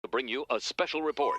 to bring you a special report.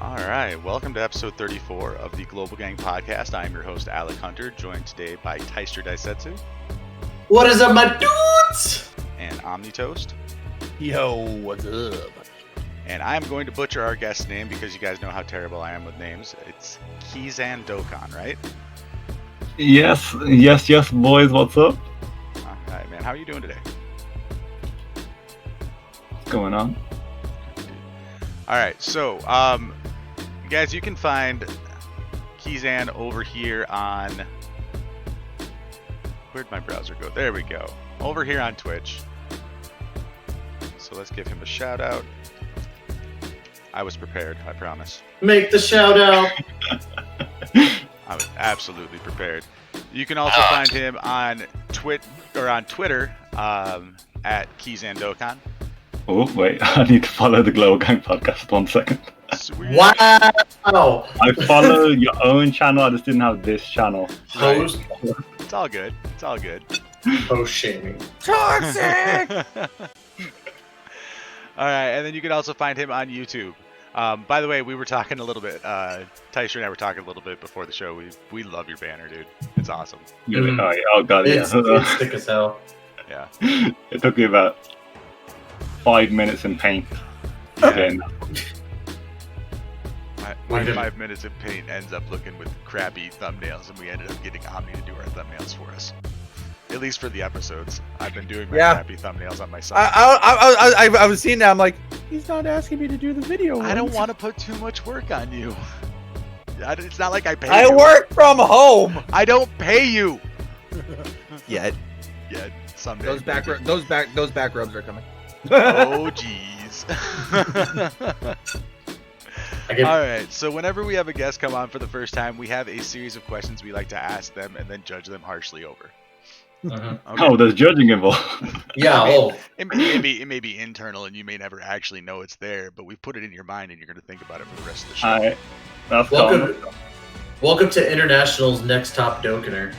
Alright, welcome to episode 34 of the Global Gang Podcast. I am your host, Alec Hunter, joined today by Teister Daisetsu. What is up, my dudes? And Omnitoast. Yo, what's up? And I'm going to butcher our guest's name because you guys know how terrible I am with names. It's KizanDokkan, right? Yes, boys, what's up? Alright, man, how are you doing today? What's going on? Alright, so, guys, you can find Kizan over here on... Where'd my browser go? There we go. Over here on Twitch. So let's give him a shout out. I was prepared, I promise. Make the shout out. I was absolutely prepared. You can also find him on Twitter at KizanDokkan. Oh, wait, I need to follow the Global Gang Podcast. 1 second. Sweet. Wow. I follow your own channel, I just didn't have this channel. Host. It's all good. It's all good. Host shaming. Toxic! Alright, and then you can also find him on YouTube. By the way, we were talking a little bit, Teister and I were talking a little bit before the show. We love your banner, dude. It's awesome. Really? Oh, God, It's yeah. thick as hell. Yeah. It took me about 5 minutes in paint. Yeah. Then, My 5 minutes in paint ends up looking with crappy thumbnails, and we ended up getting Omni to do our thumbnails for us. At least for the episodes. I've been doing my crappy thumbnails on myself. I was seeing that. I'm like, he's not asking me to do the video. I don't want to put too much work on you. It's not like I pay I you. work from home. I don't pay you. Yet. Yeah, someday. Those back rubs are coming. Oh, jeez. All Alright, so whenever we have a guest come on for the first time, we have a series of questions we like to ask them and then judge them harshly over. Okay? Oh, there's judging involved. Yeah. It may be internal and you may never actually know it's there, but we put it in your mind and you're going to think about it for the rest of the show. Alright, that's cool. Welcome to International's Next Top Dokkaner.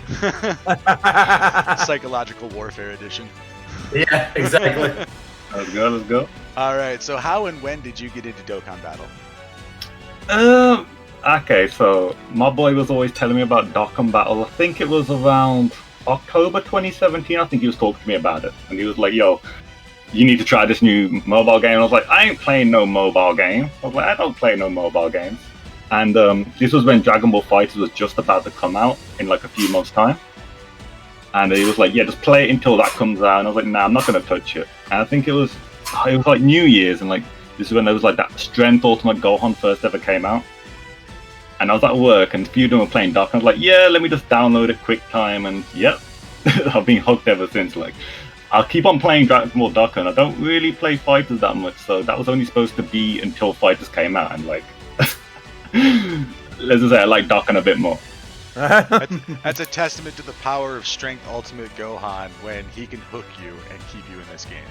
Psychological Warfare Edition. Yeah, exactly. Let's go. Alright, so how and when did you get into Dokkan Battle? Okay, so my boy was always telling me about Dokkan Battle. I think it was around October 2017. I think he was talking to me about it, and he was like, "Yo, you need to try this new mobile game." And I was like, "I ain't playing no mobile game." I was like, "I don't play no mobile games." And this was when Dragon Ball FighterZ was just about to come out in like a few months' time. And he was like, "Yeah, just play it until that comes out." And I was like, "Nah, I'm not gonna touch it." And I think it was like New Year's, and like this is when there was like that Strength Ultimate Gohan first ever came out. And I was at work, and a few of them were playing Dokkan. I was like, "Yeah, let me just download it quick time." And yep, I've been hooked ever since. Like, I'll keep on playing Dragon Ball Dokkan. I don't really play Fighters that much, so that was only supposed to be until Fighters came out. And like, let's just say I like Dokkan a bit more. That's a testament to the power of Strength Ultimate Gohan when he can hook you and keep you in this game.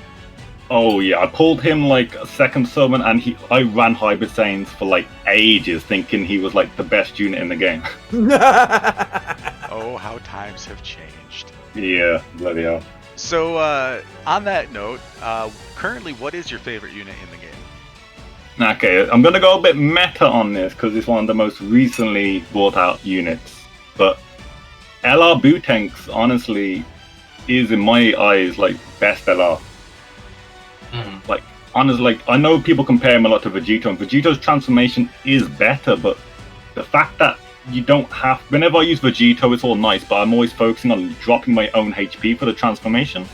Oh yeah, I pulled him like a second summon, and I ran Hybrid Saiyans for like ages, thinking he was like the best unit in the game. Oh, how times have changed. Yeah, bloody hell. So, on that note, currently, what is your favorite unit in the game? Okay, I'm gonna go a bit meta on this because it's one of the most recently brought out units. But LR Bootanks, honestly, is in my eyes like best LR. Like, honestly, like, I know people compare him a lot to Vegito, and Vegito's transformation is better, but the fact that you don't have... Whenever I use Vegito, it's all nice, but I'm always focusing on dropping my own HP for the transformation.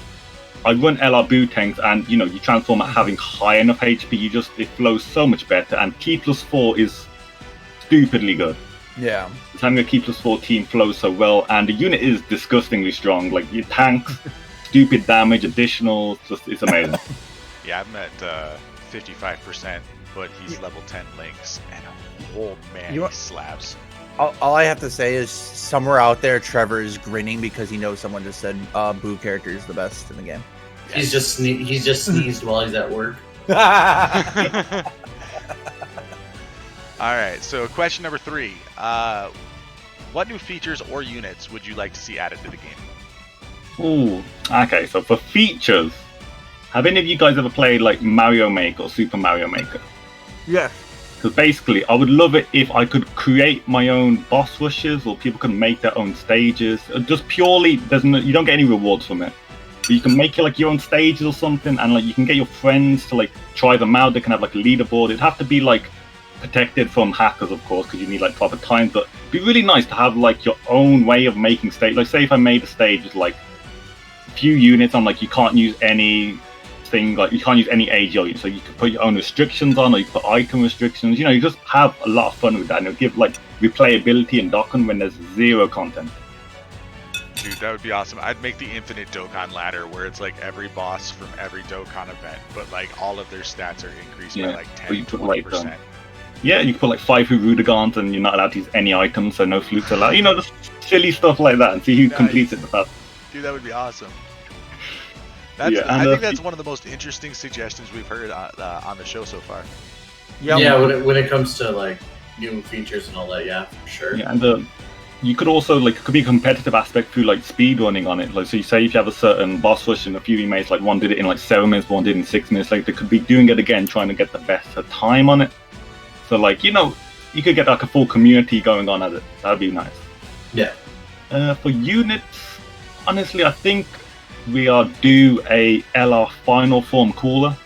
I run LR Bootanks, and, you know, you transform at having high enough HP, it flows so much better, and Ki plus 4 is stupidly good. Yeah. It's having a Ki plus 4 team flows so well, and the unit is disgustingly strong. Like, your tanks, stupid damage, additional, it's amazing. Yeah, I'm at 55%, but he's level 10 Lynx, and Oh man, You he want- slaps. All I have to say is somewhere out there, Trevor is grinning because he knows someone just said Boo character is the best in the game. He's just sneezed while he's at work. All right, so question number 3. What new features or units would you like to see added to the game? Ooh, okay, so for features, have any of you guys ever played like Mario Maker or Super Mario Maker? Yes. Because basically, I would love it if I could create my own boss rushes, or people can make their own stages. Just purely, you don't get any rewards from it, but you can make like your own stages or something, and like you can get your friends to like try them out. They can have like a leaderboard. It'd have to be like protected from hackers, of course, because you need like proper time. But it'd be really nice to have like your own way of making stage. Like, say if I made a stage with like a few units, and like you can't use any. Like you can't use any AGL, so you could put your own restrictions on, or you put item restrictions. You just have a lot of fun with that, and it'll give like replayability in Dokkan when there's 0 content. Dude, that would be awesome. I'd make the infinite Dokkan ladder where it's like every boss from every Dokkan event, but like all of their stats are increased by like 10, 20%. Yeah, you can put like 5 Rudagons, and you're not allowed to use any items, so no flutes allowed. Just silly stuff like that, and see who completes it the fastest. Dude, that would be awesome. I think that's one of the most interesting suggestions we've heard on the show so far. Yeah, when it comes to like new features and all that, yeah, for sure. Yeah, and you could also like, it could be a competitive aspect through like speed running on it. Like, so you say if you have a certain boss rush and a few remakes, like one did it in like 7 minutes, one did it in 6 minutes. Like they could be doing it again, trying to get the best time on it. So like you could get like a full community going on at it. That'd be nice. Yeah. For units, honestly, I think we are due a LR final form cooler,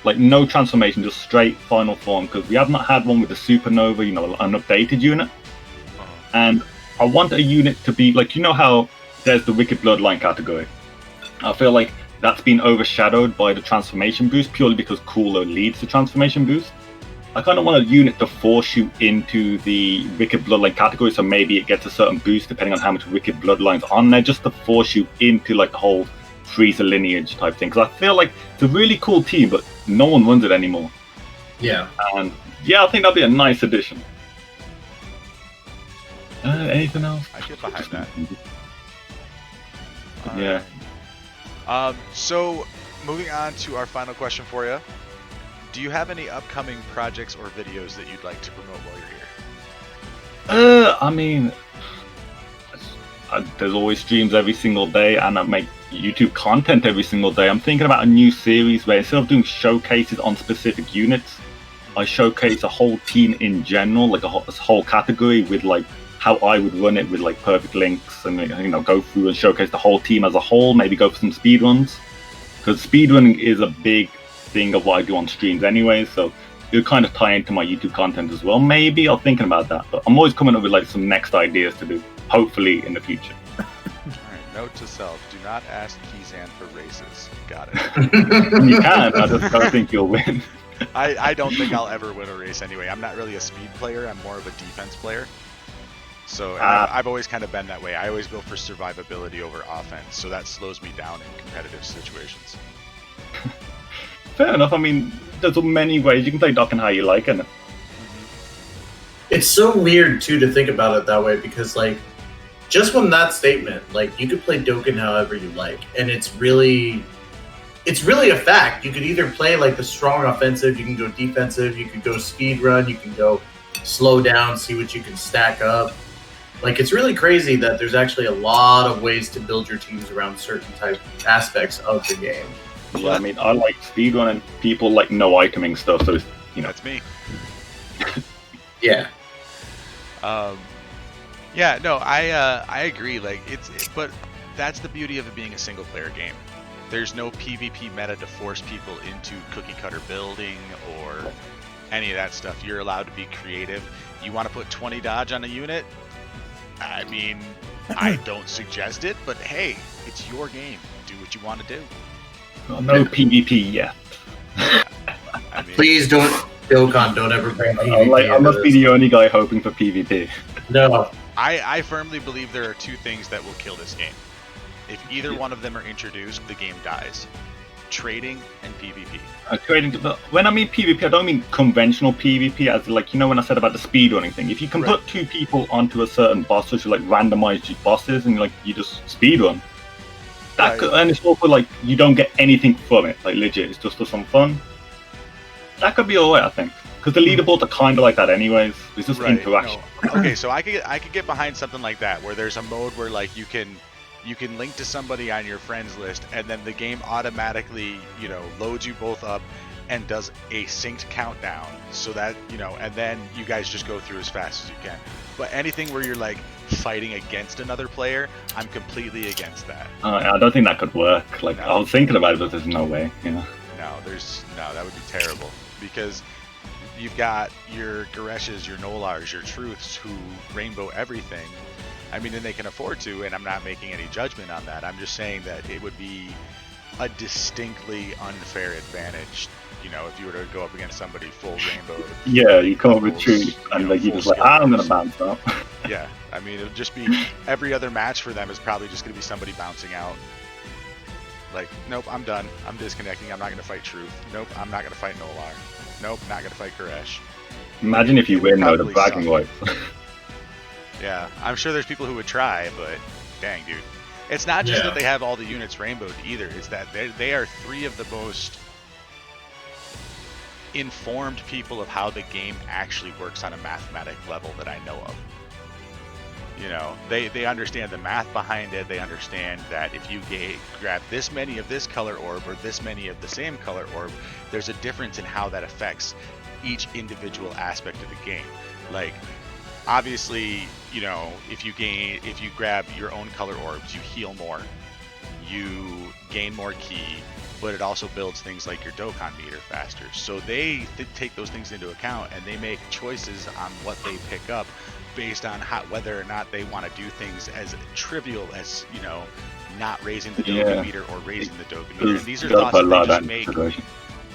like no transformation, just straight final form, because we have not had one with the supernova, an updated unit. And I want a unit to be like, how there's the Wicked Bloodline category. I feel like that's been overshadowed by the transformation boost purely because cooler leads to transformation boost. I kind of want a unit to force you into the Wicked Bloodline category, so maybe it gets a certain boost depending on how much Wicked Bloodline's on there, just to force you into like the whole Frieza lineage type thing. Because I feel like it's a really cool team, but no one runs it anymore. Yeah. And yeah, I think that'd be a nice addition. Anything else? I get behind that. Yeah. So, moving on to our final question for you. Do you have any upcoming projects or videos that you'd like to promote while you're here? I mean, there's always streams every single day, and I make YouTube content every single day. I'm thinking about a new series where instead of doing showcases on specific units, I showcase a whole team in general, like a whole category with like how I would run it with like perfect links, and go through and showcase the whole team as a whole. Maybe go for some speed runs, because speedrunning is a big thing of what I do on streams anyway, so it'll kind of tie into my YouTube content as well. Maybe I'm thinking about that, but I'm always coming up with like some next ideas to do, hopefully in the future. Alright, note to self, do not ask Kizan for races. Got it. You can, I just don't think you'll win. I don't think I'll ever win a race anyway. I'm not really a speed player, I'm more of a defense player. So I've always kind of been that way. I always go for survivability over offense, so that slows me down in competitive situations. Fair enough. I mean, there's many ways you can play Dokkan how you like, and it's so weird too to think about it that way, because like just from that statement, like you could play Dokkan however you like, and it's really a fact. You could either play like the strong offensive, you can go defensive, you could go speed run, you can go slow down, see what you can stack up. Like, it's really crazy that there's actually a lot of ways to build your teams around certain type aspects of the game. yeah, I mean, I like speedrun, and people like no iteming stuff, so it's, That's me. Yeah. Yeah, no, I agree. Like but that's the beauty of it being a single player game. There's no PvP meta to force people into cookie cutter building or any of that stuff. You're allowed to be creative. You want to put 20 dodge on a unit? I mean, I don't suggest it, but hey, it's your game. Do what you want to do. no PvP yet. I mean, Please don't, Dokkan, don't ever bring PvP. I must be the only guy hoping for PvP. No. I firmly believe there are two things that will kill this game. If either one of them are introduced, the game dies. trading and PvP. Trading, but when I mean PvP, I don't mean conventional PvP, as like, you know, when I said about the speedrunning thing. If you can put two people onto a certain boss, which like randomized bosses, and like you just speedrun, that could, and it's also like you don't get anything from it. Like legit, it's just for some fun. That could be alright, I think, because the leaderboards are kind of like that, anyways. It's just interaction. No. Okay, so I could get behind something like that, where there's a mode where like you can link to somebody on your friends list, and then the game automatically, you know, loads you both up and does a synced countdown, so that, you know, and then you guys just go through as fast as you can. But anything where you're like fighting against another player, I'm completely against that. I don't think that could work. Like, I was thinking about it, but there's no way, you know. No, that would be terrible, because you've got your Garesh's, your Nolars, your Truths, who rainbow everything. I mean, and they can afford to, and I'm not making any judgment on that. I'm just saying that it would be a distinctly unfair advantage, you know, if you were to go up against somebody full rainbow. Yeah, you come up with Truth, and like you just like, I'm gonna bounce up. Yeah, I mean, it would just be every other match for them is probably just gonna be somebody bouncing out. Like, nope, I'm done. I'm disconnecting. I'm not gonna fight Truth. Nope, I'm not gonna fight Nolar. Nope, not gonna fight Garesh. Imagine if you win though, the bragging rights. Yeah, I'm sure there's people who would try, but dang, dude. It's not just that they have all the units rainbowed either. It's that they are three of the most informed people of how the game actually works on a mathematic level that I know of. You know, they understand the math behind it. They understand that if you grab this many of this color orb or this many of the same color orb, there's a difference in how that affects each individual aspect of the game. Like, obviously, you know, if you grab your own color orbs, you heal more, you gain more ki, but it also builds things like your Dokkan meter faster. So they take those things into account, and they make choices on what they pick up based on whether or not they want to do things as trivial as, you know, not raising the Dokkan meter or raising the Dokkan meter. And these are thoughts that they just make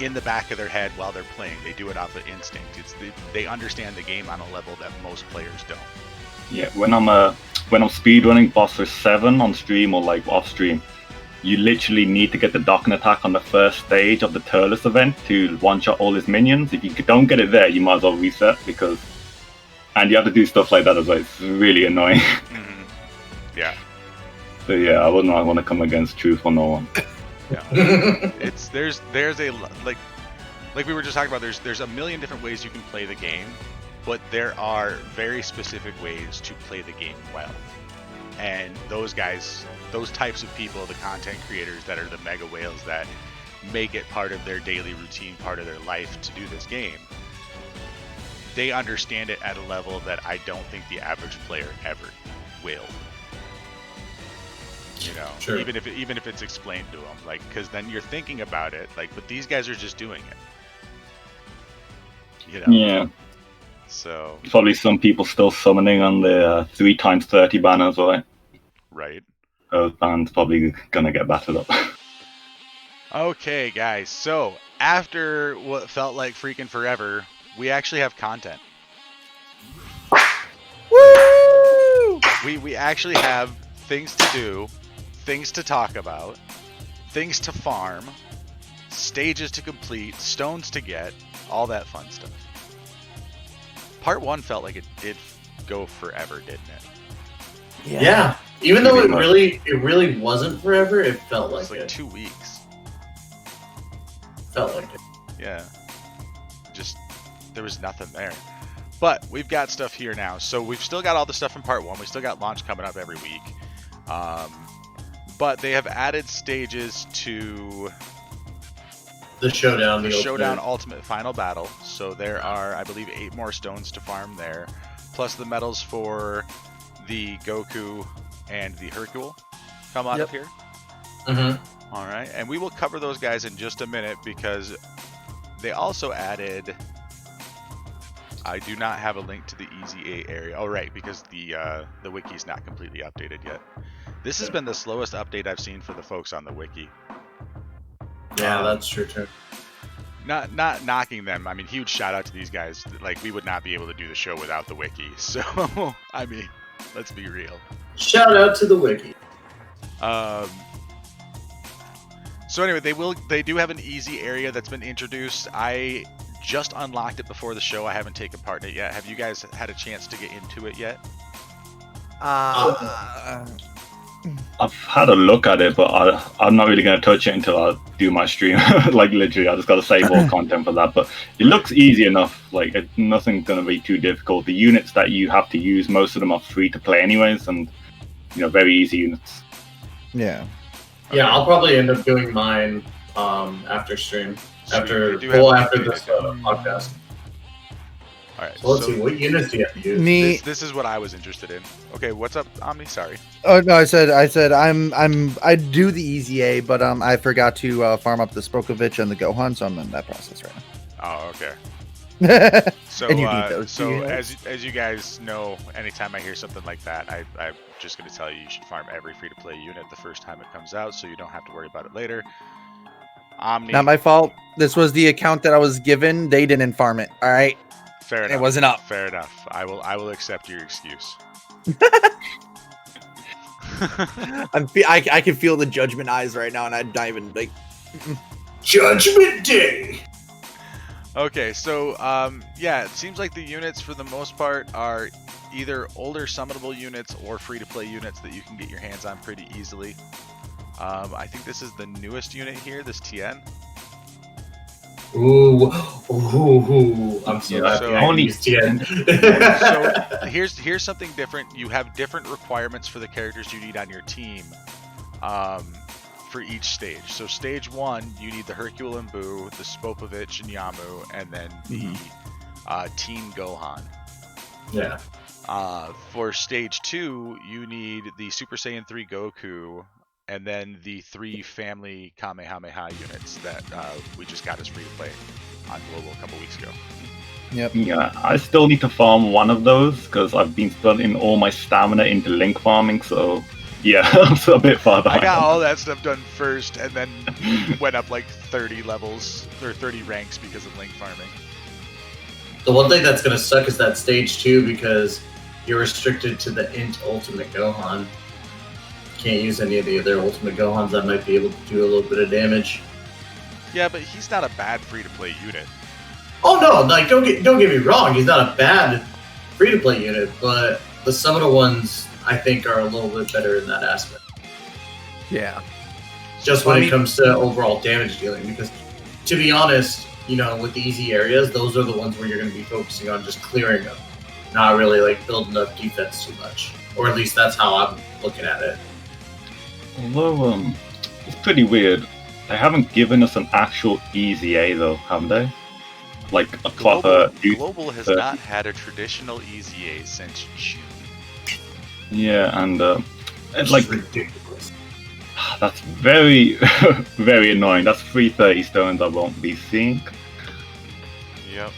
in the back of their head while they're playing. They do it off of instinct. They understand the game on a level that most players don't. Yeah, when I'm speedrunning Boss 7 on stream or like off stream, you literally need to get the Dokkan attack on the first stage of the Turles event to one-shot all his minions. If you don't get it there, you might as well reset, and you have to do stuff like that as well. It's really annoying. Mm-hmm. Yeah. So yeah, I would not want to come against Truth 101. Yeah. there's a like we were just talking about. There's a million different ways you can play the game, but there are very specific ways to play the game well. And those guys, those types of people, the content creators that are the mega whales that make it part of their daily routine, part of their life to do this game, they understand it at a level that I don't think the average player ever will. You know, sure. even if it's explained to them, like, because then you're thinking about it, like, but these guys are just doing it. You know. Yeah. So probably some people still summoning on the 3x30 banners, right? Right. Those banners probably gonna get battered up. Okay, guys. So after what felt like freaking forever, we actually have content. Woo! We actually have things to do, things to talk about, things to farm, stages to complete, stones to get, all that fun stuff. Part 1 felt like it did go forever, didn't it? Yeah. Even though it really wasn't forever, it felt like it was like it. 2 weeks. Felt like it. Yeah. Just, there was nothing there. But we've got stuff here now. So we've still got all the stuff from part 1. We still got launch coming up every week. But they have added stages to the Showdown, the Showdown Ultimate Final Battle. So there are, I believe, 8 more stones to farm there, plus the medals for the Goku and the Hercule come out of here. Mm-hmm. All right, and we will cover those guys in just a minute because they also added. I do not have a link to the Easy 8 area. Oh, right, because the wiki's not completely updated yet. This has been the slowest update I've seen for the folks on the wiki. Yeah, that's true too. Not knocking them. I mean, huge shout out to these guys. Like, we would not be able to do the show without the wiki. So, I mean, let's be real. Shout out to the wiki. So anyway, they do have an easy area that's been introduced. I just unlocked it before the show. I haven't taken part in it yet. Have you guys had a chance to get into it yet? I've had a look at it, but I'm not really going to touch it until I do my stream. Like, literally, I just got to save all content for that. But it looks easy enough. Like, nothing's going to be too difficult. The units that you have to use, most of them are free to play anyways, and, very easy units. Yeah. Yeah, I'll probably end up doing mine after stream. So After you do have this podcast. All right. So let's see, what units do you have to use? Me. This is what I was interested in. Okay, what's up, Omni? Sorry. Oh no, I said I do the easy A, but I forgot to farm up the Sprokovich and the Gohan, so I'm in that process right Oh, okay. now. So, And you need those, so you know? as you guys know, anytime I hear something like that, I'm just going to tell you should farm every free-to-play unit the first time it comes out, so you don't have to worry about it later. Omni, Not my fault. This was the account that I was given. They didn't farm it. All right. fair enough. It wasn't up. Fair enough. I will accept your excuse. I can feel the judgment eyes right now, and I'm not even like. Judgment Day! Okay, so yeah, it seems like the units for the most part are either older summonable units or free-to-play units that you can get your hands on pretty easily. I think this is the newest unit here, this TN. Ooh, I'm so happy so I only- used TN. So here's something different. You have different requirements for the characters you need on your team for each stage. So stage 1, you need the Hercule and Boo, the Spopovich and Yamu, and then the Teen Gohan. Yeah. For stage 2, you need the Super Saiyan 3 Goku, and then the 3 family Kamehameha units that we just got as free to play on Global a couple weeks ago. Yep. Yeah, I still need to farm one of those because I've been putting all my stamina into link farming, so yeah, I'm still a bit far I behind. got all that stuff done first, and then went up like 30 levels or 30 ranks because of link farming. The one thing that's going to suck is that stage 2 because you're restricted to the Int Ultimate Gohan. Can't use any of the other Ultimate Gohans that might be able to do a little bit of damage. Yeah, but he's not a bad free-to-play unit. Oh no, like don't get me wrong, he's not a bad free-to-play unit, but the summoner ones I think are a little bit better in that aspect. Yeah. Just when it comes to overall damage dealing, because to be honest, with the easy areas, those are the ones where you're going to be focusing on just clearing them, not really like building up defense too much. Or at least that's how I'm looking at it. Although, it's pretty weird. They haven't given us an actual easy A though, haven't they? Like a proper. Global has not had a traditional Easy A since June. Yeah, and it's It's like ridiculous. that's very, very annoying. That's 330 stones I won't be seeing. Yep.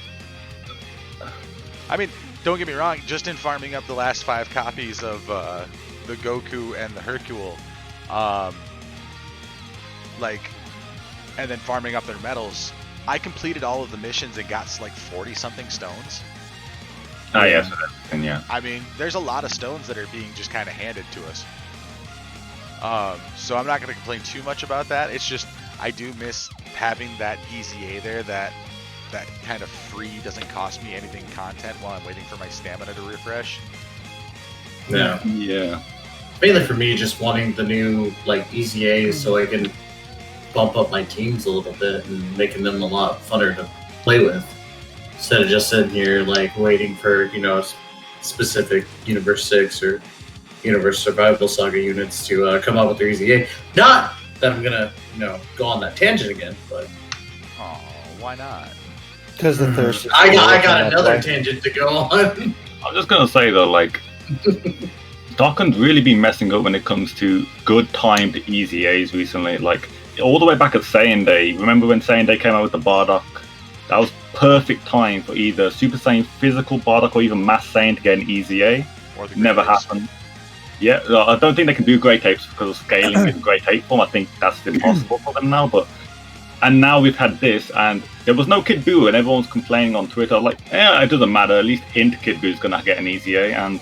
I mean, don't get me wrong. Just in farming up the last 5 copies of the Goku and the Hercule, and then farming up their medals, I completed all of the missions and got like 40-something stones. Ah, yes, and yeah. I mean, there's a lot of stones that are being just kind of handed to us. So I'm not going to complain too much about that. It's just I do miss having that easy A there, that kind of free, doesn't cost me anything content while I'm waiting for my stamina to refresh. Yeah. Yeah. Mainly for me, just wanting the new easy A's so I can bump up my teams a little bit and making them a lot funner to play with. Instead of just sitting here waiting for specific Universe 6 or Universe Survival Saga units to come out with their easy A. Not that I'm gonna go on that tangent again, but Oh, why not? Because the thirst. I got another tangent to go on. I'm just gonna say though, Dokkan's really been messing up when it comes to good timed easy A's recently. All the way back at Saiyan Day. Remember when Saiyan Day came out with the Bardock? That was perfect time for either Super Saiyan Physical Bardock or even Mass Saiyan to get an easy A. Or the Never Great Apes. happened. Yeah, I don't think they can do Great Apes because of scaling in Great Ape form. I think that's impossible for them now. And now we've had this, and there was no Kid Buu, and everyone's complaining on Twitter it doesn't matter. At least hint Kid Buu's gonna get an easy A, and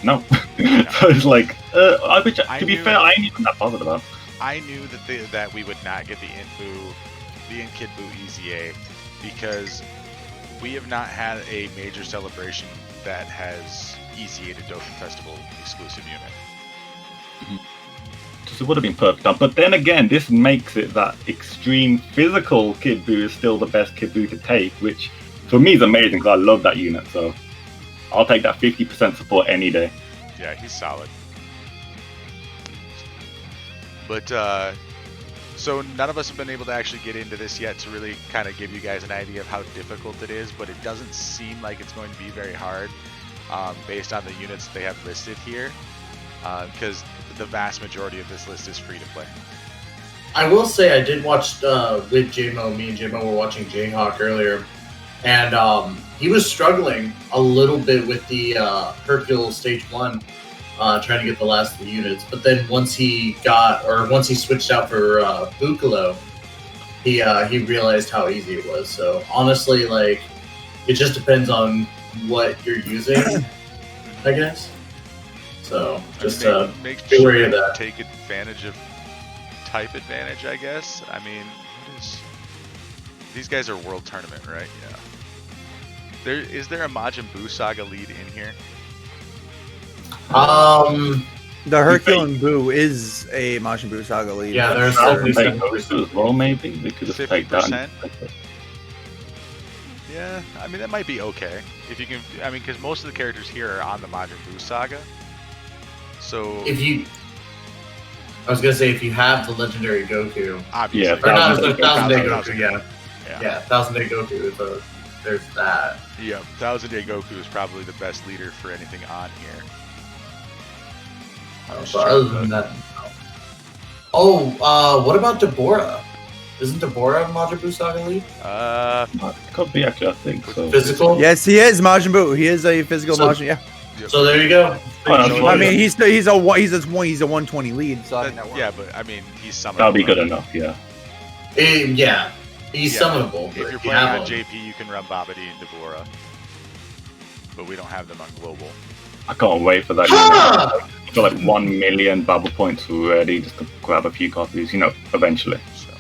no. So it's to be fair, I ain't even that bothered about. I knew that we would not get the in-kid boo EZA because we have not had a major celebration that has EZA'd a Dokkan Festival exclusive unit. Just, it would have been perfect done. But then again, this makes it that extreme physical Kid Buu is still the best Kid Buu to take, which for me is amazing because I love that unit. So I'll take that 50% support any day. Yeah, he's solid. But so none of us have been able to actually get into this yet to really kind of give you guys an idea of how difficult it is, but it doesn't seem like it's going to be very hard based on the units they have listed here, because the vast majority of this list is free to play. I will say I did watch with JMO. Me and JMO were watching Jayhawk earlier, and he was struggling a little bit with the Hercule Stage 1, trying to get the last 3 units. But then once he switched out for Buccalo, he realized how easy it was. So honestly, like, it just depends on what you're using, I guess. So just make be sure wary of you that. take advantage of type advantage, I guess. I mean, these guys are World Tournament, right? Yeah. Is there a Majin Buu Saga lead in here? The Hercule and Boo is a Majin Buu Saga lead. Yeah, there's Thousand Day 70%. Goku as well, maybe we could just take that. 50%? Yeah, I mean that might be okay if you can. I mean, because most of the characters here are on the Majin Buu Saga. So I was gonna say if you have the legendary Goku, obviously, Yeah, or not Thousand Day Thousand Day Goku. Goku, yeah, Thousand Day Goku. So there's that. Yeah, Thousand Day Goku is probably the best leader for anything on here. But other than that, no. What about Deborah? Isn't Deborah Majin Buu Saga lead? Could be actually, I think so. Physical? Yes, he is Majin Buu. He is a physical So- Majin. Yeah. So there you go. I mean, he's a 120 lead. So I think that works. Yeah, but I mean, he's summonable. That'll be good enough, yeah. He's Yeah. summonable. If but you're you playing have on him. JP, you can run Babidi and Deborah, but we don't have them on global. I can't wait for that. Ha! I've got like 1 million Babel points ready just to grab a few copies, eventually. So,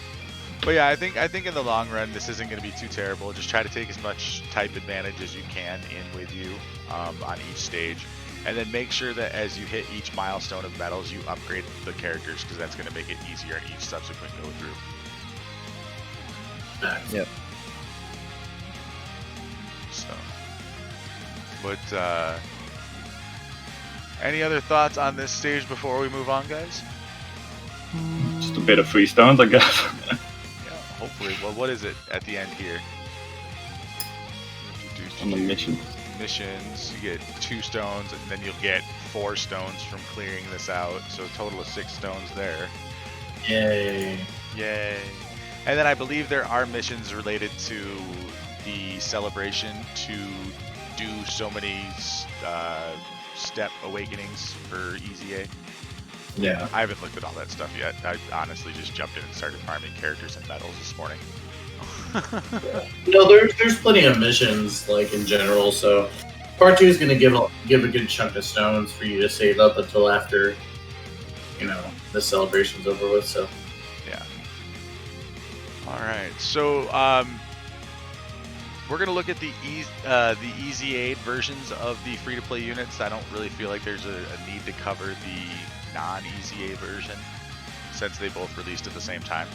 but yeah, I think in the long run, this isn't going to be too terrible. Just try to take as much type advantage as you can in with you on each stage. And then make sure that as you hit each milestone of medals, you upgrade the characters, because that's going to make it easier in each subsequent go through. Yep. So, but any other thoughts on this stage before we move on, guys? Just a bit of free stones, I guess. Yeah, hopefully. Well, what is it at the end here? On the mission. Missions, you get 2 stones, and then you'll get 4 stones from clearing this out. So a total of 6 stones there. Yay. Yay! And then I believe there are missions related to the celebration to do so many step awakenings for EZA. Yeah. I haven't looked at all that stuff yet. I honestly just jumped in and started farming characters and medals this morning. No, there's plenty of missions, like, in general, so part 2 is going to give a good chunk of stones for you to save up until after, the celebration's over with, so. Yeah. Alright, so we're going to look at the EZA versions of the free-to-play units. I don't really feel like there's a need to cover the non-EZA version, since they both released at the same time.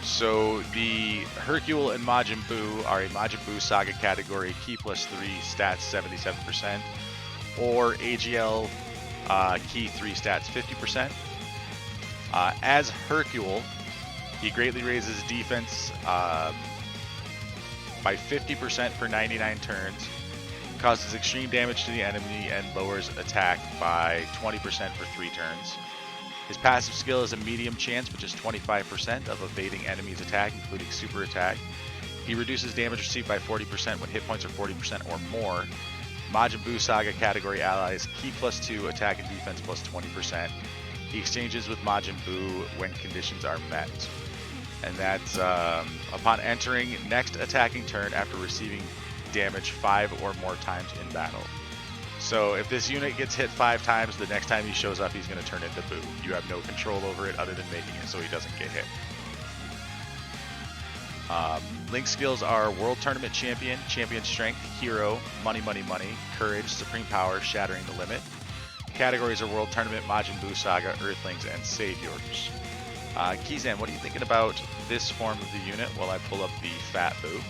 So the Hercule and Majin Buu are a Majin Buu Saga category Key plus 3 stats 77%, or AGL Key 3 stats 50%. As Hercule, he greatly raises defense by 50% for 99 turns, causes extreme damage to the enemy, and lowers attack by 20% for 3 turns. His passive skill is a medium chance, which is 25% of evading enemies' attack, including super attack. He reduces damage received by 40% when hit points are 40% or more. Majin Buu Saga category allies, Key plus 2, attack and defense plus 20%. He exchanges with Majin Buu when conditions are met. And that's upon entering next attacking turn after receiving damage 5 or more times in battle. So if this unit gets hit 5 times, the next time he shows up, he's going to turn into Boo. You have no control over it other than making it so he doesn't get hit. Link skills are World Tournament Champion, Champion Strength, Hero, Money, Money, Money, Courage, Supreme Power, Shattering the Limit. Categories are World Tournament, Majin Buu Saga, Earthlings, and Saviors. Kizan, what are you thinking about this form of the unit while I pull up the Fat Boo?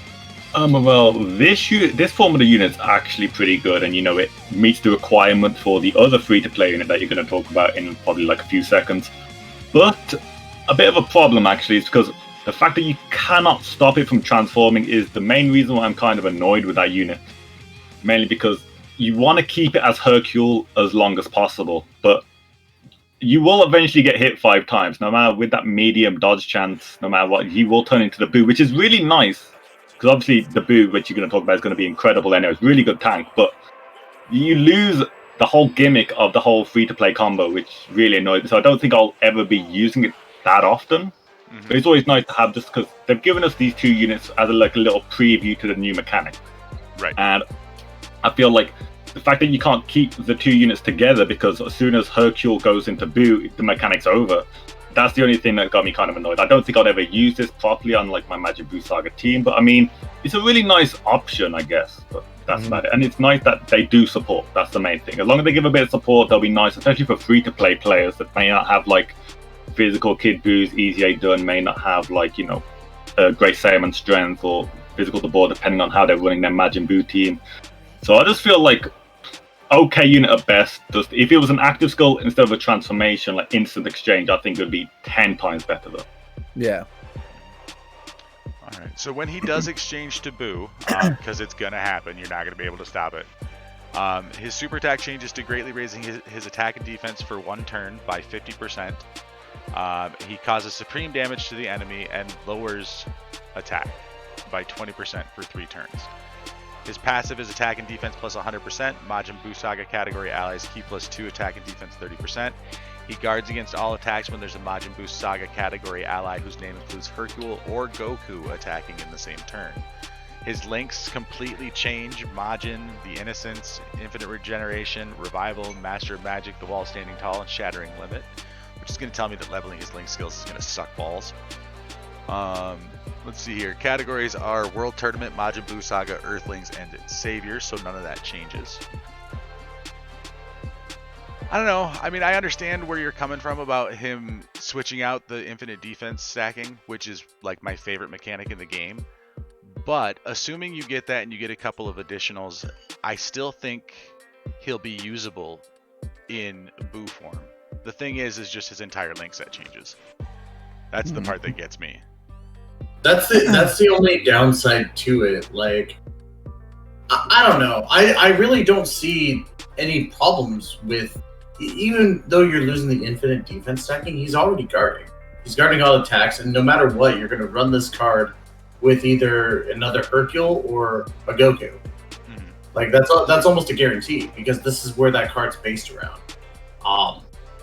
Well, this form of the unit is actually pretty good, and it meets the requirement for the other free-to-play unit that you're going to talk about in probably like a few seconds. But a bit of a problem actually is because the fact that you cannot stop it from transforming is the main reason why I'm kind of annoyed with that unit. Mainly because you want to keep it as Hercule as long as possible, but you will eventually get hit 5 times, no matter with that medium dodge chance, no matter what, you will turn into the Boo, which is really nice. Because obviously the Boo, which you're going to talk about, is going to be incredible anyway. It's a really good tank, but you lose the whole gimmick of the whole free-to-play combo, which really annoys me. So I don't think I'll ever be using it that often. But it's always nice to have, just because they've given us these 2 units as a little preview to the new mechanic. Right. And I feel like the fact that you can't keep the 2 units together, because as soon as Hercule goes into Boo, the mechanic's over. That's the only thing that got me kind of annoyed. I don't think I'd ever use this properly on like my Majin Buu Saga team, but I mean, it's a really nice option, I guess. But that's about it. And it's nice that they do support. That's the main thing. As long as they give a bit of support, they'll be nice, especially for free-to-play players that may not have like physical Kid Boos, Easy A done, may not have like, a great Saiyaman strength or physical to board, depending on how they're running their Majin Buu team. So I just feel like okay unit at best. Just if it was an active skill instead of a transformation, like instant exchange, I think it would be 10 times better though. Yeah. All right. So when he does exchange to Boo, because it's gonna happen, you're not gonna be able to stop it. His super attack changes to greatly raising his attack and defense for 1 turn by 50%. He causes supreme damage to the enemy and lowers attack by 20% for 3 turns. His passive is attack and defense plus 100%. Majin Buu Saga category allies key plus 2 attack and defense 30%. He guards against all attacks when there's a Majin Buu Saga category ally whose name includes Hercule or Goku attacking in the same turn. His links completely change: Majin, the Innocence, Infinite Regeneration, Revival, Master of Magic, the Wall Standing Tall, and Shattering Limit, which is going to tell me that leveling his link skills is going to suck balls. Let's see here. Categories are World Tournament, Majin Buu Saga, Earthlings, and Saviors, so none of that changes. I don't know. I mean, I understand where you're coming from about him switching out the infinite defense stacking, which is like my favorite mechanic in the game. But assuming you get that and you get a couple of additionals, I still think he'll be usable in Buu form. The thing is just his entire link set changes. That's the part that gets me. That's the only downside to it. Like, I don't know. I really don't see any problems with, even though you're losing the infinite defense stacking, he's already guarding. He's guarding all attacks, and no matter what, you're going to run this card with either another Hercule or a Goku. Like, that's almost a guarantee, because this is where that card's based around.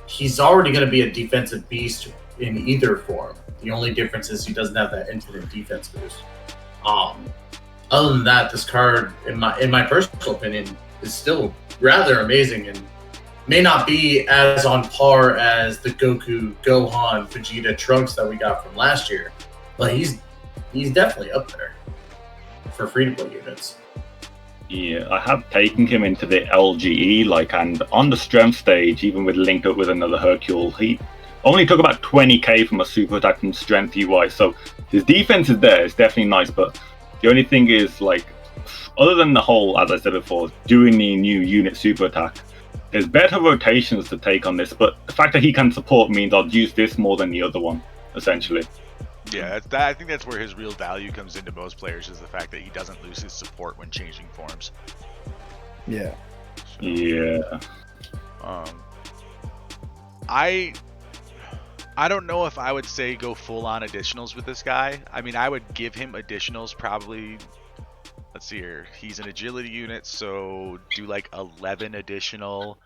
He's already going to be a defensive beast in either form. The only difference is he doesn't have that infinite defense boost. Other than that, this card, in my personal opinion, is still rather amazing and may not be as on par as the Goku, Gohan, Vegeta, Trunks that we got from last year, but he's definitely up there for free-to-play units. Yeah, I have taken him into the LGE, and on the strength stage, even with linked up with another Hercule, he only took about 20k from a super attack and strength UI, so his defense is there, it's definitely nice, but the only thing is, other than the whole, as I said before, doing the new unit super attack, there's better rotations to take on this, but the fact that he can support means I'll use this more than the other one, essentially. Yeah, I think that's where his real value comes into most players, is the fact that he doesn't lose his support when changing forms. Yeah. So, yeah. I don't know if I would say go full on additionals with this guy. I mean, I would give him additionals probably. Let's see here. He's an agility unit, so do 11 additional.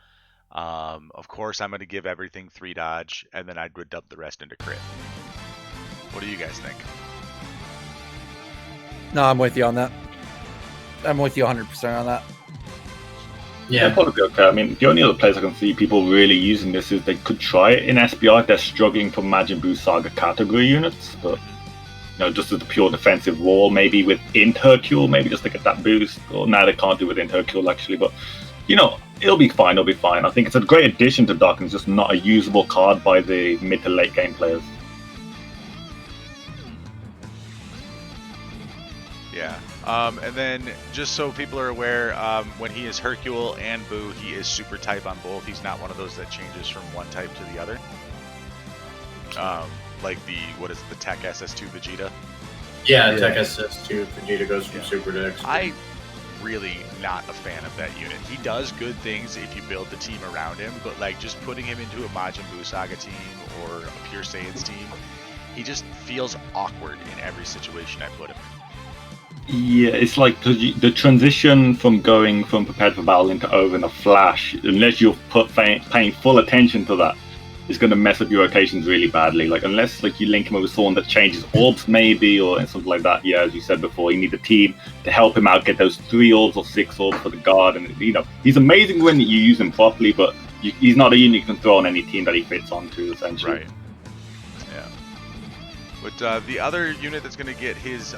Of course, I'm going to give everything 3 dodge, and then I would dump the rest into crit. What do you guys think? No, I'm with you on that. I'm with you 100% on that. Yeah. It'll probably be okay. I mean, the only other place I can see people really using this is they could try it in SBI if they're struggling for Majin Buu Saga category units, but just as a pure defensive wall, maybe with Int Hercule, maybe just to get that boost. Or now they can't do it with Int Hercule actually, but it'll be fine. It'll be fine. I think it's a great addition to Dokkan. It's just not a usable card by the mid to late game players. Yeah. And then, just so people are aware, when he is Hercule and Buu, he is super type on both. He's not one of those that changes from one type to the other. Like the Tech SS2 Vegeta? Yeah, Tech SS2 Vegeta goes from Super to X. I really not a fan of that unit. He does good things if you build the team around him, but like just putting him into a Majin Buu Saga team or a Pure Saiyans team, he just feels awkward in every situation I put him in. Yeah, it's like the transition from going from Prepared for Battle into over in a flash, unless you're paying full attention to that, it's going to mess up your rotations really badly. Like, unless you link him with someone that changes orbs maybe, or something like that. Yeah, as you said before, you need a team to help him out, get those 3 orbs or 6 orbs for the guard. And, he's amazing when you use him properly, but he's not a unit you can throw on any team that he fits onto, essentially. Right. But the other unit that's going to get his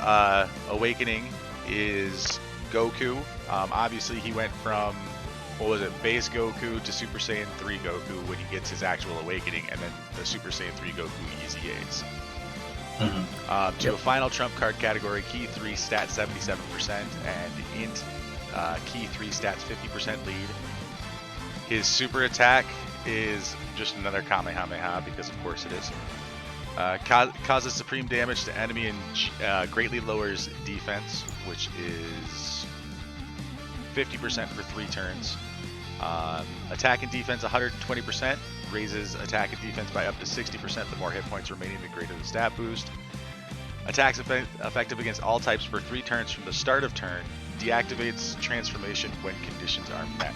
awakening is Goku. Obviously, he went from, base Goku to Super Saiyan 3 Goku when he gets his actual awakening, and then the Super Saiyan 3 Goku Easy Aids. To a final trump card category, Key 3 stat 77%, and Int Key 3 stats 50% lead. His super attack is just another Kamehameha, because of course it is. Causes supreme damage to enemy and greatly lowers defense, which is 50% for 3 turns. Attack and defense 120%, raises attack and defense by up to 60%. The more hit points remaining, the greater the stat boost. Attacks effective against all types for 3 turns from the start of turn. Deactivates transformation when conditions are met.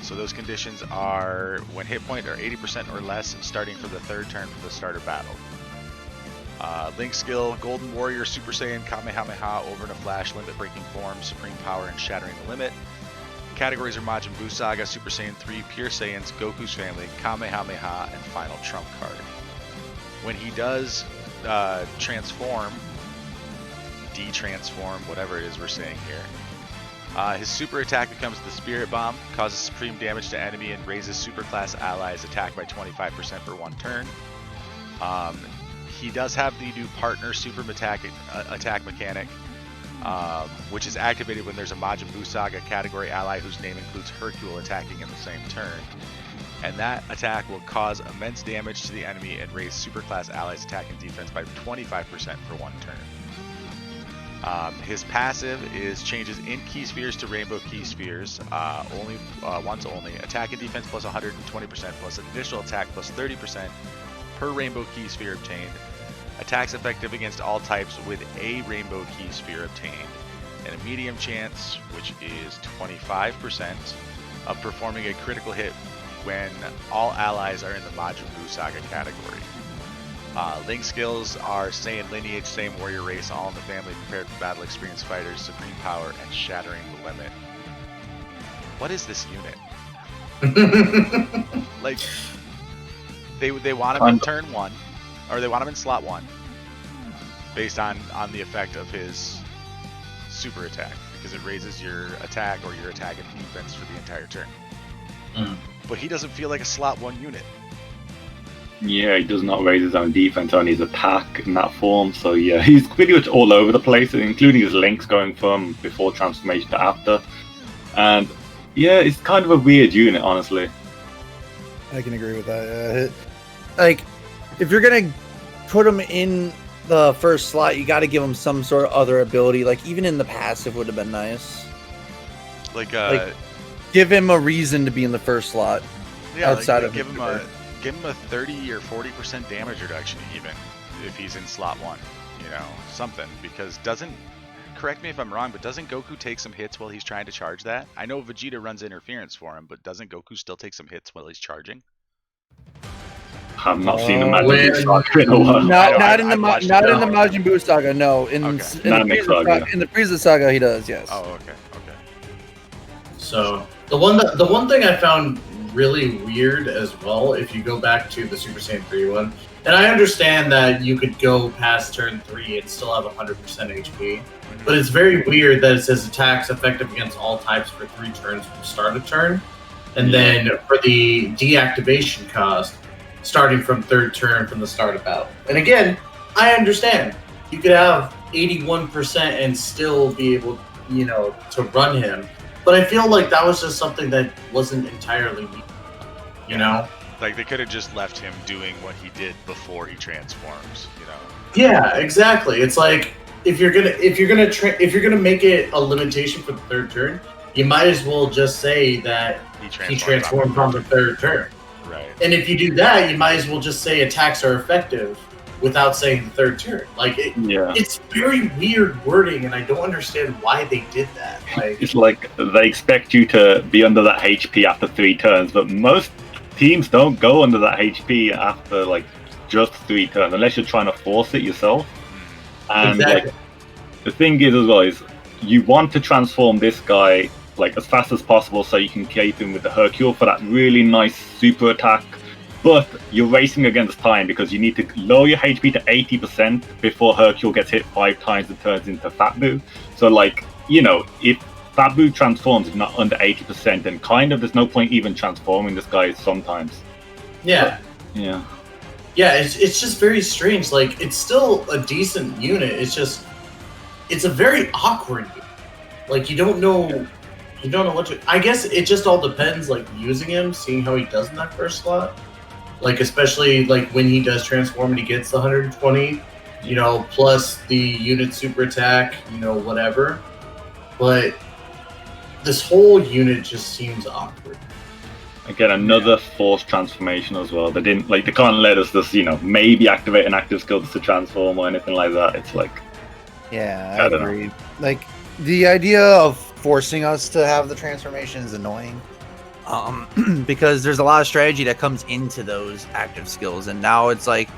So those conditions are when hit point are 80% or less, starting for the 3rd turn from the start of battle. Link skill, Golden Warrior, Super Saiyan, Kamehameha, Over in a Flash, Limit Breaking Form, Supreme Power, and Shattering the Limit. Categories are Majin Buu Saga, Super Saiyan 3, Pure Saiyans, Goku's Family, Kamehameha, and Final Trump Card. When he does transform, de-transform, whatever it is we're saying here, his super attack becomes the Spirit Bomb, causes supreme damage to enemy, and raises superclass allies attack by 25% for 1 turn. He does have the new partner super attack mechanic, which is activated when there's a Majin Buu Saga category ally whose name includes Hercule attacking in the same turn. And that attack will cause immense damage to the enemy and raise superclass allies attack and defense by 25% for 1 turn. His passive changes Int Key Spheres to Rainbow Key Spheres, once only. Attack and defense plus 120% plus additional attack plus 30% per Rainbow Key Sphere obtained. Attacks effective against all types with a Rainbow Key Sphere obtained. And a medium chance, which is 25%, of performing a critical hit when all allies are in the Majin Buu Saga category. Link skills are Saiyan Lineage, same warrior race, all in the family, prepared for battle, experienced fighters, supreme power, and shattering the limit. What is this unit? Like, they want him in turn 1, or they want him in slot 1, based on the effect of his super attack, because it raises your attack or your attack and defense for the entire turn. But he doesn't feel like a slot 1 unit. Yeah, he does not raise his own defense on his attack in that form, so yeah, he's pretty much all over the place, including his links going from before transformation to after. And yeah, it's kind of a weird unit, honestly. I can agree with that. Like, if you're gonna put him in the first slot, you got to give him some sort of other ability. Like, even in the passive would have been nice. Like, give him a reason to be in the first slot. Yeah, outside of give him a 30 or 40% damage reduction, even if he's in slot 1. Something, because correct me if I'm wrong, but doesn't Goku take some hits while he's trying to charge that? I know Vegeta runs interference for him, but doesn't Goku still take some hits while he's charging? I've not seen a Majin Buu Saga in a while. Not in the Majin Buu Saga, no. In the Frieza Saga, he does, yes. Oh, okay. So The one thing I found really weird as well, if you go back to the Super Saiyan 3 one, and I understand that you could go past turn 3 and still have 100% HP, but it's very weird that it says attacks effective against all types for 3 turns from start of turn, and then for the deactivation cost, starting from 3rd turn from the start of battle. And again, I understand. You could have 81% and still be able, to run him. But I feel like that was just something that wasn't entirely needed, Like they could have just left him doing what he did before he transforms, Yeah, exactly. It's like if you're gonna make it a limitation for the 3rd turn, you might as well just say that he transforms on the 3rd turn. Right. And if you do that, you might as well just say attacks are effective without saying the 3rd turn. Like it's very weird wording, and I don't understand why they did that. Like it's like they expect you to be under that HP after 3 turns, but most teams don't go under that HP after like just 3 turns unless you're trying to force it yourself. And exactly. the thing is as well is you want to transform this guy like as fast as possible so you can keep him with the Hercule for that really nice super attack. But you're racing against time because you need to lower your HP to 80% before Hercule gets hit 5 times and turns into Fat Boo. So, if Fat Boo transforms is not under 80%, then kind of there's no point even transforming this guy sometimes. Yeah. Yeah. Yeah, it's just very strange. Like, it's still a decent unit. It's a very awkward unit. Like, you don't know what to... I guess it just all depends, like, using him, seeing how he does in that first slot. Like, especially, like, when he does transform and he gets the 120, plus the unit super attack, whatever. But this whole unit just seems awkward. Again, another forced transformation as well. They can't let us just, maybe activate an active skill just to transform or anything like that. It's like... Yeah, I agree. Like, the idea of forcing us to have the transformation is annoying. Because there's a lot of strategy that comes into those active skills, and now it's like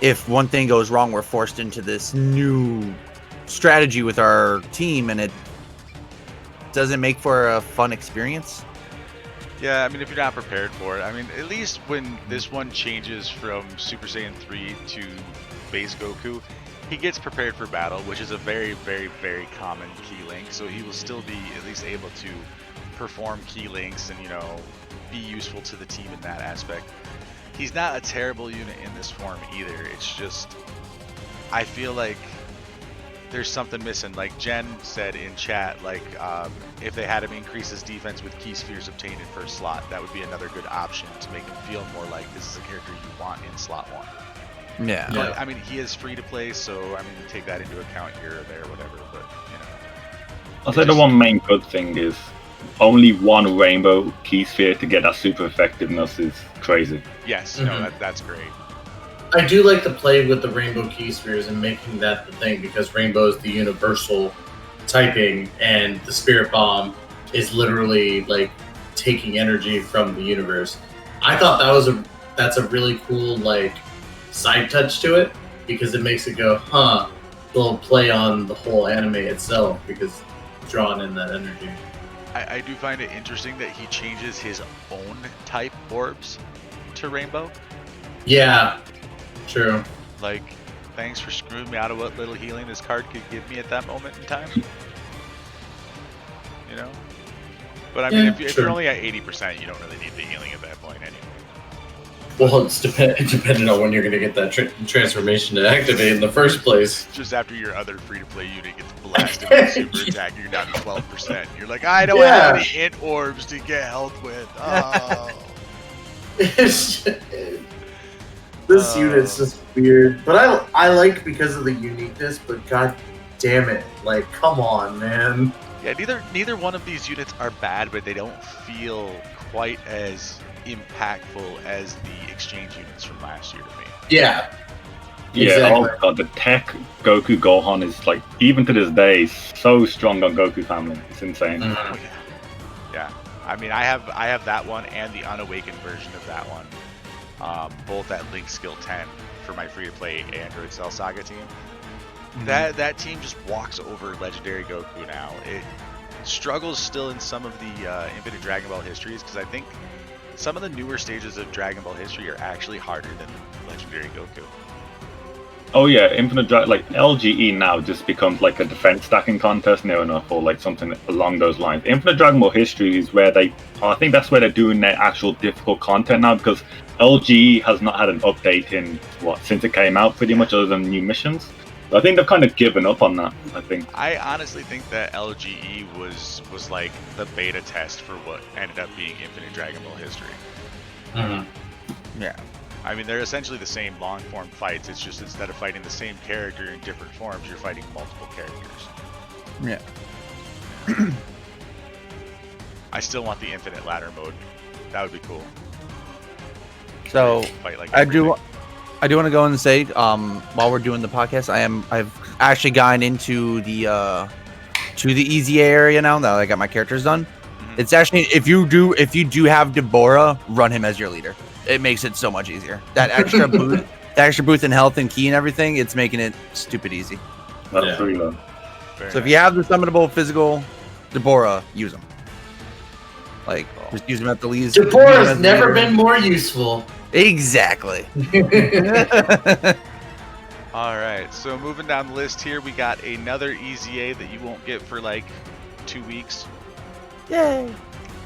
if one thing goes wrong, we're forced into this new strategy with our team, and it doesn't make for a fun experience. Yeah, I mean, if you're not prepared for it, I mean, at least when this one changes from Super Saiyan 3 to base Goku, he gets prepared for battle, which is a very, very, very common key link, so he will still be at least able to perform key links and be useful to the team in that aspect. He's not a terrible unit in this form either. It's just I feel like there's something missing. Like Jen said in chat, like if they had him increase his defense with key spheres obtained in first slot, that would be another good option to make him feel more like this is a character you want in slot 1. Yeah. But I mean, he is free to play, so I mean, take that into account here or there, whatever. But I'll say the one main good thing is only one rainbow key sphere to get that super effectiveness is crazy. Yes, no, that's great. I do like to play with the rainbow key spheres and making that the thing, because rainbow is the universal typing, and the spirit bomb is literally like taking energy from the universe. I thought that's a really cool like side touch to it, because it makes it go, huh, a little play on the whole anime itself, because it's drawn in that energy. I do find it interesting that he changes his own type orbs to rainbow. Yeah, true. Like, thanks for screwing me out of what little healing this card could give me at that moment in time. But I mean, if you're only at 80%, you don't really need the healing at that point anyway. Well, it's dependent on when you're going to get that transformation to activate in the first place. Just after your other free-to-play unit gets blasted with super attack, you're down to 12%. You're like, I don't have any int orbs to get health with. Oh. This unit's just weird. But I like because of the uniqueness, but god damn it. Like, come on, man. Yeah, neither one of these units are bad, but they don't feel quite as impactful as the exchange units from last year to me. Yeah. Yeah, exactly. Oh god, the tech Goku Gohan is like, even to this day, so strong on Goku family. It's insane. Oh, yeah. I mean, I have that one and the unawakened version of that one. Both at Link Skill 10 for my free-to-play Android Cell Saga team. That team just walks over Legendary Goku now. struggles still in some of the Infinite Dragon Ball histories, because I think some of the newer stages of Dragon Ball history are actually harder than Legendary Goku. Oh yeah, like LGE now just becomes like a defense stacking contest near enough, or like something along those lines. Infinite Dragon Ball History is where I think that's where they're doing their actual difficult content now, because LGE has not had an update in since it came out, pretty much, other than new missions. So I think they've kind of given up on that. I think. I honestly think that LGE was like the beta test for what ended up being Infinite Dragon Ball History. Mm-hmm. Yeah. I mean, they're essentially the same long-form fights. It's just instead of fighting the same character in different forms, you're fighting multiple characters. Yeah. I still want the infinite ladder mode. That would be cool. So Fight like I do everything. want to go and say, while we're doing the podcast, I've actually gotten into the EZA area now that I got my characters done. Mhm. It's actually, if you do have Deborah, run him as your leader. It makes it so much easier. That extra boost in health and ki and everything, it's making it stupid easy. That's Yeah. pretty low. Very So if nice. you have the summonable physical Deborah, use them. Like, just use them at the least. Deborah's never been more useful. Exactly. All right, so moving down the list here, we got another EZA that you won't get for like 2 weeks. Yay.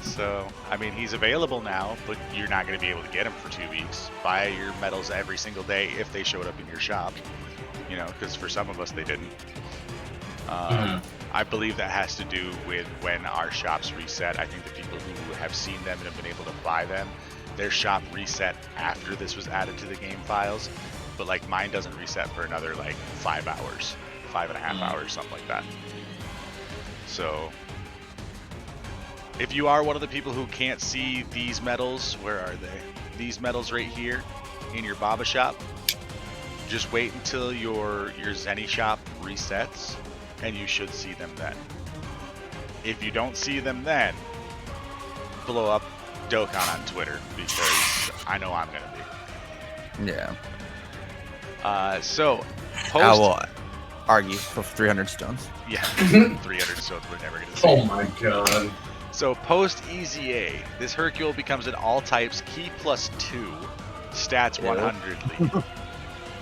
So, I mean, he's available now, but you're not going to be able to get him for 2 weeks. Buy your medals every single day if they showed up in your shop. You know, because for some of us, they didn't. I believe that has to do with when our shops reset. I think the people who have seen them and have been able to buy them, their shop reset after this was added to the game files. But like mine doesn't reset for another like 5 hours, 5.5 hours, something like that. So if you are one of the people who can't see these medals, where are they? These medals right here in your Baba shop, just wait until your Zenny shop resets and you should see them then. If you don't see them then, blow up Dokkan on Twitter, because I know I'm gonna be. Yeah. So I post will argue for 300 stones. yeah, 300 stones we're never gonna see. Oh my god. So post EZA, this Hercule becomes an all types key +2, stats 100 lead.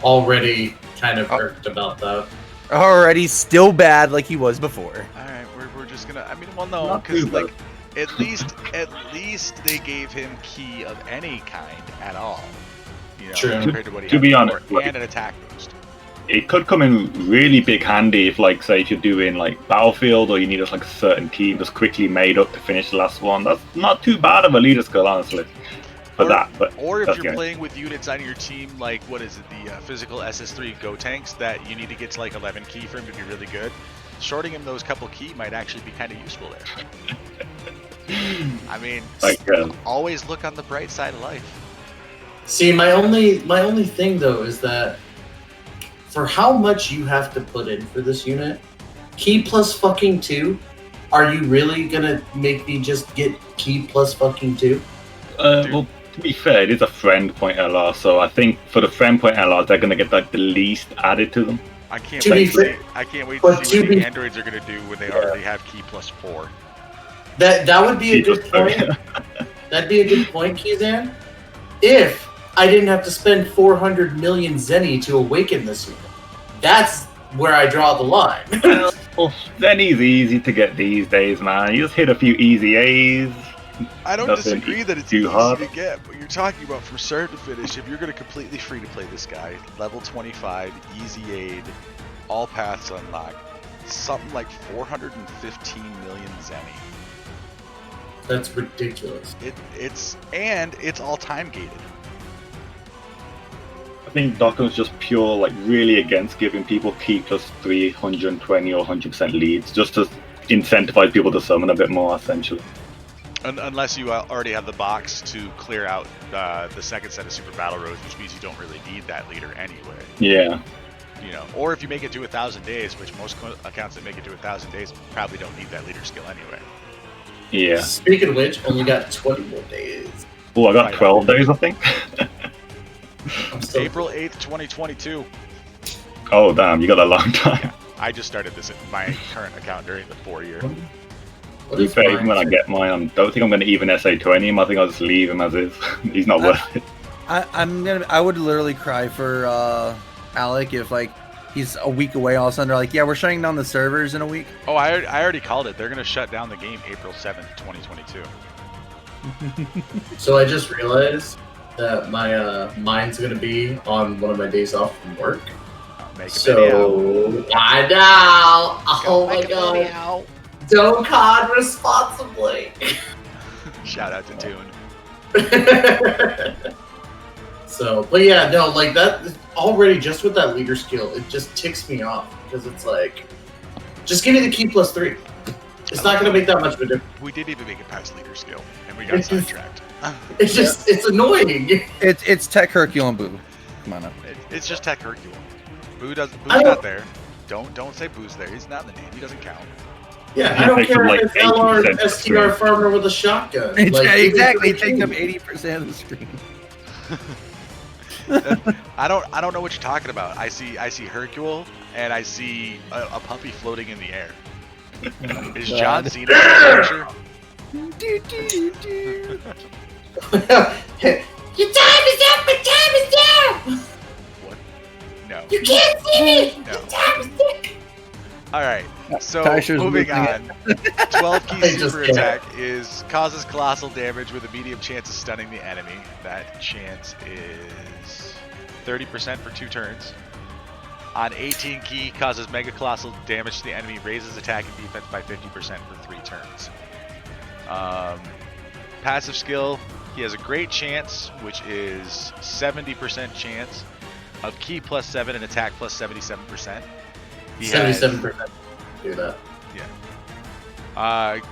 Already kind of irked about that. Already still bad like he was before. All right, we're just gonna. I mean, well, no, Not because too bad. like at least they gave him key of any kind at all. You know, True. compared to what he To had be before, honest, like- and an attack boost. It could come in really big handy if, like, say, if you're doing like Battlefield or you need like a certain team just quickly made up to finish the last one. That's not too bad of a leader skill, honestly, for that. But Or if that's you're good. playing with units on your team, like what is it, the physical SS3 Go tanks that you need to get to like 11 key for him to be really good. Shorting him those couple key might actually be kind of useful there. I mean, Like, always look on the bright side of life. See, my only thing though is that for how much you have to put in for this unit, key +2, are you really gonna make me just get key +2? well, to be fair, it is a friend point LR, so I think for the friend point LR, they're gonna get like the least added to them. I can't To wait be to see. fair- I can't wait but to see to what the be- androids are gonna do when they Yeah. already have key +4. That would be a good Jesus, point. That'd be a good point, Kizan. If I didn't have to spend 400 million Zenny to awaken this unit, that's where I draw the line. Well, Zenny's easy to get these days, man. You just hit a few easy A's. I don't Nothing disagree that it's too easy hard. to get, but you're talking about from start to finish. If you're going to completely free to play this guy, level 25, easy aid, all paths unlocked, something like 415 million Zenny. That's ridiculous. It's all time gated. I think Dokkan's just pure, like, really against giving people key +320 or 100% leads, just to incentivize people to summon a bit more, essentially. Unless you already have the box to clear out the second set of Super Battle Roads, which means you don't really need that leader anyway. Yeah. You know, or if you make it to 1,000 days, which most accounts that make it to 1,000 days probably don't need that leader skill anyway. Yeah. Speaking of which, only got 20 more days. Oh, I got Right. 12 days, I think. I'm still April 8th, 2022. Oh, damn, you got a long time. I just started this my current account during the 4 year. What To be is fair, mine? even when I get mine, I don't think I'm going to even SA20 him. I think I'll just leave him as is. He's not worth it. I would literally cry for Alec if like he's a week away. All of a sudden they're like, yeah, we're shutting down the servers in a week. Oh, I already called it. They're gonna shut down the game April 7th, 2022. So I just realized that my mine's gonna be on one of my days off from work. Make a video. So I know. Oh my Make a god. video. Don't cod responsibly. Shout out to Toon. So, but yeah, no, like that already just with that leader skill, it just ticks me off because it's like, just give me the key +3. It's not going to make that much of a difference. We didn't even make it past leader skill, and we got sidetracked. It's just, it's annoying. It's Tech Hercule and Boo. Come on up. It's just Tech Hercule. Boo's not there. Don't say Boo's there. He's not in the name. He doesn't count. Yeah, I don't Takes care up, if like, it's LR 80% STR farmer with a shotgun. It's, Like, exactly, it it's takes up 80% of the screen. I don't know what you're talking about. I see Hercule and I see a puppy floating in the air. Is John Cena in the picture? Your time is up, my time is down! What? No. You can't see me! No. Your time is tick! Alright, so Taisha's moving losing on. 12 key I just super can't. attack causes colossal damage with a medium chance of stunning the enemy. That chance is 30% for 2 turns. On 18 key, causes mega colossal damage to the enemy, raises attack and defense by 50% for 3 turns. Passive skill, he has a great chance, which is 70% chance of key +7 and attack +77%. He has 77% do that.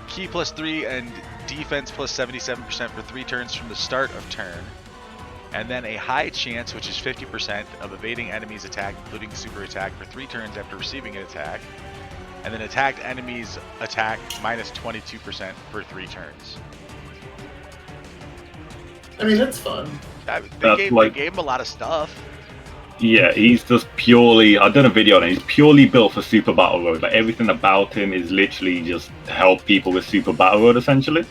key +3 and defense +77% for 3 turns from the start of turn. And then a high chance, which is 50% of evading enemies' attack, including super attack, for 3 turns after receiving an attack. And then attacked enemies' attack -22% for 3 turns. I mean, that's fun. They gave him a lot of stuff. Yeah, he's just purely. I've done a video on it. He's purely built for Super Battle Road. Like everything about him is literally just to help people with Super Battle Road, essentially.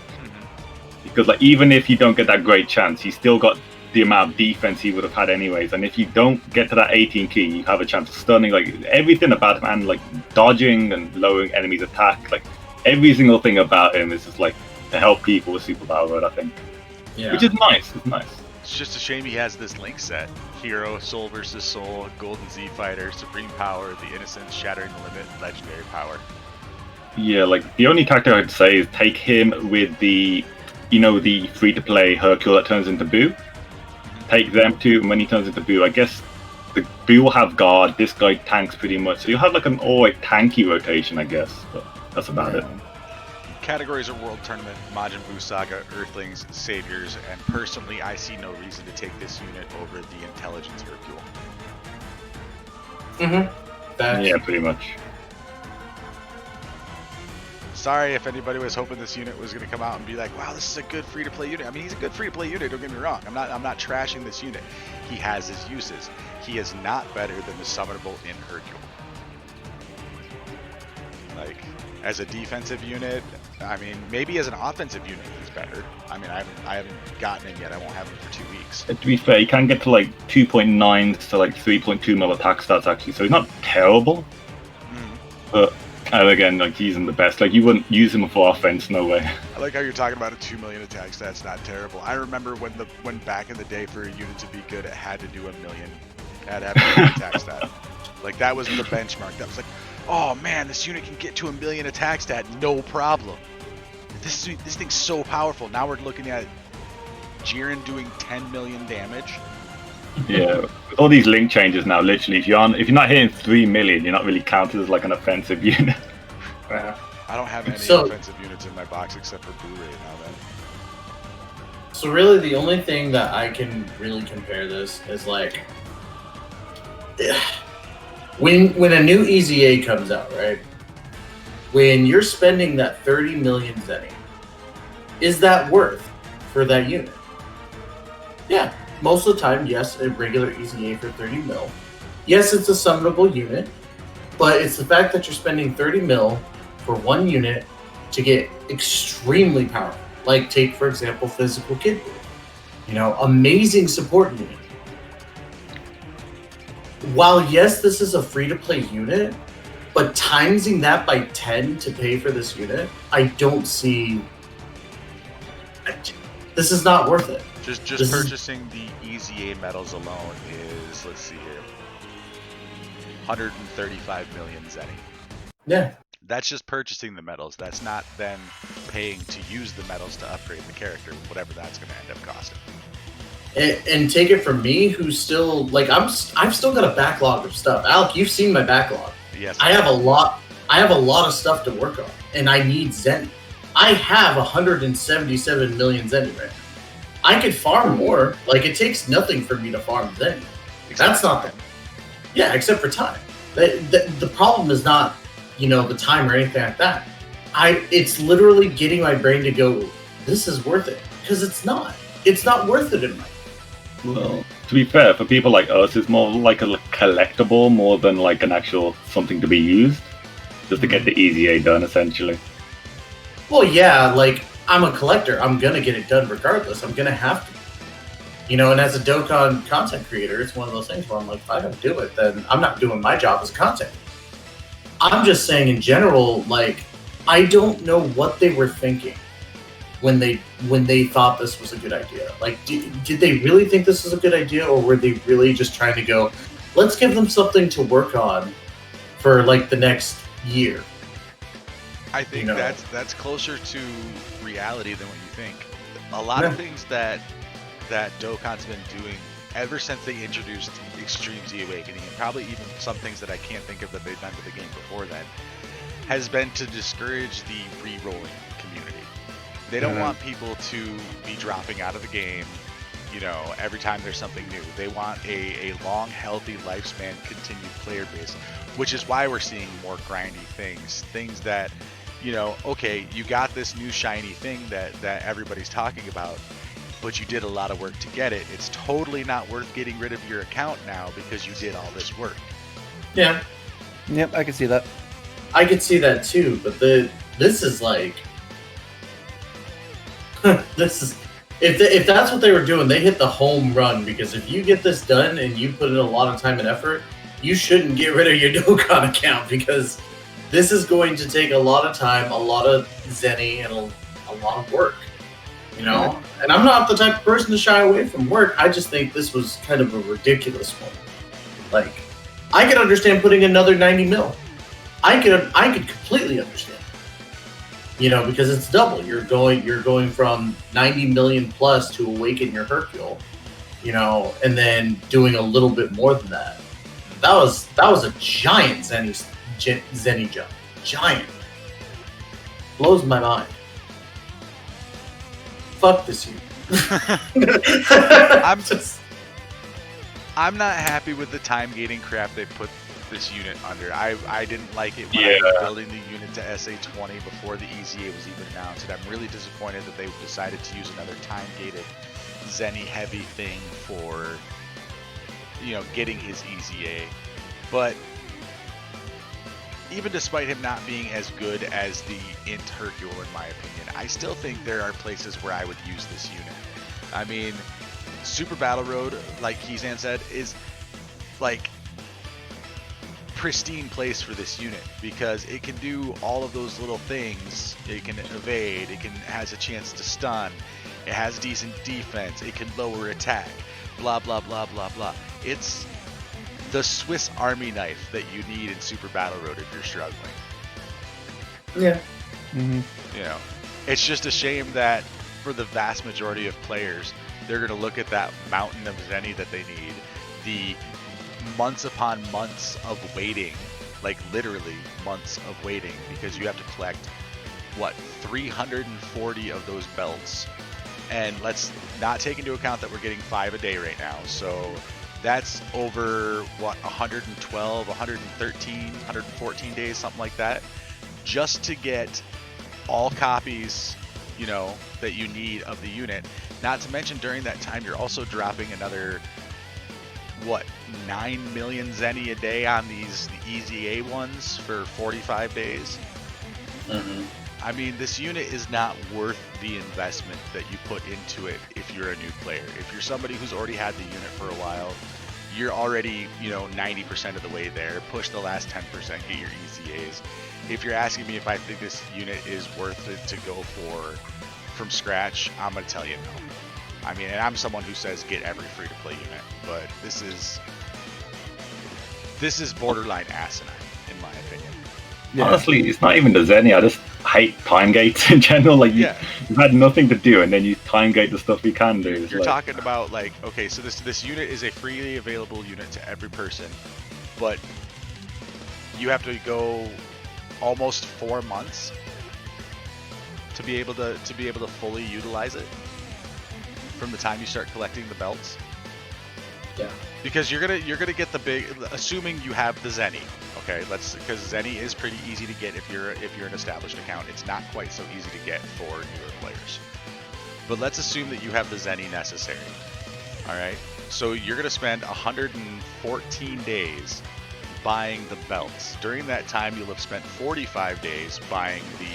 Because like even if you don't get that great chance, he's still got the amount of defense he would have had anyways. And if you don't get to that 18 key, you have a chance of stunning. Like everything about him, and like dodging and lowering enemies' attack. Like every single thing about him is just like to help people with Super Battle Road, I think. Yeah. Which is nice. It's nice. It's just a shame he has this link set. Hero, Soul versus Soul, Golden Z Fighter, Supreme Power, The Innocence, Shattering the Limit, Legendary Power. Yeah, like the only character I'd say is take him with the, the free-to-play Hercule that turns into Boo. Take them two, and when he turns into Boo, I guess the Boo will have guard. This guy tanks pretty much, so you'll have like an alright tanky rotation, I guess. But that's about it. Categories are World Tournament, Majin Buu Saga, Earthlings, Saviors, and personally I see no reason to take this unit over the Intelligence Hercule. Yeah, pretty much. Sorry if anybody was hoping this unit was going to come out and be like, wow, this is a good free-to-play unit. I mean, he's a good free-to-play unit, don't get me wrong. I'm not trashing this unit. He has his uses. He is not better than the summonable in Hercule. Like, as a defensive unit, I mean, maybe as an offensive unit he's better. I mean, I haven't gotten him yet. I won't have him for 2 weeks. To be fair, he can get to like 2.9 to like 3.2 mil attack stats actually, so he's not terrible. But again, like he's in the best. Like you wouldn't use him for offense, no way. I like how you're talking about a 2 million attack stats, not terrible. I remember when back in the day for a unit to be good, it had to do 1 million. It had to have a million attack stat. Like that was the benchmark. That was like, oh man, this unit can get to 1 million attack stat, no problem. This thing's so powerful. Now we're looking at Jiren doing 10 million damage. Yeah, with all these link changes now, literally, if you're not hitting 3 million, you're not really counted as like an offensive unit. I don't have any So- offensive units in my box except for Blu-ray now. Then So really, the only thing that I can really compare this is like when a new EZA comes out, right? When you're spending that 30 million zenny, is that worth for that unit? Yeah, most of the time, yes, a regular EZA for 30 mil. Yes, it's a summonable unit, but it's the fact that you're spending 30 mil for one unit to get extremely powerful. Like, take, for example, Physical Kid. Amazing support unit. While, yes, this is a free-to-play unit, but timesing that by 10 to pay for this unit, I don't see... This is not worth it. Just purchasing the EZA medals alone is, let's see here, 135 million Zenny. Yeah. That's just purchasing the medals. That's not then paying to use the medals to upgrade the character, whatever that's going to end up costing. And take it from me, who's still like I've still got a backlog of stuff. Alec, you've seen my backlog. Yes. I have a lot of stuff to work on, and I need Zen. I have 177 million Zen right now. I could farm more. Like, it takes nothing for me to farm Zen. That's not them. Yeah, except for time. The problem is not, the time or anything like that. It's literally getting my brain to go, this is worth it, because it's not. It's not worth it in my. Well, to be fair, for people like us, it's more like a collectible more than like an actual something to be used, just to get the EZA done, essentially. Well, yeah, like, I'm a collector. I'm gonna get it done regardless. I'm gonna have to. And as a Dokkan content creator, it's one of those things where I'm like, if I don't do it, then I'm not doing my job as a content. I'm just saying in general, like, I don't know what they were thinking when they thought this was a good idea. Like, did they really think this was a good idea, or were they really just trying to go, let's give them something to work on for like the next year? I think that's closer to reality than what you think. A lot of things that Dokkan's been doing ever since they introduced Extreme Z Awakening, and probably even some things that I can't think of that they've done to the game before then, has been to discourage the re-rolling community. They don't want people to be dropping out of the game, every time there's something new. They want a long, healthy lifespan, continued player base, which is why we're seeing more grindy things that, okay, you got this new shiny thing that everybody's talking about, but you did a lot of work to get it. It's totally not worth getting rid of your account now because you did all this work. Yeah. Yep, I can see that. I could see that too, but this is like... this is if that's what they were doing, they hit the home run, because if you get this done and you put in a lot of time and effort, you shouldn't get rid of your Dokkan account, because this is going to take a lot of time, a lot of Zenny, and a lot of work. And I'm not the type of person to shy away from work. I just think this was kind of a ridiculous one. Like, I could understand putting another 90 mil. I could completely understand. Because it's double. You're going from 90 million plus to awaken your Hercule, and then doing a little bit more than that. That was a giant Zenny jump. Giant. Blows my mind. Fuck this year. I'm not happy with the time gating crap they put this unit under. I didn't like it when I was building the unit to SA20 before the EZA was even announced, and I'm really disappointed that they decided to use another time gated Zenny heavy thing for getting his EZA. But even despite him not being as good as the Int Hercule, in my opinion, I still think there are places where I would use this unit. I mean, Super Battle Road, like Kizan said, is like pristine place for this unit, because it can do all of those little things. It can evade, has a chance to stun, it has decent defense, it can lower attack, blah blah blah blah blah. It's the Swiss Army knife that you need in Super Battle Road if you're struggling. Yeah. It's just a shame that for the vast majority of players, they're going to look at that mountain of Zenny that they need, the months upon months of waiting, like literally months of waiting, because you have to collect 340 of those belts, and let's not take into account that we're getting 5 a day right now, so that's over 112, 113, 114 days, something like that, just to get all copies that you need of the unit. Not to mention, during that time, you're also dropping another 9 million Zenny a day on the EZA ones for 45 days. I mean, this unit is not worth the investment that you put into it if you're a new player. If you're somebody who's already had the unit for a while, you're already, 90% of the way there. Push the last 10%, get your EZAs. If you're asking me if I think this unit is worth it to go for from scratch, I'm going to tell you no. I mean, and I'm someone who says get every free-to-play unit, but this is borderline asinine, in my opinion. Yeah. Honestly, it's not even the Zenny. I just hate time gates in general. Like, you've had nothing to do, and then you time gate the stuff you can do. You're talking about, like, okay, so this unit is a freely available unit to every person, but you have to go almost 4 months to be able to fully utilize it from the time you start collecting the belts. Yeah. Because you're gonna get the big, assuming you have the Zenny. Okay, because Zenny is pretty easy to get if you're an established account. It's not quite so easy to get for newer players. But let's assume that you have the Zenny necessary. All right, so you're gonna spend 114 days buying the belts. During that time, you'll have spent 45 days buying the,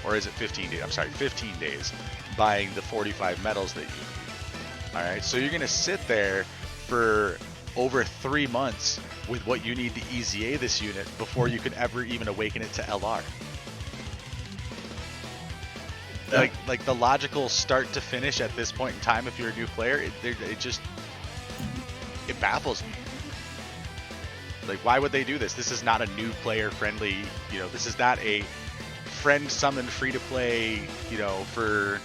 or is it 15 days? I'm sorry, 15 days buying the 45 medals that you need. All right, so you're gonna sit there for over 3 months with what you need to EZA this unit before you can ever even awaken it to LR. Yeah. Like the logical start to finish at this point in time, if you're a new player, it baffles me. Like, why would they do this? This is not a new player friendly, this is not a friend summon free to play, for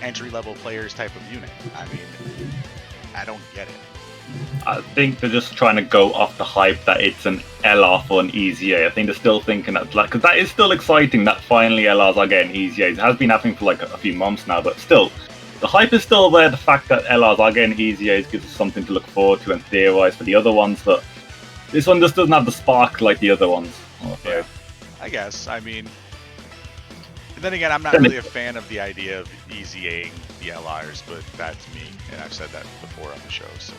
entry level players type of unit. I mean, I don't get it. I think they're just trying to go off the hype that it's an LR for an EZA. I think they're still thinking that, because that is still exciting that finally LRs are getting EZAs. It has been happening for like a few months now, but still, the hype is still there. The fact that LRs are getting EZAs gives us something to look forward to and theorize for the other ones, but this one just doesn't have the spark like the other ones. Yeah, I guess. I mean, then again, I'm not really a fan of the idea of EZAing the LRs, but that's me, and I've said that before on the show, so.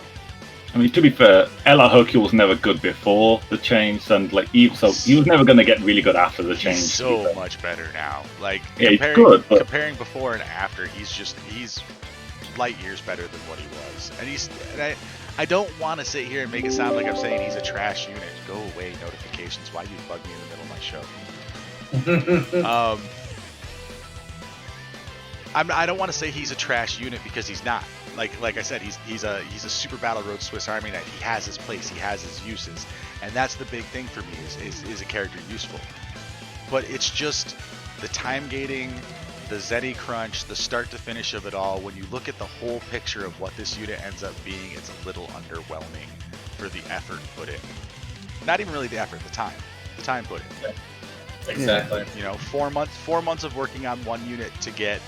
I mean, to be fair, LR Hercule was never good before the change, and he was never going to get really good after the change. He's so much better now. Like, yeah, he's good, but comparing before and after, he's light years better than what he was. And I don't want to sit here and make it sound like I'm saying he's a trash unit. Go away, notifications. Why do you bug me in the middle of my show? I don't want to say he's a trash unit because he's not. Like I said, he's a Super Battle Road Swiss Army knife. He has his place, he has his uses, and that's the big thing for me is a character useful. But it's just the time gating, the Zenny crunch, the start to finish of it all. When you look at the whole picture of what this unit ends up being, it's a little underwhelming for the effort put in. Not even really the effort, the time put in. Exactly. 4 months of working on one unit to get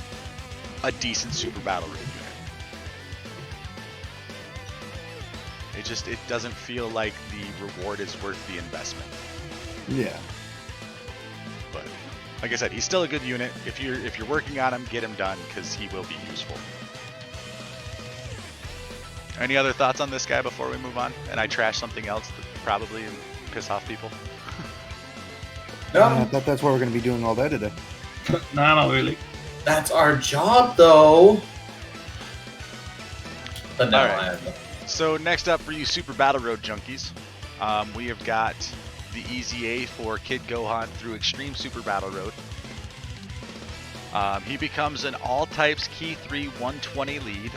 a decent Super Battle Road unit. It doesn't feel like the reward is worth the investment. Yeah. But like I said, he's still a good unit. If you're working on him, get him done because he will be useful. Any other thoughts on this guy before we move on? And I trash something else that probably piss off people. No, That's what we're going to be doing all day today. No, not really. that's our job, though. But no, All right. I have nothing. So next up for you Super Battle Road junkies, we have got the EZA for Kid Gohan through Extreme Super Battle Road. He becomes an all types Key 3 120 lead.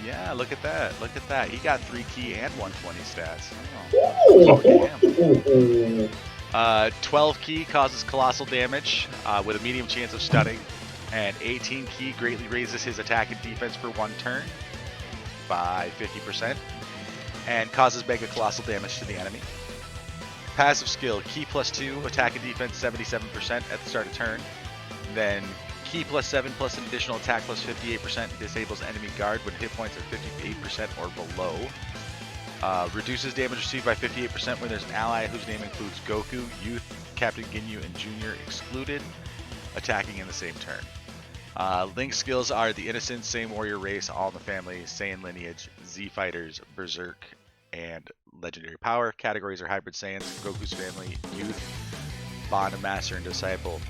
Yeah, look at that. He got 3 key and 120 stats. Oh. Damn. 12 key causes colossal damage with a medium chance of stunning, and 18 key greatly raises his attack and defense for 1 turn by 50%, and causes mega colossal damage to the enemy. Passive skill, key +2, attack and defense 77% at the start of turn. Then key +7 plus an additional attack +58% disables enemy guard when hit points are 58% or below. Reduces damage received by 58% when there's an ally whose name includes Goku, Youth, Captain Ginyu, and Junior excluded, attacking in the same turn. Link skills are the Innocent, Same Warrior Race, All in the Family, Saiyan Lineage, Z Fighters, Berserk, and Legendary Power. Categories are Hybrid Saiyans, Goku's Family, Youth, Bond of Master and Disciple.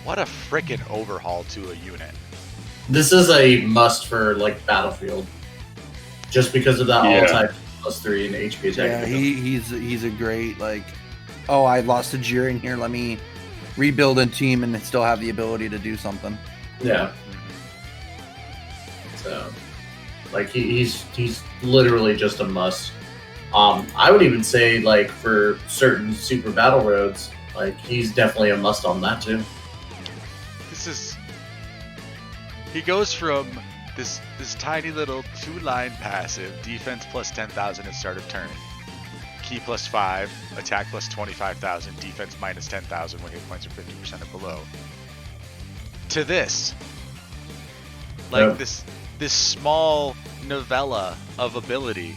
What a frickin' overhaul to a unit. This is a must for like Battlefield, just because of that all-time +3 in HP attack. Yeah, he's a great like. Oh, I lost a Jiren here. Let me rebuild a team and still have the ability to do something. Yeah. So, like he's literally just a must. I would even say like for certain super battle roads, like he's definitely a must on that too. He goes from this tiny little 2-line passive, defense plus 10,000 at start of turn, key plus 5, attack plus 25,000, defense minus 10,000 when hit points are 50% or below, to this. Like this small novella of ability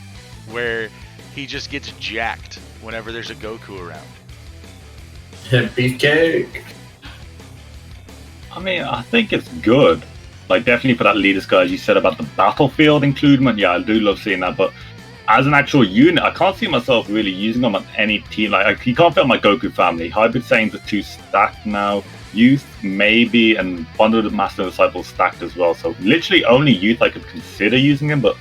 where he just gets jacked whenever there's a Goku around. Beefcake. I mean, I think it's good. Like, definitely for that leader skill, as you said about the battlefield inclusion. Yeah, I do love seeing that. But as an actual unit, I can't see myself really using them on any team. Like, you can't fit on my Goku family. Hybrid Saiyans are 2 stacked now. Youth, maybe, and Bond of Master and Disciple stacked as well. So, literally only Youth I could consider using him. But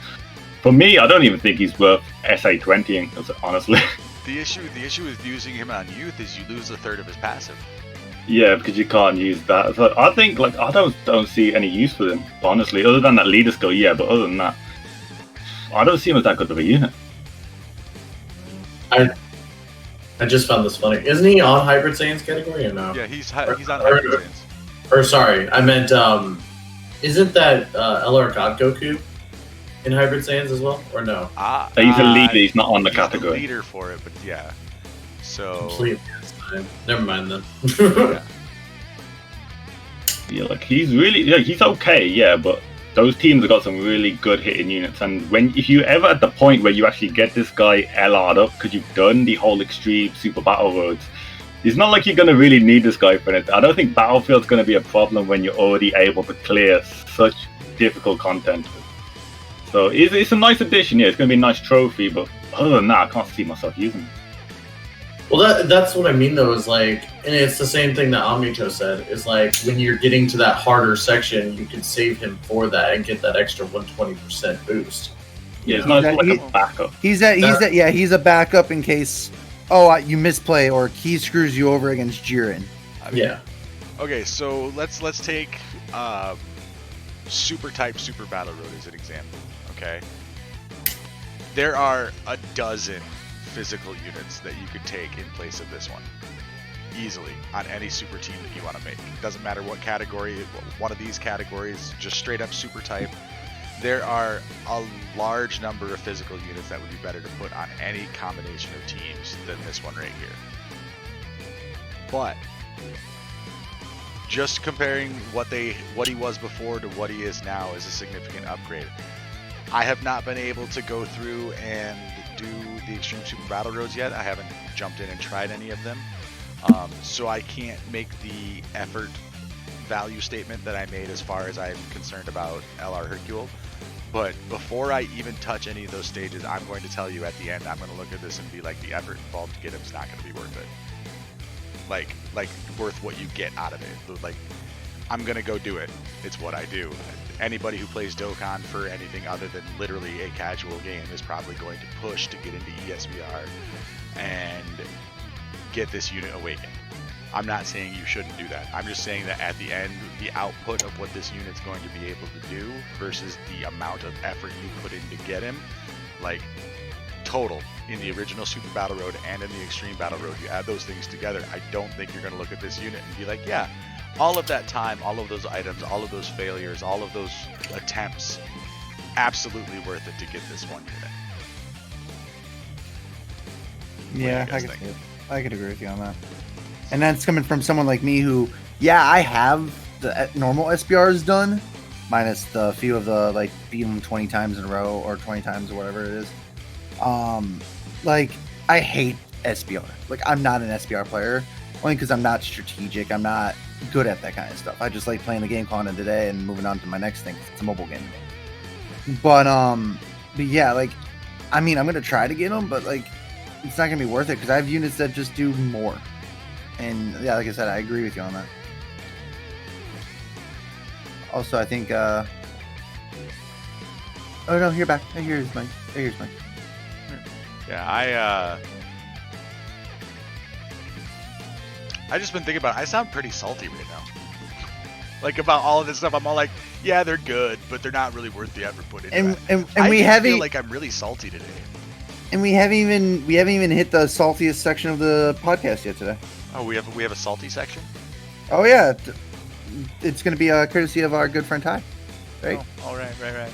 for me, I don't even think he's worth SA20ing, honestly. The issue with using him on Youth is you lose a third of his passive. Yeah, because you can't use that. So I think, like, I don't see any use for him, honestly, other than that leader skill. Yeah, but other than that, I don't see him as that good of a unit. I just found this funny. Isn't he on Hybrid Saiyans category or no? Yeah, he's on Hybrid Saiyans. Or sorry, I meant isn't that LR God Goku in Hybrid Saiyans as well, or no? He's a leader. He's not on the he's category. The leader for it, but yeah. So Completely. Never mind then. Yeah, like he's okay, yeah, but those teams have got some really good hitting units, and if you ever at the point where you actually get this guy LR'd up because you've done the whole extreme super battle roads, it's not like you're going to really need this guy for it. I don't think Battlefield's going to be a problem when you're already able to clear such difficult content. So it's a nice addition, yeah, it's going to be a nice trophy, but other than that, I can't see myself using it. Well, that's what I mean, though, is like, and it's the same thing that Omnito said, is like, when you're getting to that harder section, you can save him for that and get that extra 120% boost. Yeah, it's not like a backup. He's a backup in case, you misplay or Key screws you over against Jiren. Yeah. Okay, so let's take Super Battle Road as an example, okay? There are a dozen physical units that you could take in place of this one easily on any super team that you want to make. It doesn't matter what category, one of these categories, just straight up super type. There are a large number of physical units that would be better to put on any combination of teams than this one right here. But just comparing what he was before to what he is now is a significant upgrade. I have not been able to go through and do the Extreme Super Battle Roads yet. I haven't jumped in and tried any of them. So I can't make the effort value statement that I made as far as I'm concerned about LR Hercule. But before I even touch any of those stages, I'm going to tell you at the end, I'm going to look at this and be like, the effort involved to get him is not going to be worth it. Like worth what you get out of it. Like, I'm going to go do it. It's what I do. Anybody who plays Dokkan for anything other than literally a casual game is probably going to push to get into ESVR and get this unit awakened. I'm not saying you shouldn't do that. I'm just saying that at the end, the output of what this unit's going to be able to do versus the amount of effort you put in to get him, like total in the original Super Battle Road and in the Extreme Battle Road, you add those things together, I don't think you're going to look at this unit and be like, yeah, all of that time, all of those items, all of those failures, all of those attempts, absolutely worth it to get this one unit. Yeah, I could agree with you on that. And that's coming from someone like me who, I have the normal SBRs done, minus the few of the, like, beat them 20 times in a row or 20 times or whatever it is. Like, I hate SBR. Like, I'm not an SBR player, only because I'm not strategic. I'm not good at that kind of stuff. I just like playing the game, calling it today, and moving on to my next thing. It's a mobile game. But yeah, like, I mean, I'm gonna try to get them, but like, it's not gonna be worth it because I have units that just do more. And yeah, like I said, I agree with you on that. Also, I think. Oh no, you're back. Here's Mike. Here's Mike. Yeah, I just been thinking about it. I sound pretty salty right now. Like about all of this stuff, I'm all like, yeah, they're good, but they're not really worth the effort put into it. And I we just haven't feel like I'm really salty today. and we haven't even hit the saltiest section of the podcast yet today. Oh, we have a salty section? Oh yeah, it's going to be courtesy of our good friend Ty. Right? Oh, all right.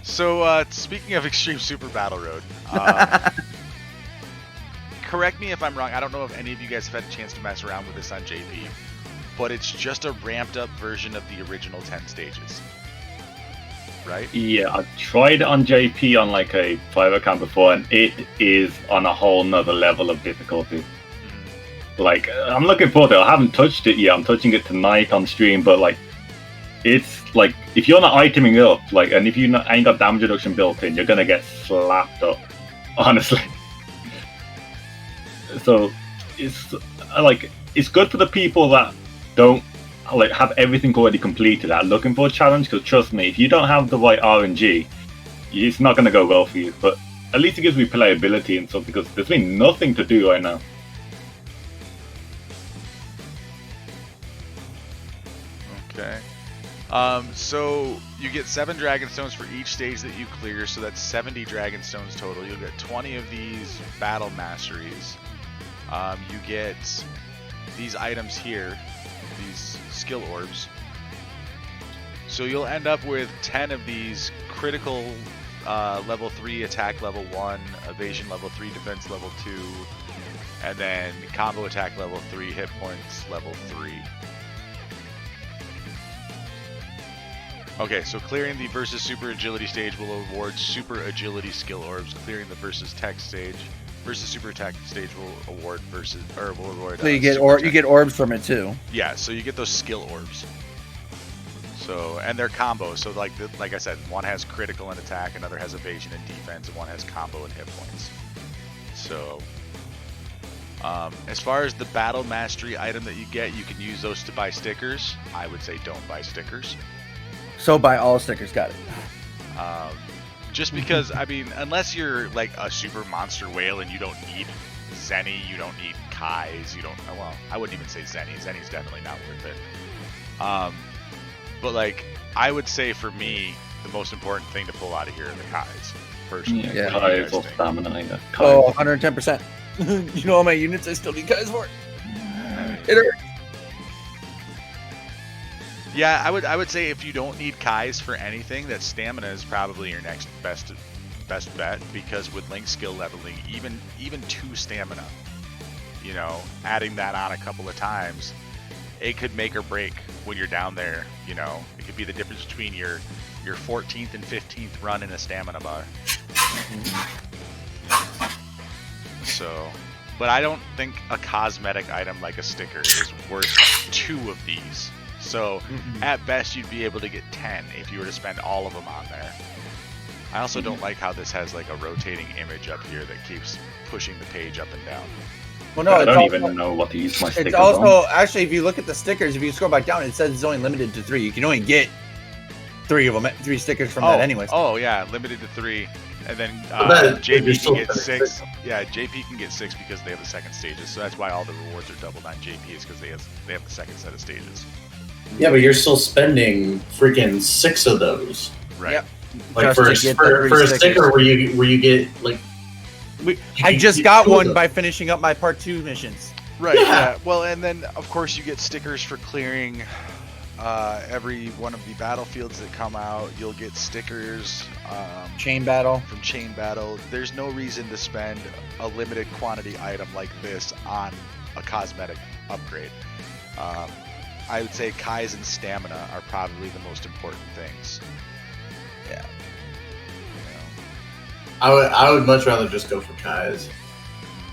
So, speaking of Extreme Super Battle Road, correct me if I'm wrong. I don't know if any of you guys have had a chance to mess around with this on JP, but it's just a ramped up version of the original 10 stages, right? Yeah, I tried it on JP on like a 5 account before, and it is on a whole nother level of difficulty. Like, I'm looking forward to it. I haven't touched it yet. I'm touching it tonight on stream, but like, it's like, if you're not iteming up, like, and if you ain't got damage reduction built in, you're gonna get slapped up, honestly. So, it's like, it's good for the people that don't like have everything already completed, that are looking for a challenge, because trust me, if you don't have the right RNG, it's not gonna go well for you. But at least it gives me playability and stuff, because there's been nothing to do right now. Okay. So you get 7 Dragon Stones for each stage that you clear, so that's 70 Dragon Stones total. You'll get 20 of these Battle Masteries. You get these items here, these skill orbs. So you'll end up with 10 of these critical level 3, attack level 1, evasion level 3, defense level 2, and then combo attack level 3, hit points level 3. Okay, so clearing the versus super agility stage will award super agility skill orbs. Clearing the versus tech stage, versus super attack stage will award will award. So you get orbs from it too. Yeah, so you get those skill orbs. So, and they're combos. So like I said, one has critical and attack, another has evasion and defense, and one has combo and hit points. So, as far as the battle mastery item that you get, you can use those to buy stickers. I would say don't buy stickers. So buy all stickers, got it. Just because, I mean, unless you're like a super monster whale and you don't need Zenny, you don't need Kais, you don't, well, I wouldn't even say Zenny. Zenny's definitely not worth it. But like, I would say for me, the most important thing to pull out of here are the Kais, personally. Yeah, Kais or stamina, yeah. Oh, 110%. You know all my units I still need Kais for. It hurts. Yeah, I would say if you don't need Kais for anything, that stamina is probably your next best bet, because with link skill leveling, even 2 stamina, you know, adding that on a couple of times, it could make or break when you're down there. You know, it could be the difference between your 14th and 15th run in a stamina bar. So, but I don't think a cosmetic item like a sticker is worth 2 of these. So, at best, you'd be able to get 10 if you were to spend all of them on there. I also don't like how this has like a rotating image up here that keeps pushing the page up and down. Well, no, I don't even know what to use my stickers It's also, on. actually, if you look at the stickers, if you scroll back down, it says it's only limited to 3. You can only get 3 of them, 3 stickers from that anyways. Oh, yeah, limited to 3. And then JP JP can get 6. Yeah, JP can get 6 because they have the second stages. So that's why all the rewards are doubled on JP, is because they have the second set of stages. Yeah, but you're still spending freaking 6 of those. Right. Yep. Like Just for to a, get for, the 3 for a stickers. sticker where you get like. I just got one by finishing up my part 2 missions. Right. Yeah. Yeah. Well, and then of course you get stickers for clearing every one of the battlefields that come out. You'll get stickers Chain battle. from Chain Battle. There's no reason to spend a limited quantity item like this on a cosmetic upgrade. I would say Kais and stamina are probably the most important things. Yeah. You know? I would much rather just go for Kais.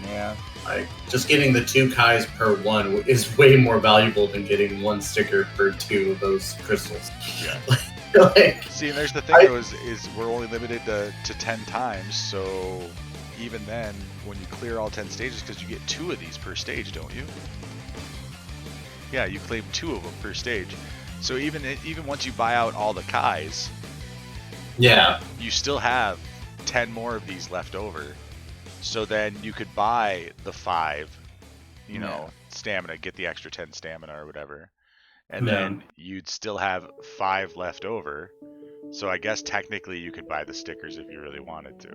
Yeah. Like, just getting the 2 Kais per one is way more valuable than getting 1 sticker for 2 of those crystals. Yeah. Like, See, and there's the thing though, is we're only limited to 10 times, so even then, when you clear all 10 stages, because you get 2 of these per stage, don't you? Yeah, you claim 2 of them per stage. So even once you buy out all the Kais, Yeah. you still have 10 more of these left over. So then you could buy the 5, you know, stamina, get the extra 10 stamina or whatever. And then you'd still have 5 left over. So I guess technically you could buy the stickers if you really wanted to.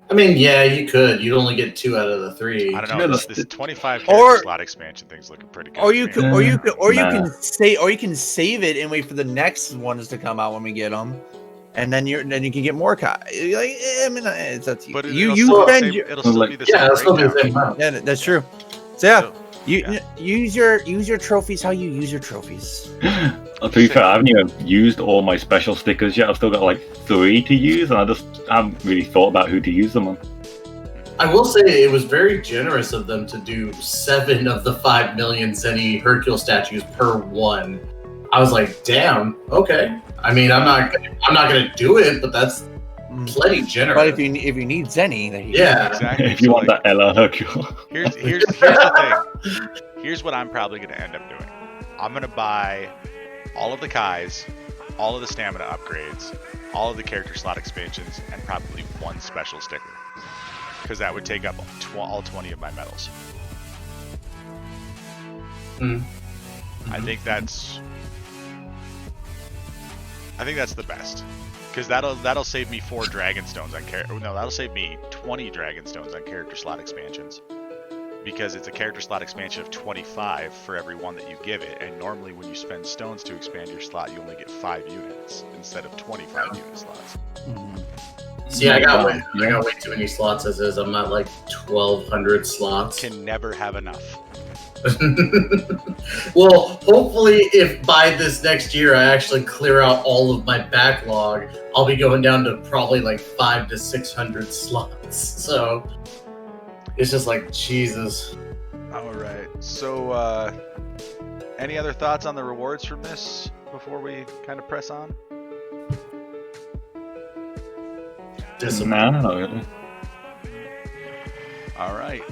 I mean, yeah, you could. You'd only get 2 out of the 3. I don't You know. know, This 25 Or- character slot expansion thing's looking pretty good. Or you to me. could, you Nah. can save it and wait for the next ones to come out when we get them, and then you can get more. Like, I mean, it's up to you. But you it'll spend your, it'll still be the Yeah, same it'll still be the breakdown. same amount. yeah, that's true. So yeah, So, you use your trophies how you use your trophies. To be fair, I haven't even used all my special stickers yet. I've still got like 3 to use, and I haven't really thought about who to use them on. I will say it was very generous of them to do 7 of the 5 million Zenny Hercule statues per one. I was like, damn, okay. I mean, I'm not gonna do it, but that's plenty generous. But if you need Zenny, then Yeah. Exactly. If you So, want like, that Ella Hercule. Here's the thing. Here's what I'm probably going to end up doing. I'm going to buy all of the Kais, all of the stamina upgrades, all of the character slot expansions, and probably 1 special sticker. Because that would take up all 20 of my medals. I think that's the best. Because that'll save me 4 dragon stones on that'll save me 20 dragon stones on character slot expansions. Because it's a character slot expansion of 25 for every one that you give it, and normally when you spend stones to expand your slot, you only get 5 units instead of 25 unit slots. See, I got way too many slots as is. I'm not like 1,200 slots. Can never have enough. Well, hopefully, if by this next year I actually clear out all of my backlog, I'll be going down to probably like 500 to 600 slots. So it's just like, Jesus. All right. So, any other thoughts on the rewards from this before we kind of press on? Nah, not really. All right.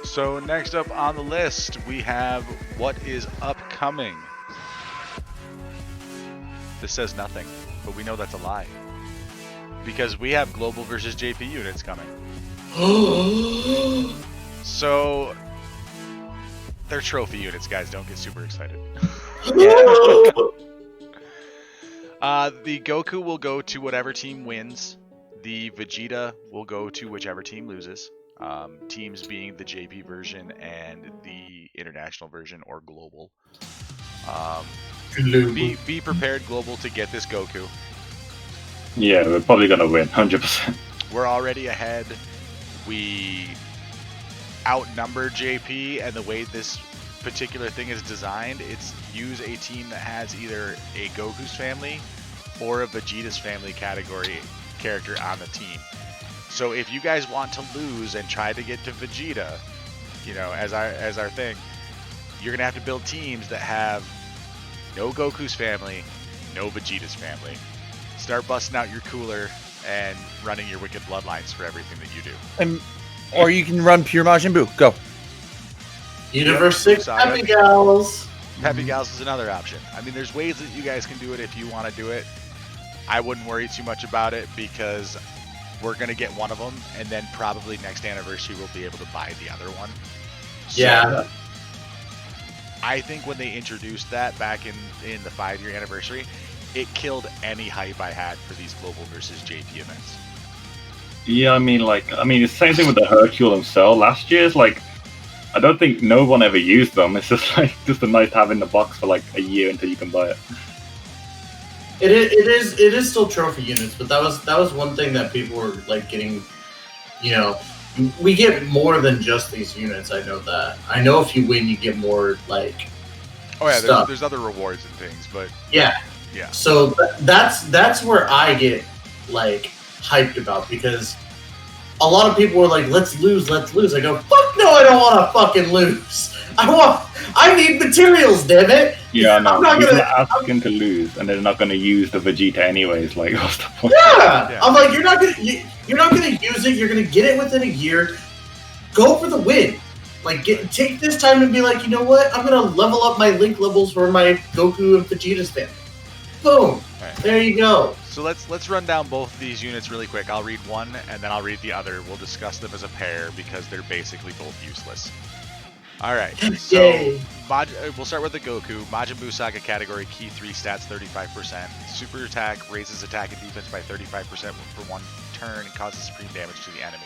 So next up on the list, we have what is upcoming. This says nothing, but we know that's a lie. Because we have Global versus JP units coming. So, they're trophy units, guys. Don't get super excited. The Goku will go to whatever team wins. The Vegeta will go to whichever team loses. Teams being the JP version and the international version or global. Be prepared, global, to get this Goku. Yeah, we're probably gonna win, 100%. We're already ahead. We outnumber JP, and the way this particular thing is designed, it's use a team that has either a Goku's family or a Vegeta's family category character on the team. So if you guys want to lose and try to get to Vegeta, you know, as our thing, you're gonna have to build teams that have no Goku's family, no Vegeta's family. Start busting out your cooler and running your wicked bloodlines for everything that you do. Or you can run pure Majin Buu. Go. Universe 6 Saga. Happy Gals. Peppy Gals is another option. I mean, there's ways that you guys can do it if you want to do it. I wouldn't worry too much about it because we're going to get one of them, and then probably next anniversary we'll be able to buy the other one. So Yeah. I think when they introduced that back in the 5-year anniversary, it killed any hype I had for these Global versus JP events. Yeah, I mean, it's the same thing with the Hercule himself. Last year's, I don't think no one ever used them. It's just just a nice to have in the box for like a year until you can buy it. It is still trophy units, but that was one thing that people were like getting, you know, we get more than just these units. I know that. I know if you win, you get more like. Oh yeah, stuff. there's other rewards and things, but Yeah. yeah. So that's where I get like hyped about, because a lot of people were like, let's lose. I go, fuck no, I don't want to fucking lose. I I need materials, damn it. Yeah, I know. I'm not People gonna. are asking to lose, and they're not going to use the Vegeta anyways. Like, what's the point? Yeah. I'm like, you're not gonna use it. You're gonna get it within a year. Go for the win. Like, take this time and be like, you know what? I'm gonna level up my link levels for my Goku and Vegeta's family. Boom. Right. There you go. So let's run down both these units really quick. I'll read one and then I'll read the other. We'll discuss them as a pair because they're basically both useless. All right. So Yay. we'll start with the Goku. Majin Buu Saga category key 3 stats 35%. Super attack raises attack and defense by 35% for 1 turn and causes supreme damage to the enemy.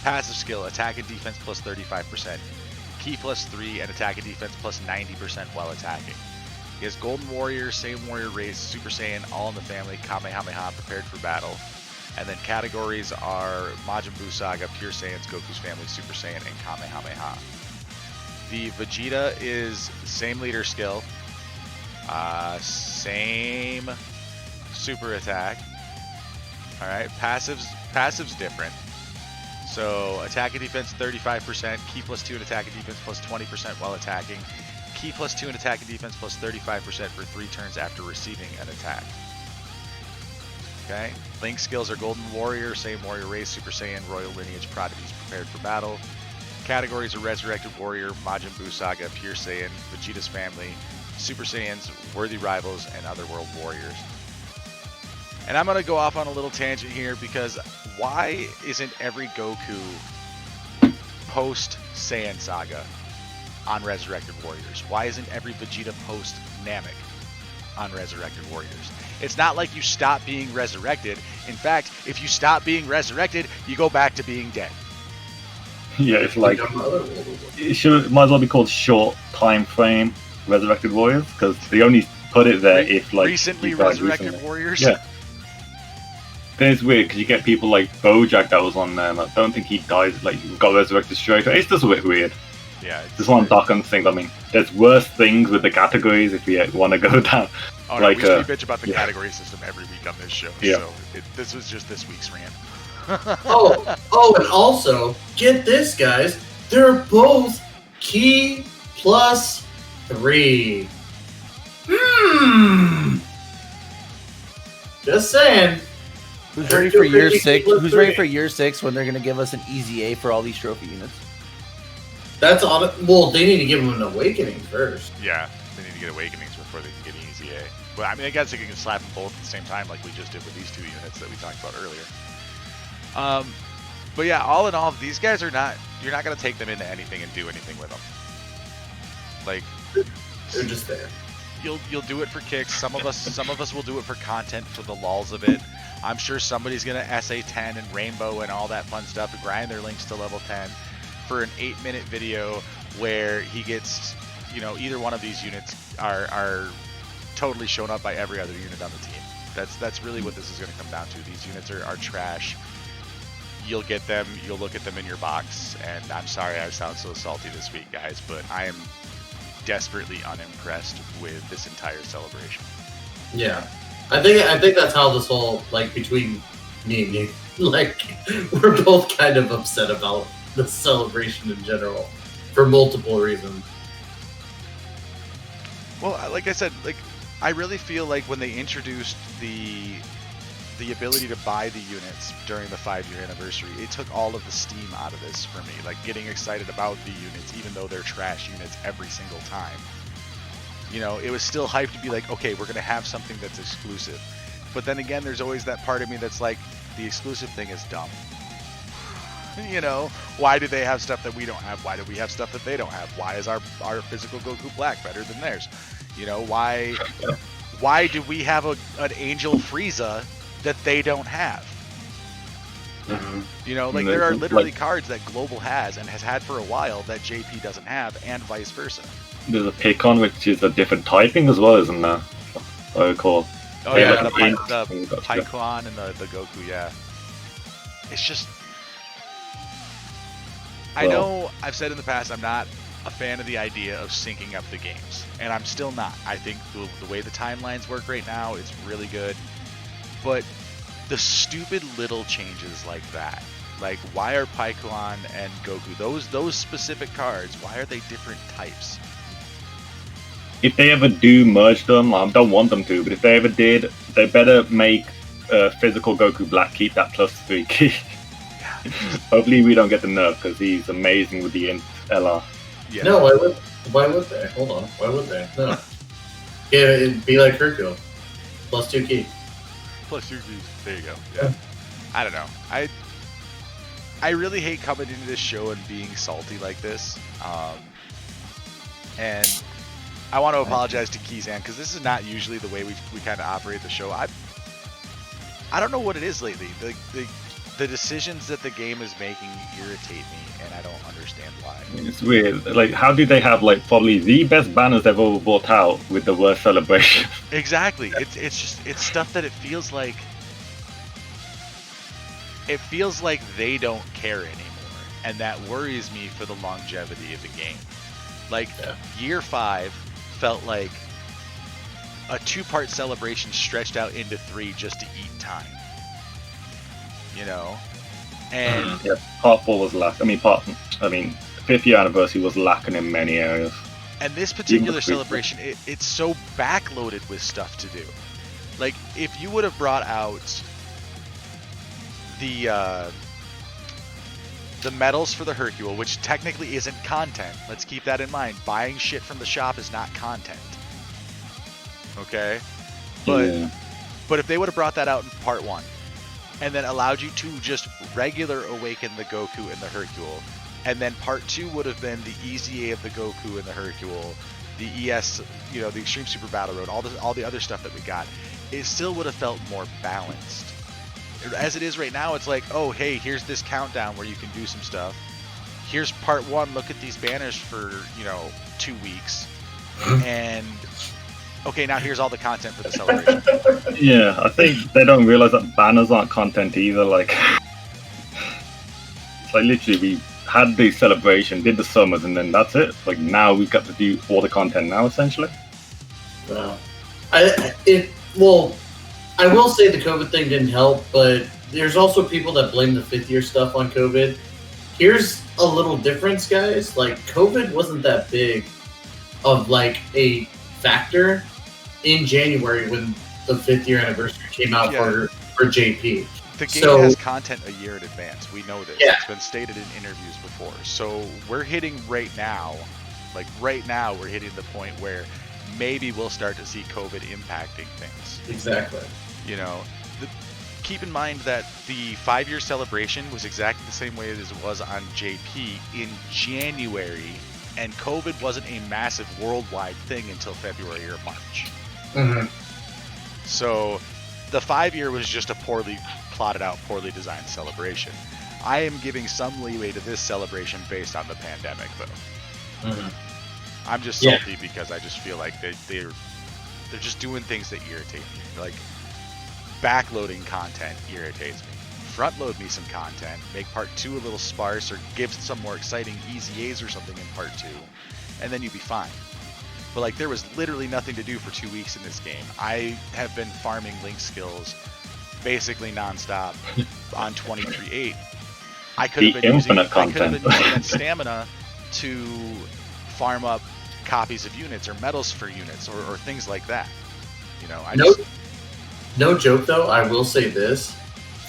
Passive skill, attack and defense plus 35%. Key plus 3 and attack and defense plus 90% while attacking. He has Golden Warrior, Saiyan Warrior Race, Super Saiyan, all in the family, Kamehameha, prepared for battle. And then categories are Majin Buu Saga, Pure Saiyans, Goku's family, Super Saiyan, and Kamehameha. The Vegeta is same leader skill, same super attack. All right, passive's different. So attack and defense 35%, key plus 2 and attack and defense plus 20% while attacking. Key plus 2 and attack and defense plus 35% for 3 turns after receiving an attack. Okay. Link skills are Golden Warrior, Saiyan Warrior Race, Super Saiyan, Royal Lineage, Prodigies, prepared for battle. Categories are Resurrected Warrior, Majin Buu Saga, Pure Saiyan, Vegeta's family, Super Saiyans, Worthy Rivals, and Other World Warriors. And I'm going to go off on a little tangent here because why isn't every Goku post Saiyan Saga on Resurrected Warriors? Why isn't every Vegeta post Namek on Resurrected Warriors? It's not like you stop being resurrected. In fact, if you stop being resurrected, you go back to being dead. Yeah, it's like might as well be called short time frame Resurrected Warriors because they only put it there if like recently resurrected warriors. Yeah. Then it's weird because you get people like Bojack that was on there, and I don't think he died, like, got resurrected straight away. It's just a bit weird. Yeah. This one Dokkan thing, I mean, there's worse things with the categories if you want to go down. Oh, like, no, we bitch about the category system every week on this show, so this was just this week's rant. and also, get this, guys. They're both key plus 3. Just saying. Who's ready for year 6? Who's ready for year 6 when they're going to give us an easy A for all these trophy units? That's all. Well, they need to give them an awakening first. Yeah, they need to get awakenings before they can get an easy A. But I mean, I guess they can slap them both at the same time, like we just did with these 2 units that we talked about earlier. But yeah, all in all, these guys are not. You're not going to take them into anything and do anything with them. Like, they're just there. You'll do it for kicks. Some of us will do it for content, for the lulz of it. I'm sure somebody's gonna SA10 and Rainbow and all that fun stuff and grind their links to level 10 for an 8-minute video where he gets, you know, either one of these units are totally shown up by every other unit on the team. That's really what this is gonna come down to. These units are trash. You'll get them, you'll look at them in your box, and I'm sorry I sound so salty this week, guys, but I am desperately unimpressed with this entire celebration. Yeah, I think that's how this whole, like, between me and you, like, we're both kind of upset about the celebration in general for multiple reasons. Well, like I said, like, I really feel like when they introduced the ability to buy the units during the 5-year anniversary, it took all of the steam out of this for me. Like, getting excited about the units, even though they're trash units every single time. You know, it was still hyped to be like, okay, we're going to have something that's exclusive. But then again, there's always that part of me that's like, the exclusive thing is dumb. You know, why do they have stuff that we don't have? Why do we have stuff that they don't have? Why is our physical Goku Black better than theirs? You know, why do we have an Angel Frieza that they don't have? Mm-hmm. You know, like, there are literally cards that Global has and has had for a while that JP doesn't have, and vice versa. There's a Picon, which is a different typing as well, isn't there? I recall. Oh yeah, the Pycon and the Goku, yeah. It's just... I know I've said in the past I'm not a fan of the idea of syncing up the games, and I'm still not. I think the way the timelines work right now, it's really good. But the stupid little changes like that, like, why are Pycon and Goku, those specific cards, why are they different types? if they ever do merge them, I don't want them to, but if they ever did, they better make physical Goku Black keep that +3 key. Hopefully we don't get the nerf because he's amazing with the int LR. Yeah. No, why would they? Hold on. Why would they? No. Yeah, it'd be like Hercule. +2 key. +2 keys. There you go. Yeah. I don't know. I really hate coming into this show and being salty like this. And I want to apologize to Kizan because this is not usually the way we kind of operate the show. I don't know what it is lately. The decisions that the game is making irritate me, and I don't understand why. It's weird. Like, how do they have like probably the best banners they've ever brought out with the worst celebration? Exactly. It's stuff that it feels like they don't care anymore, and that worries me for the longevity of the game. Like, Year 5 felt like a 2-part celebration stretched out into 3 just to eat time. You know? And yeah, part 4 was lacking. 5th year anniversary was lacking in many areas. And this particular celebration, it's so backloaded with stuff to do. Like, if you would have brought out the medals for the Hercule, which technically isn't content. Let's keep that in mind. Buying shit from the shop is not content. Okay? But if they would have brought that out in part 1, and then allowed you to just regular awaken the Goku and the Hercule, and then part 2 would have been the EZA of the Goku and the Hercule, the ES, the Extreme Super Battle Road, all the other stuff that we got, it still would have felt more balanced. As it is right now, it's like, oh, hey, here's this countdown where you can do some stuff. Here's part 1, look at these banners for, 2 weeks. And, okay, now here's all the content for the celebration. Yeah, I think they don't realize that banners aren't content either. Like, it's like literally we had the celebration, did the summers, and then that's it. Like, now we've got to do all the content now, essentially. Wow. I will say the COVID thing didn't help, but there's also people that blame the 5th year stuff on COVID. Here's a little difference, guys. Like, COVID wasn't that big of like a factor in January when the 5th year anniversary came out for JP. The game has content a year in advance. We know this. Yeah. It's been stated in interviews before. So we're hitting right now, we're hitting the point where maybe we'll start to see COVID impacting things. Exactly. Keep in mind that the 5-year celebration was exactly the same way as it was on JP in January, and COVID wasn't a massive worldwide thing until February or March. Mm-hmm. So the 5-year was just a poorly plotted out, poorly designed celebration. I am giving some leeway to this celebration based on the pandemic, though. Mm-hmm. I'm just salty because I just feel like they're just doing things that irritate me. Like, backloading content irritates me. Front load me some content, make part 2 a little sparse, or give some more exciting EZAs or something in part 2, and then you'd be fine. But like, there was literally nothing to do for 2 weeks in this game. I have been farming Link skills basically nonstop on 23.8. I could have been using that stamina to farm up copies of units or medals for units or things like that. No joke though, I will say this.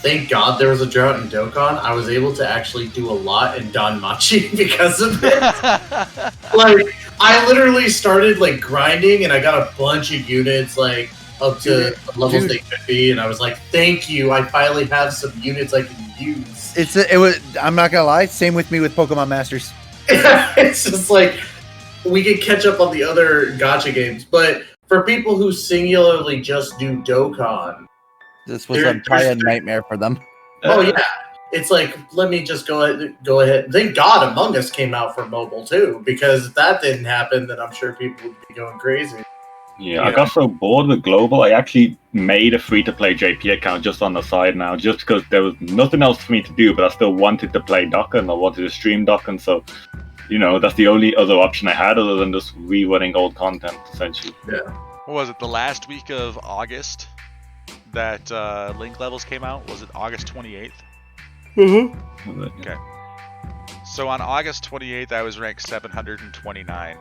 Thank God there was a drought in Dokkan. I was able to actually do a lot in Danmachi because of it. Like, I literally started like grinding and I got a bunch of units like up to the levels they could be, and I was like, thank you, I finally have some units I can use. I'm not gonna lie, same with me with Pokemon Masters. It's just like, we could catch up on the other gacha games, but for people who singularly just do Dokkan, this was probably a nightmare for them. Oh yeah, it's like, let me just go ahead. Thank God Among Us came out for mobile too, because if that didn't happen, then I'm sure people would be going crazy. Yeah, I got so bored with Global, I actually made a free-to-play JP account just on the side now, just because there was nothing else for me to do, but I still wanted to play Dokkan, I wanted to stream Dokkan, so, that's the only other option I had other than just rerunning old content, essentially. Yeah. What was it, the last week of August that Link levels came out? Was it August 28th? Mm-hmm. Okay. So on August 28th, I was ranked 729.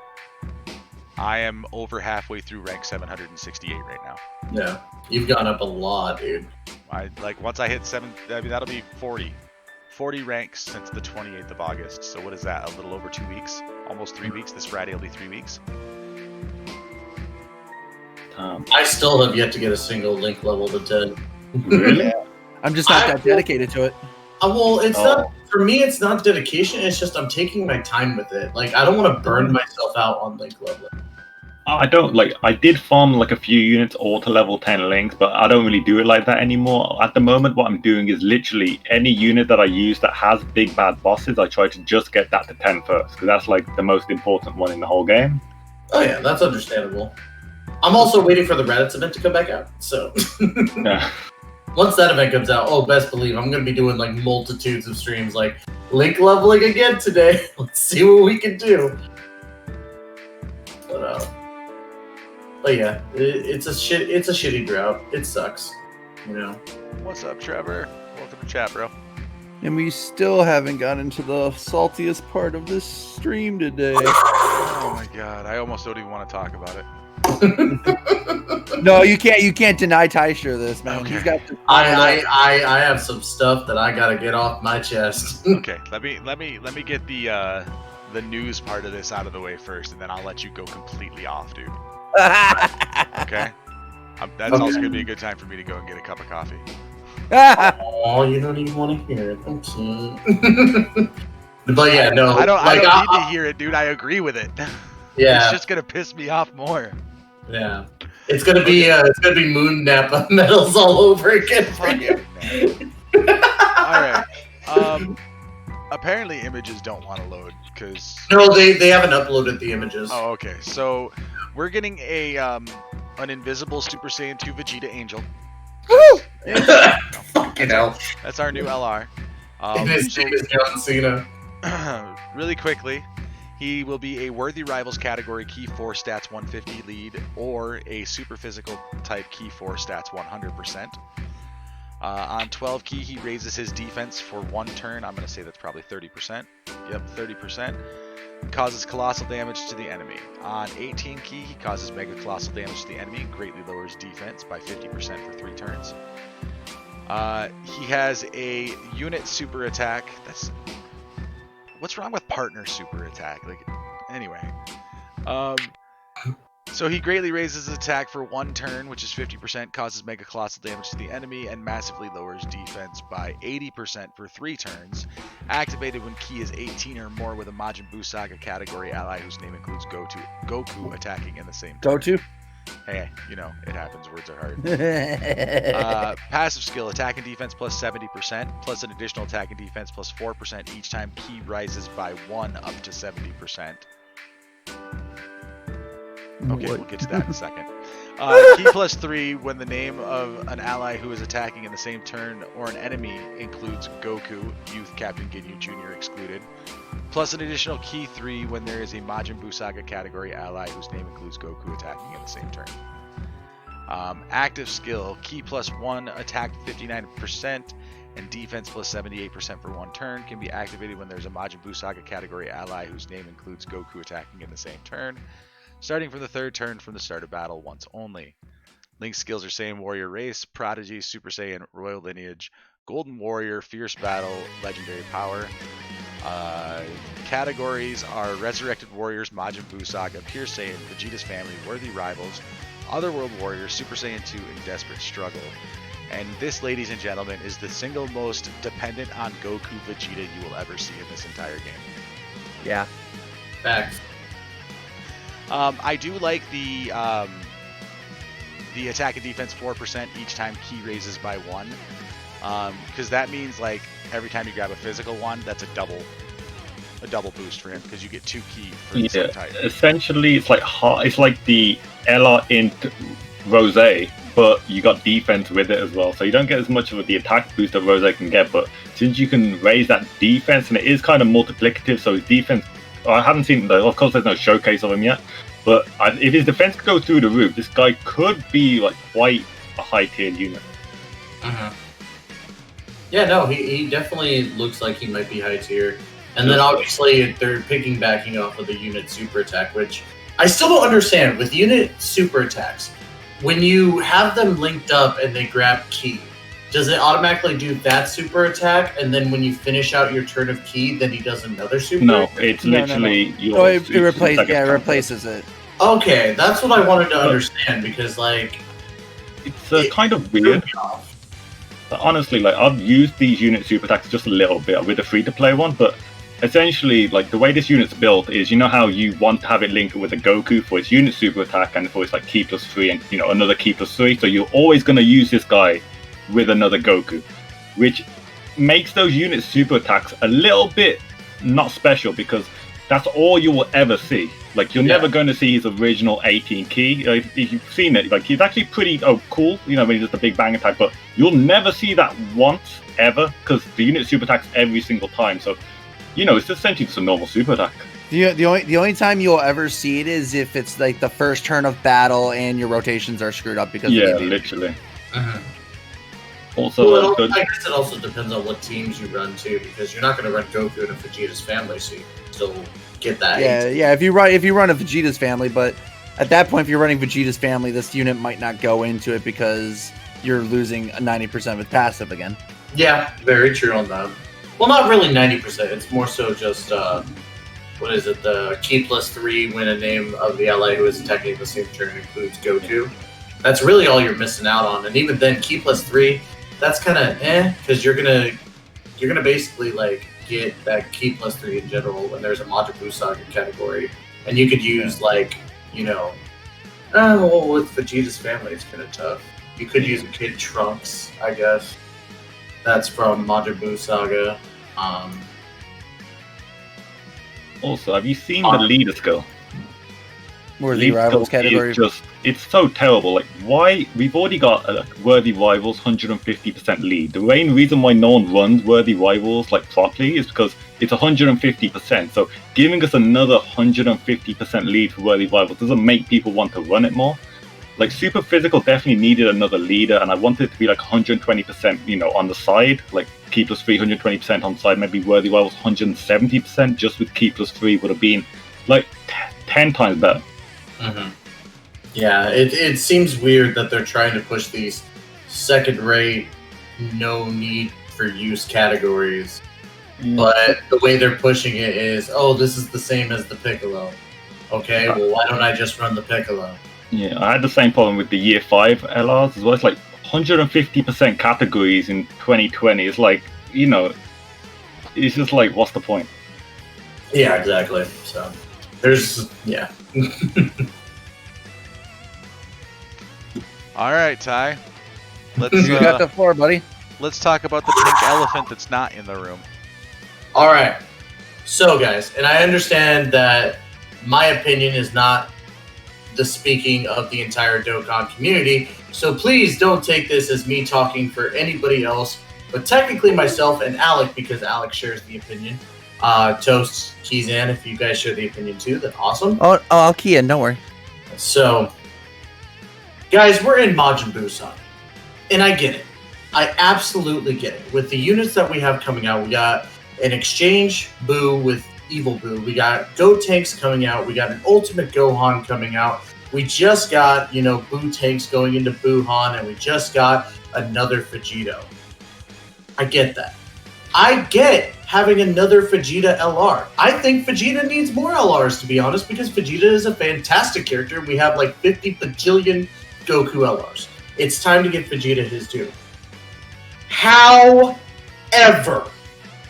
I am over halfway through rank 768 right now. Yeah, you've gone up a lot, dude. Once I hit 7, I mean that'll be 40 ranks since the 28th of August. So what is that? A little over 2 weeks, almost 3 weeks. This Friday will be 3 weeks. I still have yet to get a single link level to 10. Really? I'm just not that dedicated to it. Well, it's not for me. It's not dedication. It's just I'm taking my time with it. Like I don't want to burn myself out on link leveling. I don't like. I did farm like a few units all to level 10 links, but I don't really do it like that anymore. At the moment, what I'm doing is literally any unit that I use that has big bad bosses, I try to just get that to 10 first, because that's like the most important one in the whole game. Oh yeah, that's understandable. I'm also waiting for the Raditz event to come back out. So Yeah. once that event comes out, oh, best believe I'm going to be doing like multitudes of streams, like link leveling again today. Let's see what we can do. But yeah, it's a shitty drought. It sucks, you know. What's up, Trevor? Welcome to chat, bro. And we still haven't gotten to the saltiest part of this stream today. Oh my god, I almost don't even want to talk about it. No, you can't deny Tysher this, man. Okay. He's got to I have some stuff that I gotta get off my chest. Okay, let me get the news part of this out of the way first, and then I'll let you go completely off, dude. Okay? That's Okay. also gonna be a good time for me to go and get a cup of coffee. Oh, you don't even want to hear it. Okay. But yeah, no. I don't like, need to hear it, dude. I agree with it. Yeah. It's just gonna piss me off more. Yeah. It's gonna be moon nap medals all over again for Fuck you. it, man. Alright. Apparently images don't want to load because No, they haven't uploaded the images. oh, okay. So we're getting a an invisible Super Saiyan 2 Vegeta Angel. Woo! Fucking hell. That's our new LR. His name is John Cena. Really quickly, he will be a Worthy Rivals category Key 4 stats 150 lead or a Super Physical type Key 4 stats 100%. On 12 key, he raises his defense for 1 turn. I'm going to say that's probably 30%. Yep, 30%. Causes colossal damage to the enemy. On 18 key, he causes mega colossal damage to the enemy and greatly lowers defense by 50% for 3 turns. He has a unit super attack. What's wrong with partner super attack? Like, anyway. So he greatly raises his attack for 1 turn, which is 50%, causes mega colossal damage to the enemy, and massively lowers defense by 80% for 3 turns. Activated when key is 18 or more with a Majin Buu Saga category ally whose name includes Goku attacking in the same turn. Go to. Hey, you know, it happens. Words are hard. Passive skill, attack and defense plus 70%, plus an additional attack and defense plus 4% each time key rises by 1 up to 70%. Okay, we'll get to that in a second. Key plus 3 when the name of an ally who is attacking in the same turn or an enemy includes Goku, Youth Captain Ginyu Jr. excluded. Plus an additional key 3 when there is a Majin Buu Saga category ally whose name includes Goku attacking in the same turn. Active skill, key plus 1, attack 59%, and defense plus 78% for 1 turn can be activated when there's a Majin Buu Saga category ally whose name includes Goku attacking in the same turn. Starting from the 3rd turn from the start of battle once only. Link's skills are Saiyan Warrior Race, Prodigy, Super Saiyan, Royal Lineage, Golden Warrior, Fierce Battle, Legendary Power. Categories are Resurrected Warriors, Majin Buu Saga, Pure Saiyan, Vegeta's Family, Worthy Rivals, Otherworld Warriors, Super Saiyan 2, and Desperate Struggle. And this, ladies and gentlemen, is the single most dependent on Goku Vegeta you will ever see in this entire game. Yeah. Facts. I do like the attack and defense 4% each time key raises by 1, because that means like every time you grab a physical one, that's a double boost for him because you get 2 key for the same type. Essentially, it's like the LR int Rose, but you got defense with it as well, so you don't get as much of the attack boost that Rose can get. But since you can raise that defense, and it is kind of multiplicative, so his defense. I haven't seen, of course, there's no showcase of him yet. But if his defense goes through the roof, this guy could be like quite a high-tiered unit. Uh-huh. Yeah, no, he definitely looks like he might be high tier. And then obviously they're backing off of the unit super attack, which I still don't understand with unit super attacks. When you have them linked up and they grab key, does it automatically do that super attack? And then when you finish out your turn of key, then he does another super? No, attack? it's No. literally your. Oh, it super replaces. attack Yeah, it is replaces it. Okay, that's what I wanted to understand because, like, It's kind of weird. But honestly, like I've used these unit super attacks just a little bit with the free-to-play one, but essentially, like the way this unit's built is, you know how you want to have it linked with a Goku for its unit super attack and for its like key +3 and another key +3. So you're always going to use this guy with another Goku, which makes those unit super attacks a little bit not special because that's all you will ever see. Like you're never going to see his original 18 key. If you've seen it, like he's actually pretty cool. When he does the big bang attack, but you'll never see that once ever because the unit super attacks every single time. So it's essentially just a normal super attack. The only time you'll ever see it is if it's like the first turn of battle and your rotations are screwed up because of literally. Uh-huh. Also, well, I guess it also depends on what teams you run too, because you're not going to run Goku and a Vegeta's family, so you still get that. Yeah. If you run a Vegeta's family, but at that point, if you're running Vegeta's family, this unit might not go into it because you're losing 90% of its passive again. Yeah, very true on that. Well, not really 90%. It's more so just what is it? The key +3 when a name of the ally who is attacking the same turn includes Goku. That's really all you're missing out on, and even then, key +3. That's kind of because you're gonna basically like get that key +3 in general when there's a Majin Saga category, and you could use with Vegeta's family, it's kind of tough. You could use a Kid Trunks, I guess. That's from Majin Saga. Also, have you seen the leader skill? Worthy Rivals category. It's so terrible. Like, why? We've already got Worthy Rivals 150% lead. The main reason why no one runs Worthy Rivals like properly is because it's 150%. So giving us another 150% lead for Worthy Rivals doesn't make people want to run it more. Like, Super Physical definitely needed another leader, and I wanted it to be like 120%, on the side. Like, key +3, 120% on the side. Maybe Worthy Rivals 170% just with key +3 would have been like 10 times better. Mm-hmm. Yeah, it seems weird that they're trying to push these second-rate, no need for use categories, but the way they're pushing it is, this is the same as the Piccolo. Okay, well, why don't I just run the Piccolo? Yeah, I had the same problem with the Year 5 LRs as well. It's like 150% categories in 2020. It's like, it's just like, what's the point? Yeah, exactly. So, All right, Ty. Let's You got the floor, buddy. let's talk about the pink elephant that's not in the room. All right. So, guys, and I understand that my opinion is not the speaking of the entire Dokkan community, so please don't take this as me talking for anybody else, but technically myself and Alec, because Alec shares the opinion. Toast, Kizan, if you guys share the opinion too, then awesome. Oh, I'll key in. Don't worry. So, guys, we're in Majin Saga, and I get it. I absolutely get it. With the units that we have coming out, we got an Exchange Boo with Evil Boo. We got Gotenks coming out. We got an Ultimate Gohan coming out. We just got, Boo Tanks going into Buuhan, and we just got another Vegito. I get that. I get having another Vegeta LR. I think Vegeta needs more LRs, to be honest, because Vegeta is a fantastic character. We have like 50 bajillion Goku LRs. It's time to give Vegeta his due. However,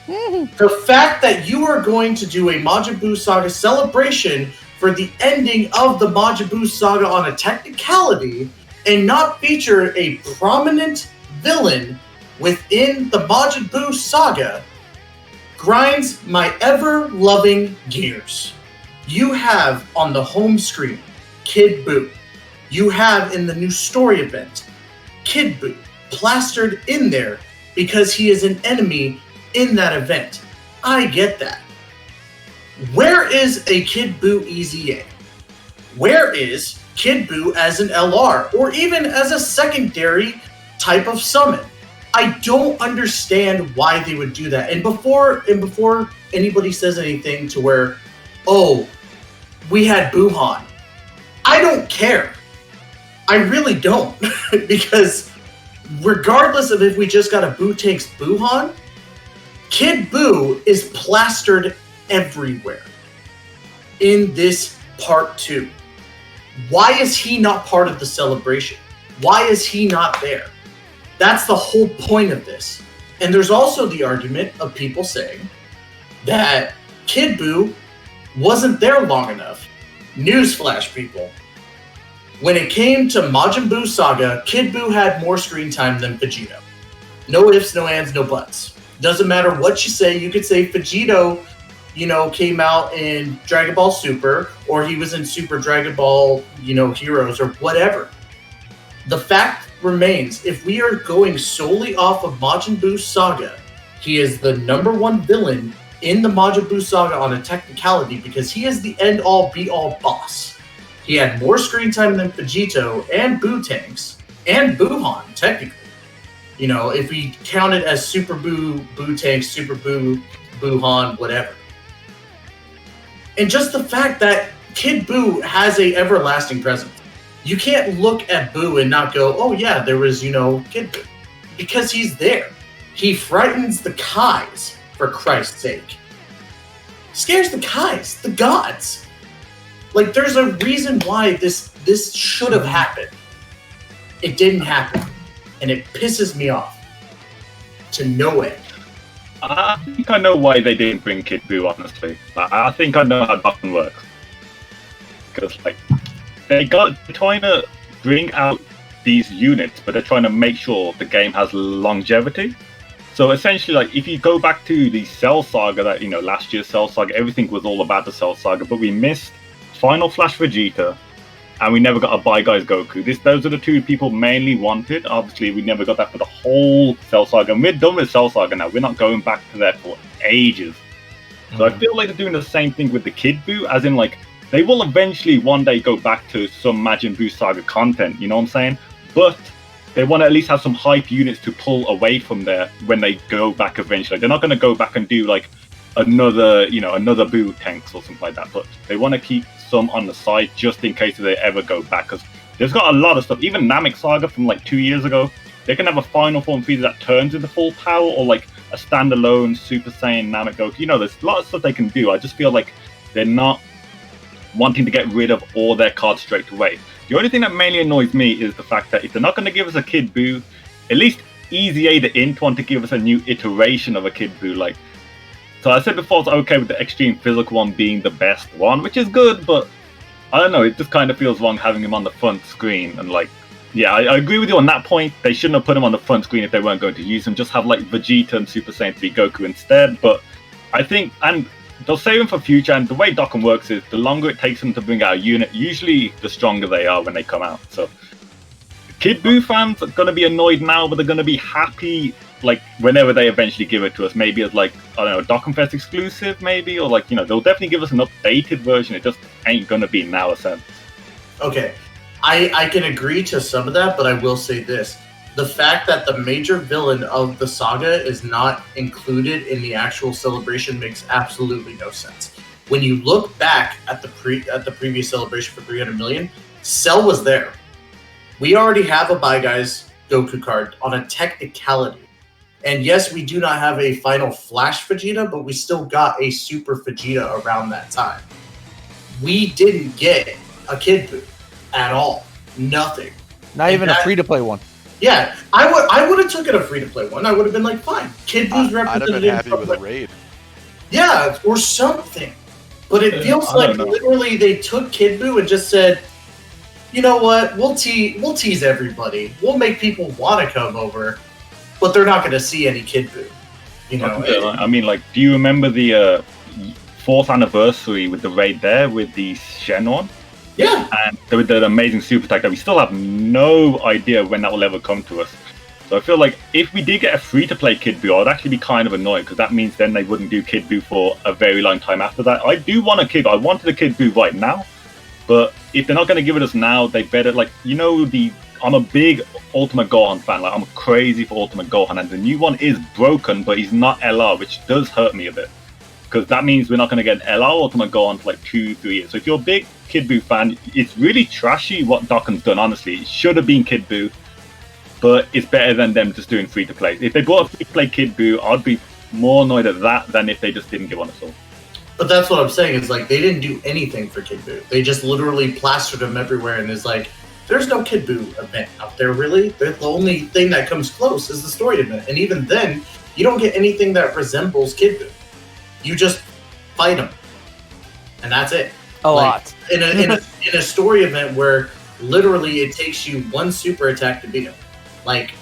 the fact that you are going to do a Majin Buu Saga celebration for the ending of the Majin Buu Saga on a technicality and not feature a prominent villain within the Majin Buu Saga grinds my ever-loving gears. You have on the home screen Kid Buu. You have in the new story event Kid Buu plastered in there because he is an enemy in that event. I get that. Where is a Kid Buu EZA? Where is Kid Buu as an LR or even as a secondary type of summon? I don't understand why they would do that. And before anybody says anything to where, we had Buuhan, I don't care. I really don't. Because regardless of if we just got a Boo Tanks Buuhan, Kid Boo is plastered everywhere in this part 2. Why is he not part of the celebration? Why is he not there? That's the whole point of this. And there's also the argument of people saying that Kid Boo wasn't there long enough. Newsflash, people. When it came to Majin Buu Saga, Kid Buu had more screen time than Vegito. No ifs, no ands, no buts. Doesn't matter what you say. You could say Vegito, came out in Dragon Ball Super, or he was in Super Dragon Ball, Heroes, or whatever. The fact remains, if we are going solely off of Majin Buu Saga, he is the #1 villain in the Majin Buu Saga on a technicality because he is the end-all, be-all boss. He had more screen time than Vegito and Boo Tanks and Buuhan, technically. If we count it as Super Boo, Boo Tanks, Super Boo, Buuhan, whatever. And just the fact that Kid Boo has a everlasting presence. You can't look at Boo and not go, oh yeah, there was, Kid Boo. Because he's there. He frightens the Kais, for Christ's sake. Scares the Kais, the gods. Like, there's a reason why this should have happened. It didn't happen. And it pisses me off. To no end. I think I know why they didn't bring Kid Buu, honestly. I think I know how Dokkan works. Because, they're trying to bring out these units, but they're trying to make sure the game has longevity. So essentially, if you go back to the Cell Saga, that last year's Cell Saga, everything was all about the Cell Saga, but we missed Final Flash Vegeta, and we never got a Bye Guys Goku. Those are the two people mainly wanted. Obviously, we never got that for the whole Cell Saga, and we're done with Cell Saga now. We're not going back to that for ages. So I feel like they're doing the same thing with the Kid Buu, as in, they will eventually one day go back to some Majin Buu Saga content, you know what I'm saying? But they want to at least have some hype units to pull away from there when they go back eventually. They're not going to go back and do another Boo Tanks or something like that, but they want to keep some on the side just in case they ever go back, because there's got a lot of stuff. Even Namek Saga from 2 years ago, they can have a final form Frieza that turns into full power, or a standalone Super Saiyan Namek Goku. There's a lot of stuff they can do. I just feel like they're not wanting to get rid of all their cards straight away. The only thing that mainly annoys me is the fact that if they're not going to give us a Kid Buu, at least EZA the Int want to give us a new iteration of a Kid Buu. So I said before, it's okay with the Extreme Physical one being the best one, which is good, but I don't know, it just kind of feels wrong having him on the front screen. And yeah, I agree with you on that point. They shouldn't have put him on the front screen if they weren't going to use him. Just have Vegeta and Super Saiyan 3 Goku instead. But I think, and they'll save him for future, and the way Dokkan works is the longer it takes them to bring out a unit, usually the stronger they are when they come out. So Kid Buu fans are going to be annoyed now, but they're going to be happy whenever they eventually give it to us. Maybe as I don't know, Dokkan Fest exclusive, maybe, or they'll definitely give us an updated version. It just ain't going to be in our sense. Okay, I can agree to some of that, but I will say this. The fact that the major villain of the saga is not included in the actual celebration makes absolutely no sense. When you look back at the previous celebration for 300 million, Cell was there. We already have a Bye Guys Goku card on a technicality. And yes, we do not have a Final Flash Vegeta, but we still got a Super Vegeta around that time. We didn't get a Kid Buu at all. Nothing. Not even a free-to-play one. Yeah, I would have taken a free-to-play one. I would have been fine. Kid Boo's representative. I'd have been happy with a raid. Yeah, or something. But it feels like literally they took Kid Buu and just said, you know what, we'll tease everybody. We'll make people want to come over, but they're not going to see any Kid Buu. I mean, do you remember the 4th anniversary with the raid there with the Shen one? Yeah. And with the amazing super tag that we still have no idea when that will ever come to us. So I feel like if we did get a free-to-play Kid Buu, I'd actually be kind of annoyed, because that means then they wouldn't do Kid Buu for a very long time after that. I do want a Kid Buu. I wanted a Kid Buu right now, but if they're not going to give it us now, they better, I'm a big Ultimate Gohan fan. I'm crazy for Ultimate Gohan, and the new one is broken, but he's not LR, which does hurt me a bit. because that means we're not going to get an LR Ultimate go on for like 2-3 years. So if you're a big Kid Buu fan, it's really trashy what Dokkan's done, honestly. It should have been Kid Buu, but it's better than them just doing free-to-play. If they brought a free-to-play Kid Buu, I'd be more annoyed at that than if they just didn't give one at all. But that's what I'm saying, is like, they didn't do anything for Kid Buu. They just literally plastered them everywhere, and it's like, there's no Kid Buu event out there, really. The only thing that comes close is the story event. And even then, you don't get anything that resembles Kid Buu. You just fight them. And that's it. A lot. In a story event where literally it takes you one super attack to beat him. Like,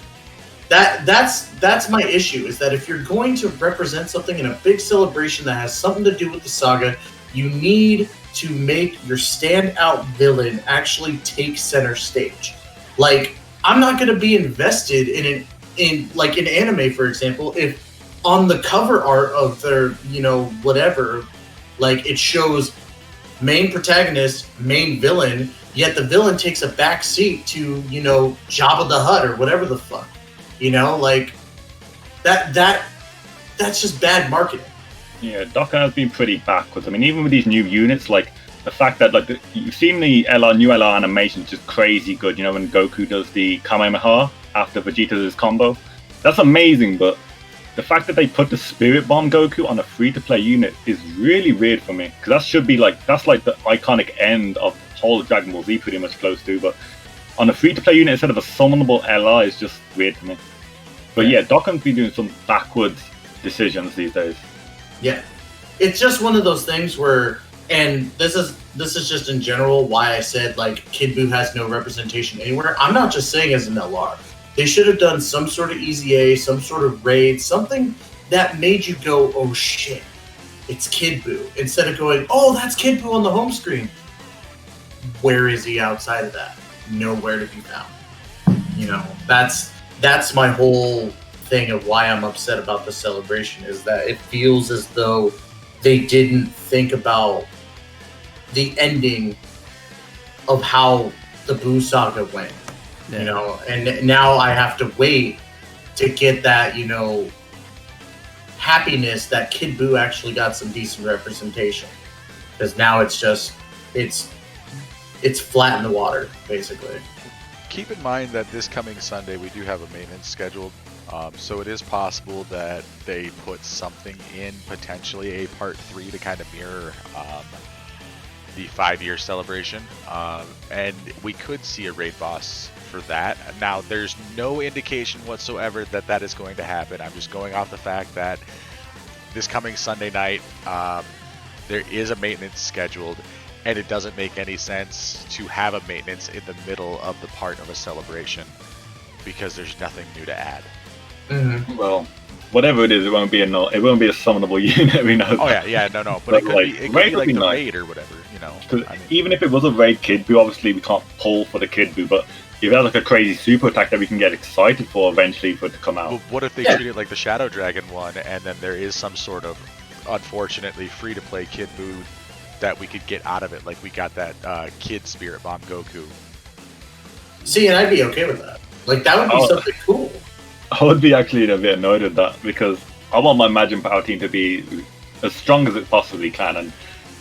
that's my issue, is that if you're going to represent something in a big celebration that has something to do with the saga, you need to make your standout villain actually take center stage. Like, I'm not going to be invested in anime, for example, if on the cover art of their, whatever, like, it shows main protagonist, main villain, yet the villain takes a back seat to, Jabba the Hutt or whatever the fuck. Like, that's just bad marketing. Yeah, Dokkan has been pretty backwards. I mean, even with these new units, like the fact that you've seen the new LR animation, is just crazy good. When Goku does the Kamehameha after Vegeta does his combo, that's amazing. But the fact that they put the Spirit Bomb Goku on a free-to-play unit is really weird for me, because that's the iconic end of the whole Dragon Ball Z, pretty much close to. But on a free-to-play unit instead of a summonable LR is just weird to me. But yeah, Dokkan's been doing some backwards decisions these days. Yeah, it's just one of those things where, and this is just in general why I said, like, Kid Buu has no representation anywhere. I'm not just saying as an LR. They should have done some sort of EZA, some sort of raid, something that made you go, oh shit, it's Kid Buu, instead of going, oh, that's Kid Buu on the home screen. Where is he outside of that? Nowhere to be found. That's my whole thing of why I'm upset about the celebration, is that it feels as though they didn't think about the ending of how the Buu saga went. Yeah. And now I have to wait to get that, happiness that Kid Buu actually got some decent representation. Because now it's flat in the water, basically. Keep in mind that this coming Sunday we do have a maintenance scheduled, so it is possible that they put something in, potentially a part 3 to kind of mirror the 5-year celebration, and we could see a raid boss for that. Now, there's no indication whatsoever that that is going to happen. I'm just going off the fact that this coming Sunday night there is a maintenance scheduled, and it doesn't make any sense to have a maintenance in the middle of the part of a celebration because there's nothing new to add. Mm-hmm. Well, whatever it is, it won't be a summonable unit. We know. Oh yeah, no, but it could be like the nice. raid or whatever, Even if it was a raid Kid Buu, obviously we can't pull for the Kid Buu, but if there's like a crazy super attack that we can get excited for eventually for it to come out. Well, what if they treat it like the Shadow Dragon one, and then there is some sort of, unfortunately, free-to-play Kid Buu that we could get out of it, like we got that Kid Spirit Bomb Goku. See, and I'd be okay with that. Like, that would be something cool. I would be actually a bit annoyed at that, because I want my Majin Power team to be as strong as it possibly can, and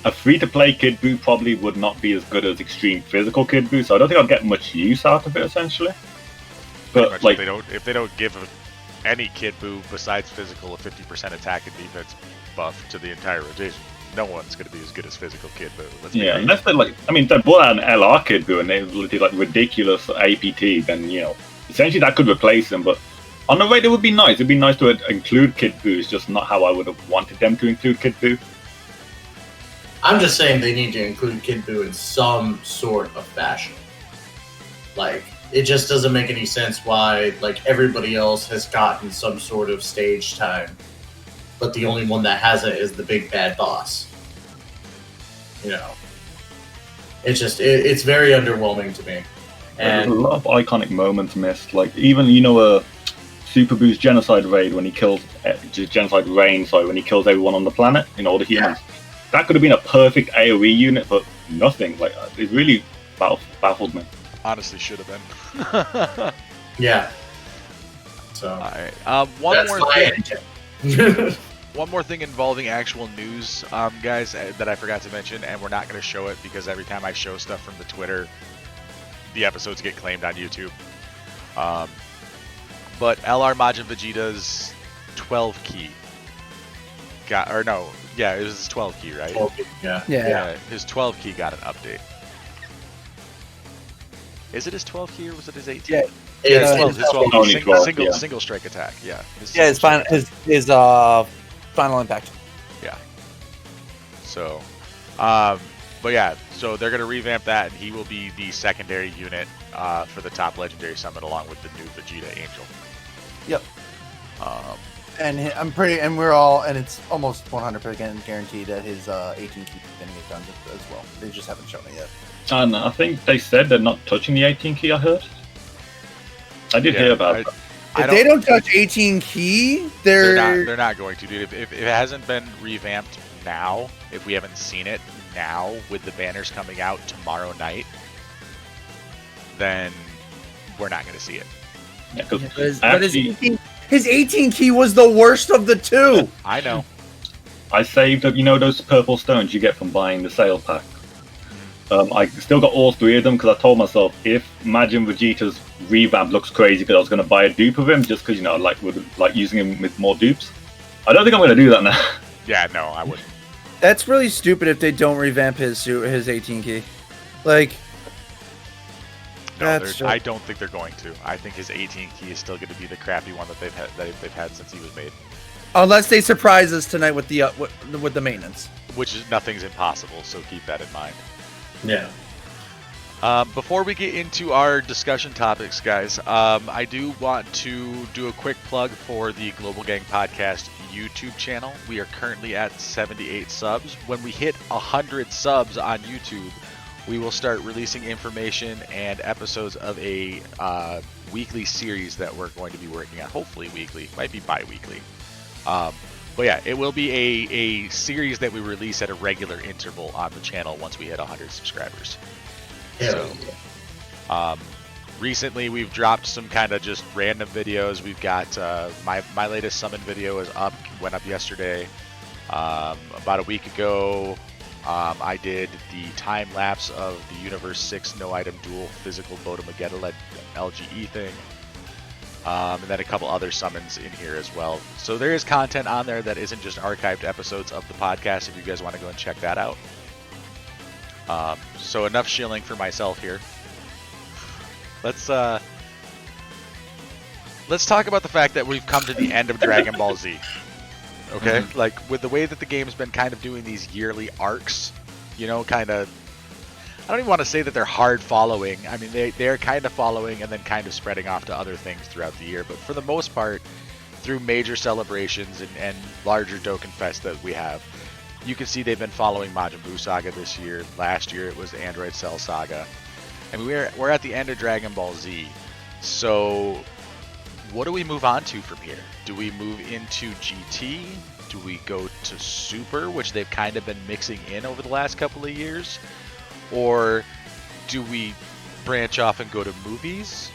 a free-to-play Kid Buu probably would not be as good as Extreme Physical Kid Buu, so I don't think I'd get much use out of it, essentially. But like, if they don't give any Kid Buu besides physical a 50% attack and defense buff to the entire rotation, no one's going to be as good as physical Kid Buu. Yeah, unless they they brought out an LR Kid Buu and they did like ridiculous APT, then essentially that could replace them. But on the raid, it would be nice. It'd be nice to include Kid Buu. It's just not how I would have wanted them to include Kid Buu. I'm just saying they need to include Kid Buu in some sort of fashion. Like, it just doesn't make any sense why, like, everybody else has gotten some sort of stage time, but the only one that hasn't is the big bad boss. It's just, it's very underwhelming to me. And there's a lot of iconic moments missed. Like, even, Super Buu's Genocide Raid when he kills, Genocide Reign, when he kills everyone on the planet, all the humans. Yeah. That could have been a perfect AoE unit, but nothing. Like, it really baffled me. Honestly, should have been. Yeah. So. All right. One more thing. one more thing involving actual news, guys, that I forgot to mention, and we're not going to show it because every time I show stuff from the Twitter, the episodes get claimed on YouTube. But LR Majin Vegeta's 12 key got, or no, yeah, it was his 12 key, right? 12 key, yeah. Yeah, his 12 key got an update. Is it his 12 key or was it his 18? Yeah, His 12 Only key. 12, Single, yeah. single strike attack. Yeah. Yeah, his single final strike his final impact. Yeah. So, but yeah, so they're gonna revamp that, and he will be the secondary unit for the top legendary summon, along with the new Vegeta Angel. Yep. Um, And we're all, and it's almost 100% guaranteed that his 18 key is going to get done as well. They just haven't shown it yet. And I think they said they're not touching the 18 key, I heard. I did hear about that. If they don't touch 18 key, they're not going to, dude. If it hasn't been revamped now, if we haven't seen it now with the banners coming out tomorrow night, then we're not going to see it. Yeah, 'cause but actually, his 18 key was the worst of the two. I know. I saved up, those purple stones you get from buying the sale pack. I still got all 3 of them because I told myself if Majin Vegeta's revamp looks crazy, because I was going to buy a dupe of him just because I like using him with more dupes. I don't think I'm going to do that now. Yeah, no, I wouldn't. That's really stupid if they don't revamp his 18 key. Like, No, I don't think they're going to. I think his 18 key is still going to be the crappy one that they've had since he was made. Unless they surprise us tonight with the with the maintenance. Which is nothing's impossible, so keep that in mind. Yeah. Before we get into our discussion topics, guys, I do want to do a quick plug for the Global Gang Podcast YouTube channel. We are currently at 78 subs. When we hit 100 subs on YouTube, we will start releasing information and episodes of a weekly series that we're going to be working on. Hopefully weekly, might be bi-weekly. But yeah, it will be a series that we release at a regular interval on the channel once we hit 100 subscribers. Yeah. So, recently we've dropped some kind of just random videos. We've got my latest summon video is up, went up yesterday. About a week ago, I did the time lapse of the Universe 6 no item dual physical Botomagetta led LGE thing. And then a couple other summons in here as well. So there is content on there that isn't just archived episodes of the podcast if you guys want to go and check that out. So enough shilling for myself here. Let's talk about the fact that we've come to the end of Dragon Ball Z. Okay? Mm-hmm. Like, with the way that the game's been kind of doing these yearly arcs, kind of, I don't even want to say that they're hard following. I mean, they're kind of following and then kind of spreading off to other things throughout the year. But for the most part, through major celebrations and larger Dokkan Fest that we have, you can see they've been following Majin Buu Saga this year. Last year it was the Android Cell Saga. I mean, we're at the end of Dragon Ball Z. So what do we move on to from here? Do we move into GT? Do we go to Super, which they've kind of been mixing in over the last couple of years? Or do we branch off and go to movies?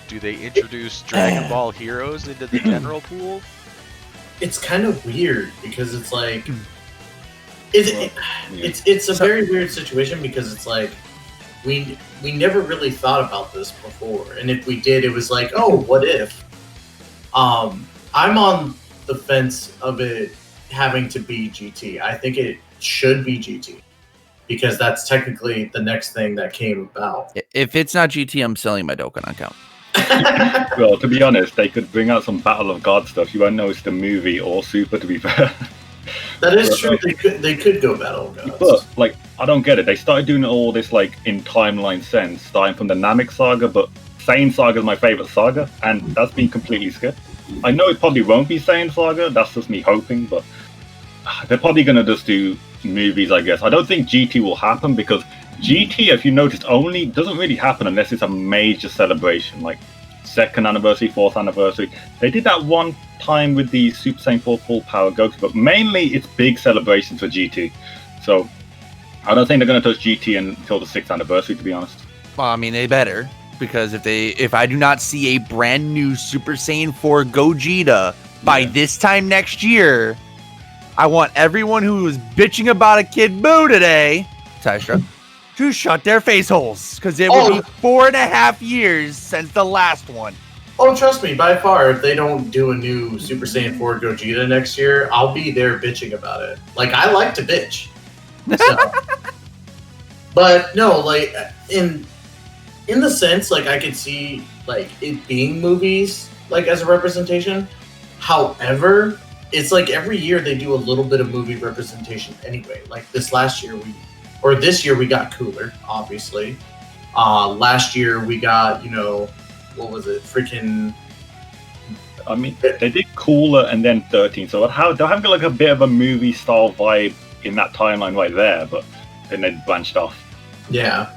Do they introduce Dragon Ball Heroes into the general pool? It's kind of weird because it's like it's a very weird situation because it's like we never really thought about this before, and if we did, it was like, oh, what if? I'm on the fence of it having to be GT. I think it should be GT because that's technically the next thing that came about. If it's not GT, I'm selling my Dokkan account. Well, to be honest, they could bring out some Battle of God stuff. You won't know it's the movie or Super, to be fair. That is true. They could go Battle of Gods. But I don't get it. They started doing all this in timeline sense, starting from the Namek saga. But Saiyan saga is my favorite saga, and that's been completely skipped. I know it probably won't be Saiyan saga. That's just me hoping, but they're probably gonna just do movies, I guess. I don't think GT will happen because GT, if you noticed, only doesn't really happen unless it's a major celebration, like 2nd anniversary, 4th anniversary. They did that one time with the Super Saiyan 4 Full Power Goku, but mainly it's big celebrations for GT. So I don't think they're going to touch GT until the 6th anniversary, to be honest. Well, I mean, they better, because if I do not see a brand new Super Saiyan 4 Gogeta By this time next year, I want everyone who was bitching about a Kid Buu today, Tystra, to shut their face holes, because it will be 4.5 years since the last one. Oh, trust me, by far, if they don't do a new Super Saiyan 4 Gogeta next year, I'll be there bitching about it. Like, I like to bitch. So. But no, like, in the sense, like, I could see, like, it being movies, like, as a representation. However, it's like every year they do a little bit of movie representation anyway. Like, this year we got Cooler, obviously. Last year we got, what was it? Freaking. I mean, they did Cooler and then 13, so they're having like a bit of a movie style vibe in that timeline right there, but then they branched off. Yeah.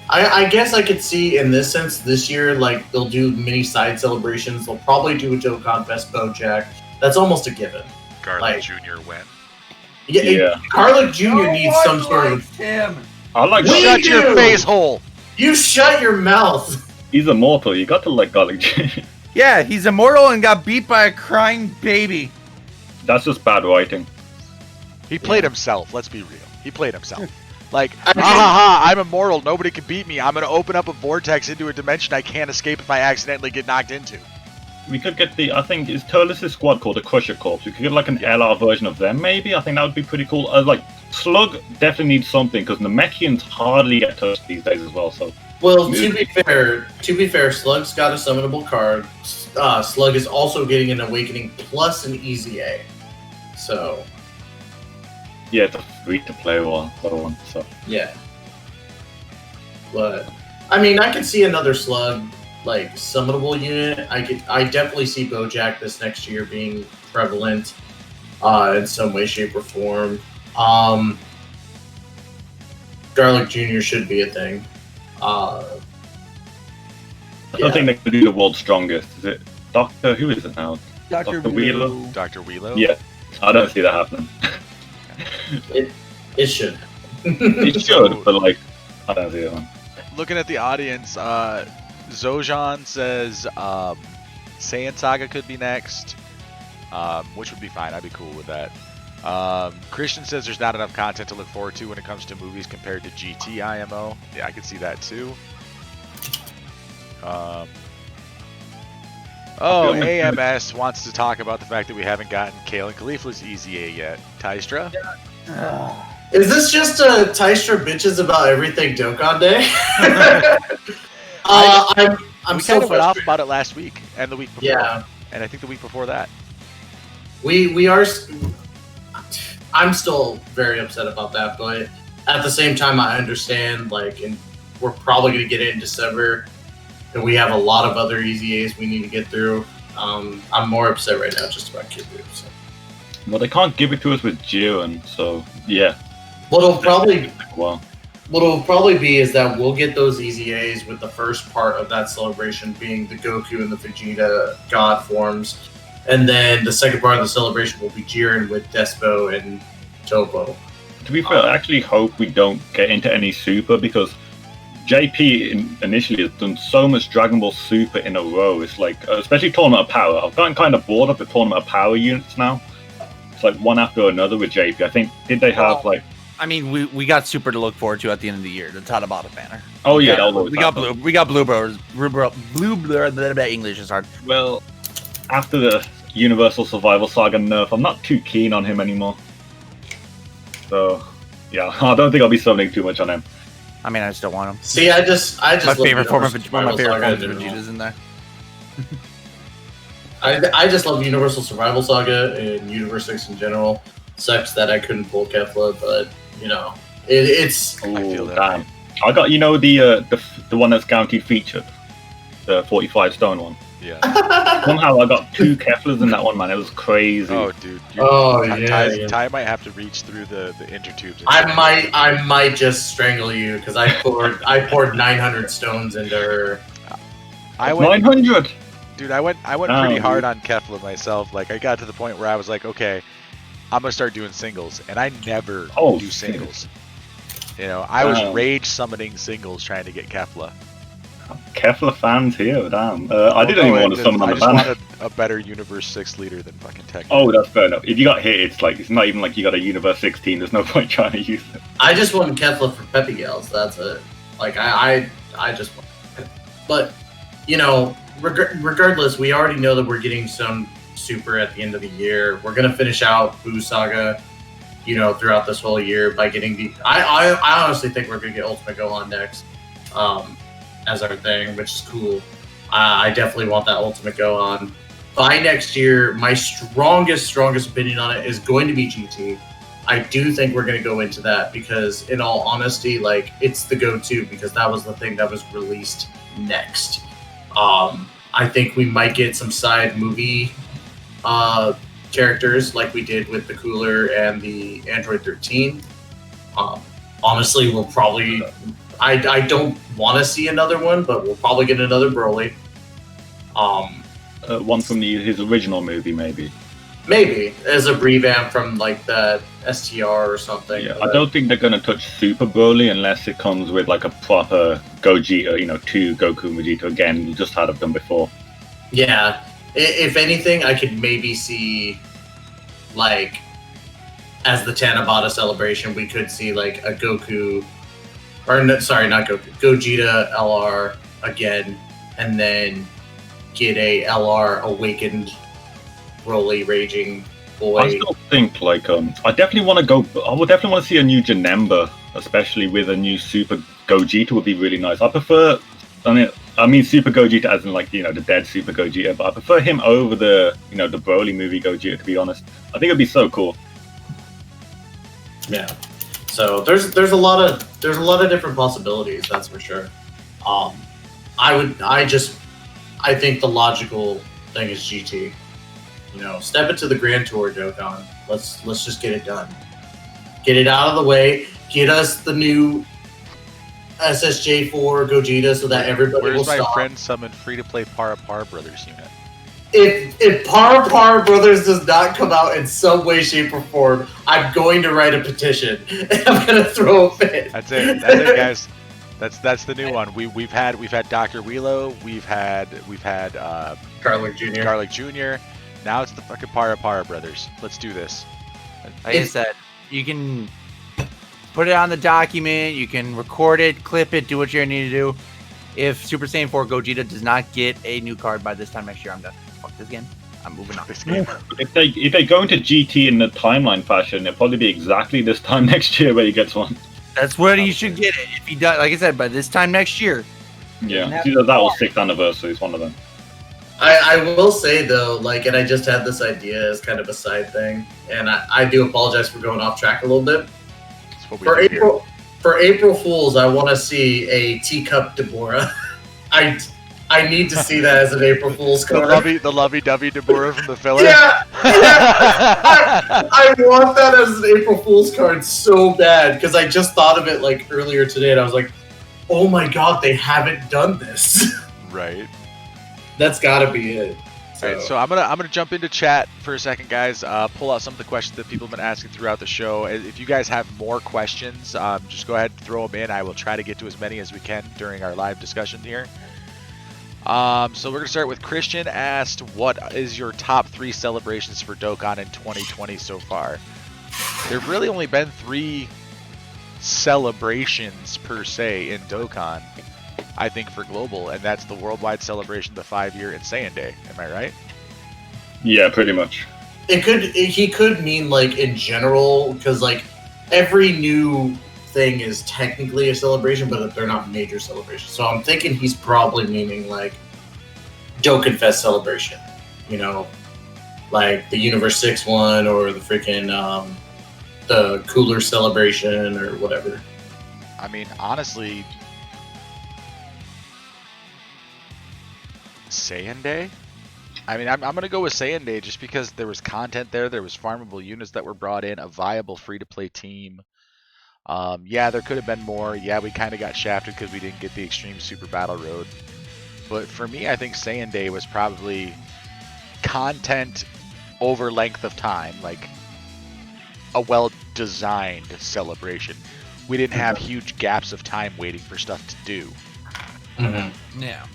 I guess I could see in this sense this year, like, they'll do mini side celebrations. They'll probably do a Dokkan Fest Bojack. That's almost a given. Garlic Jr. went. Yeah. Garlic Jr. needs some sort of. Him. I like. Shut your face hole. You shut your mouth. He's immortal. You got to like Garlic Jr. Yeah, he's immortal and got beat by a crying baby. That's just bad writing. He played himself. Let's be real. He played himself. Like, I'm immortal. Nobody can beat me. I'm going to open up a vortex into a dimension I can't escape if I accidentally get knocked into. We could get I think, is Turles' squad called the Crusher Corps? We could get like an LR version of them, maybe? I think that would be pretty cool. Like, Slug definitely needs something, because Namekians hardly get touched these days as well, so... Well, to be fair, Slug's got a summonable card. Slug is also getting an Awakening plus an Easy A. So... Yeah, it's a free-to-play one, so... Yeah. But, I mean, I could see another Slug, like, summonable unit. I definitely see Bojack this next year being prevalent in some way, shape, or form. Garlic Jr. should be a thing. I don't think they could do the world's strongest. Is it Doctor? Who is it now? Dr. Wheelo? Dr. Wheelo? Yeah. I don't see that happening. It should. It should, but like, I don't see it. Looking at the audience, Zojan says Saiyan Saga could be next, which would be fine. I'd be cool with that. Christian says there's not enough content to look forward to when it comes to movies compared to GT IMO. Yeah, I could see that too. AMS wants to talk about the fact that we haven't gotten Kale and Khalifa's Easy A yet. Tystra? Is this just a Tystra bitches about everything Dokkan Day? I'm we so kind of went off frustrated. about it last week and the week before. Yeah. And I think the week before that. We are. I'm still very upset about that, but at the same time, I understand. Like, and we're probably going to get it in December, and we have a lot of other Easy A's we need to get through. I'm more upset right now just about Kid Buu. So. Well, they can't give it to us with Jiren, so yeah. What'll probably be is that we'll get those Easy A's with the first part of that celebration being the Goku and the Vegeta God forms. And then the second part of the celebration will be Jiren with Despo and Topo. To be fair, I actually hope we don't get into any Super, because JP initially has done so much Dragon Ball Super in a row. It's like, especially Tournament of Power. I've gotten kind of bored of the Tournament of Power units now. It's like one after another with JP. I think, did they have like... I mean, we got Super to look forward to at the end of the year, the Tabata banner. Oh yeah, we got Blue Bros. Blue English is hard. Well, after the Universal Survival Saga nerf, I'm not too keen on him anymore. So, yeah, I don't think I'll be summoning too much on him. I mean, I still want him. See, I just My love favorite form of Universal one of my favorite Survival forms of Saga in Vegeta's in there. I just love Universal Survival Saga and Universe 6 in general. Sucks that I couldn't pull Kefla, but it's. Oh, I feel that. damn. I got the one that's guaranteed featured, the 45 stone one. Yeah. Somehow I got 2 Keflas in that one, man. It was crazy. Oh, dude. Ty might have to reach through the intertubes. I might just strangle you because I poured 900 stones into her. I went 900. Dude, I went pretty hard on Kefla myself. Like, I got to the point where I was like, okay, I'm gonna start doing singles, and I never do singles. I was rage summoning singles trying to get Kefla. Kefla fans here, damn. I didn't even want to summon on the banner. a better Universe 6 leader than fucking Tekken. Oh, that's fair enough. If you got hit, it's not even like you got a Universe 16. There's no point trying to use it. I just want Kefla for Peppy Gals. That's it. Like I just want it. But you know, regardless, we already know that we're getting some super at the end of the year. We're gonna finish out Boo Saga, you know, throughout this whole year by getting the. I honestly think we're gonna get Ultimate Gohan next, as our thing, which is cool. I definitely want that Ultimate Gohan. By next year, my strongest opinion on it is going to be GT. I do think we're going to go into that because, in all honesty, like, it's the go-to because that was the thing that was released next. I think we might get some side movie characters like we did with the Cooler and the Android 13. Honestly, we'll probably... I don't want to see another one, but we'll probably get another Broly. One from his original movie, maybe. Maybe as a revamp from like the STR or something. Yeah, I don't think they're gonna touch Super Broly unless it comes with like a proper Gogeta, you know, 2 Goku and Vegeta again, just had I've done before. Yeah, if anything, I could maybe see like as the Tanabata celebration, we could see like a Goku, or no, sorry, not Goku, Gogeta LR again, and then get a LR awakened Broly raging boy. I still think like I definitely want to go. I would definitely want to see a new Janemba, especially with a new Super Gogeta would be really nice. I prefer. I mean Super Gogeta as in like, you know, the dead Super Gogeta, but I prefer him over the, you know, the Broly movie Gogeta, to be honest. I think it'd be so cool. Yeah. So there's a lot of different possibilities, that's for sure. I think the logical thing is GT. You know, step into the Grand Tour, Dokkan. Let's just get it done. Get it out of the way. Get us the new SSJ4 Gogeta so that everybody will stop. Where's my friend summoned free-to-play Para Brothers unit? If Para Brothers does not come out in some way, shape, or form, I'm going to write a petition and I'm going to throw a fit. That's it, guys. That's the new one. We've had Dr. Wheelo. We've had Garlic Jr. Garlic Jr. Now it's the fucking Para Brothers. Let's do this. Like I said, you can put it on the document, you can record it, clip it, do what you need to do. If Super Saiyan 4 Gogeta does not get a new card by this time next year, I'm done. Fuck this game. I'm moving on. This game. If they go into GT in the timeline fashion, it'll probably be exactly this time next year where he gets one. That's where you should get it. If he does, like I said, by this time next year. Yeah, it's either that or 6th anniversary is one of them. I will say though, like, and I just had this idea as kind of a side thing, and I do apologize for going off track a little bit. That's what we do here. For April Fools, I want to see a teacup Deborah. I need to see that as an April Fool's card. The lovey-dovey Deborah from the filler? Yeah! I want that as an April Fool's card so bad, because I just thought of it like earlier today, and I was like, oh my god, they haven't done this. Right. That's gotta be it. Alright, so I'm gonna jump into chat for a second, guys. Pull out some of the questions that people have been asking throughout the show. If you guys have more questions, just go ahead and throw them in. I will try to get to as many as we can during our live discussion here. So we're gonna start with Christian asked, what is your top 3 celebrations for Dokkan in 2020 so far? There've really only been 3 celebrations per se in Dokkan, I think, for global, and that's the worldwide celebration, the 5-year Insane Day. Am I right? Yeah, pretty much. He could mean like in general, because like every new thing is technically a celebration, but they're not major celebrations. So I'm thinking he's probably meaning like Dokkan Fest celebration, you know, like the Universe 6 one, or the freaking the Cooler celebration, or whatever. I mean, honestly, Saiyan Day? I mean, I'm going to go with Saiyan Day just because there was content there. There was farmable units that were brought in, a viable free-to-play team. Yeah, there could have been more. Yeah, we kind of got shafted because we didn't get the Extreme Super Battle Road. But for me, I think Saiyan Day was probably content over length of time, like a well-designed celebration. We didn't have huge gaps of time waiting for stuff to do. Mm-hmm. Yeah.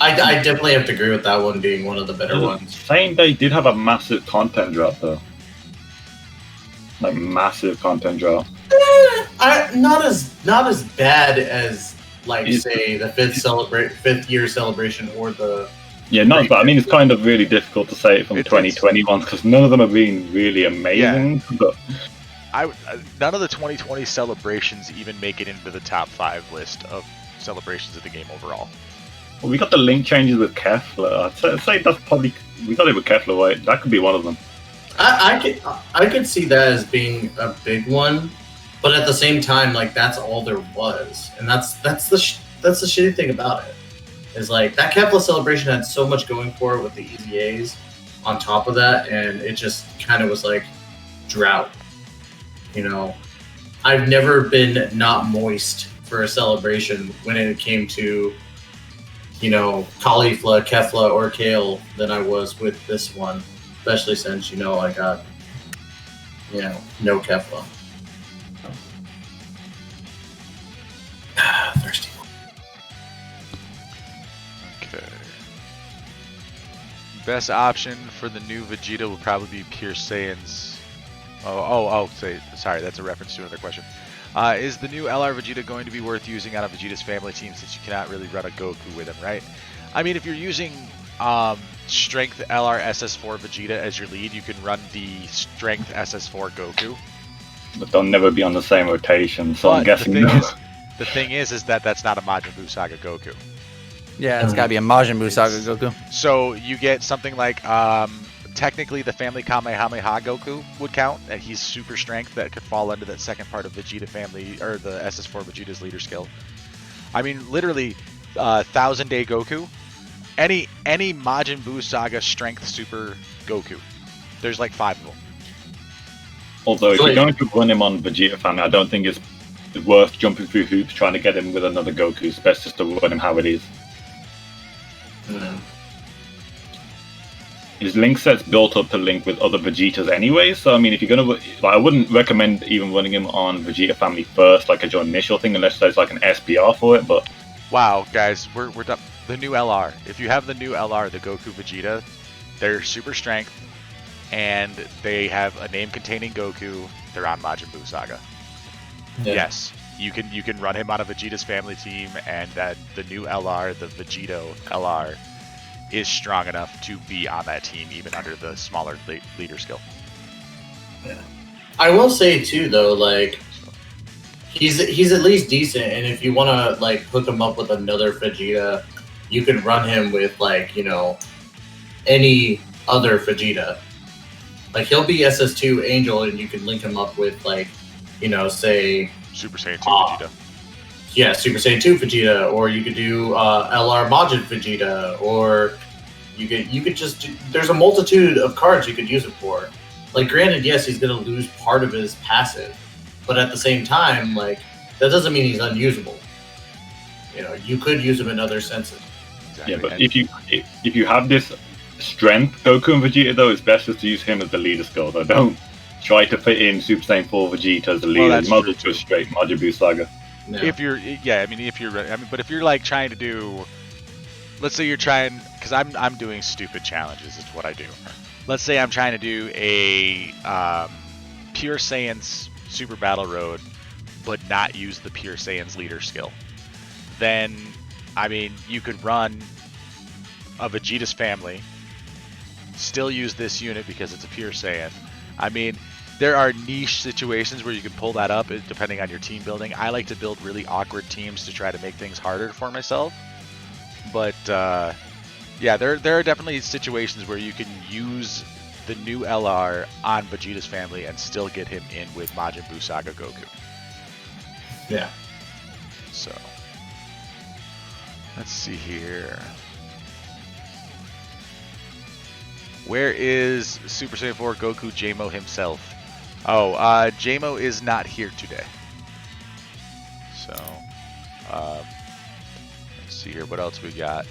I definitely have to agree with that one being one of the better ones. Same day did have a massive content drop though. Like massive content drop. Not as bad as like say the fifth year celebration or the. Yeah, not bad. I mean, it's kind of really difficult to say it from 2020 ones because none of them have been really amazing. Yeah. But none of the 2020 celebrations even make it into the top 5 list of celebrations of the game overall. well, we got the link changes with Kefla. I'd say that's probably we got it with Kefla, right? That could be one of them. I could see that as being a big one, but at the same time, like that's all there was, and that's the shitty thing about it. Is like that Kefla celebration had so much going for it with the Easy A's on top of that, and it just kind of was like drought. You know, I've never been not moist for a celebration when it came to, you know, cauliflower, Kefla, or kale than I was with this one, especially since, you know, I got, you know, no Kefla. Thirsty. Okay. Best option for the new Vegeta will probably be Pure Saiyan's. Sorry, that's a reference to another question. Is the new LR Vegeta going to be worth using on a Vegeta's family team since you cannot really run a Goku with him, right? I mean, if you're using Strength LR SS4 Vegeta as your lead, you can run the Strength SS4 Goku. But they'll never be on the same rotation, so I'm guessing the thing is that that's not a Majin Buu Saga Goku. Yeah, it's got to be a Majin Buu Saga Goku. So you get something like technically the family Kamehameha Goku would count, and he's super strength that could fall under that second part of Vegeta family, or the SS4 Vegeta's leader skill. I mean, literally, 1000 Day Goku, any Majin Buu Saga strength super Goku. There's like 5 of them. Although if you're going to run him on Vegeta family, I don't think it's worth jumping through hoops trying to get him with another Goku. It's best just to run him how it is. His link set's built up to link with other Vegetas anyway, so I mean, if you're gonna, I wouldn't recommend even running him on Vegeta family first, like as your initial thing, unless there's like an SPR for it. But wow, guys, we're done. The new LR. If you have the new LR, the Goku Vegeta, they're super strength, and they have a name containing Goku. They're on Majin Buu Saga. Yeah. Yes, you can run him on a Vegeta's family team, and that the new LR, the Vegito LR, is strong enough to be on that team even under the smaller leader skill. Yeah. I will say too though, like he's at least decent, and if you want to like hook him up with another Vegeta, you can run him with like, you know, any other Vegeta. Like he'll be SS2 Angel, and you can link him up with like, you know, say Super Saiyan 2 Vegeta. Yeah, Super Saiyan 2 Vegeta, or you could do LR Majin Vegeta, or you could just do, there's a multitude of cards you could use it for. Like, granted, yes, he's gonna lose part of his passive, but at the same time, like that doesn't mean he's unusable. You know, you could use him in other senses. Exactly. Yeah, but if you have this strength Goku and Vegeta, though, it's best just to use him as the leader skill. Though, don't try to fit in Super Saiyan 4 Vegeta as the leader. You might as well straight Majin Buu Saga. No. If you're but if you're like trying to do, let's say you're trying, because I'm doing stupid challenges. It's what I do. Let's say I'm trying to do a Pure Saiyan's Super Battle Road, but not use the Pure Saiyan's leader skill. Then, I mean, you could run a Vegeta's family, still use this unit because it's a Pure Saiyan. I mean, there are niche situations where you can pull that up depending on your team building. I like to build really awkward teams to try to make things harder for myself. But yeah, there are definitely situations where you can use the new LR on Vegeta's family and still get him in with Majin Buu Saga Goku. Yeah. So, let's see here. Where is Super Saiyan 4 Goku JMO himself? Oh, JMO is not here today. So, let's see here. What else we got?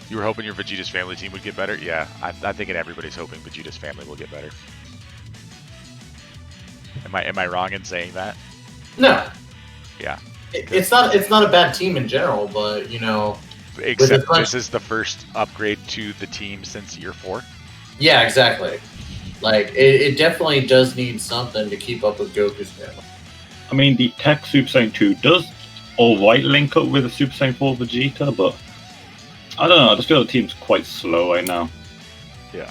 You were hoping your Vegeta's family team would get better? Yeah, I'm thinking everybody's hoping Vegeta's family will get better. Am I wrong in saying that? No. Yeah. It's not a bad team in general, but you know. Except this is the first upgrade to the team since year 4. Yeah, exactly. Like it definitely does need something to keep up with Goku's family. I mean, the Tech Super Saiyan 2 does alright link up with the Super Saiyan 4 Vegeta, but I don't know. I just feel the team's quite slow right now. Yeah.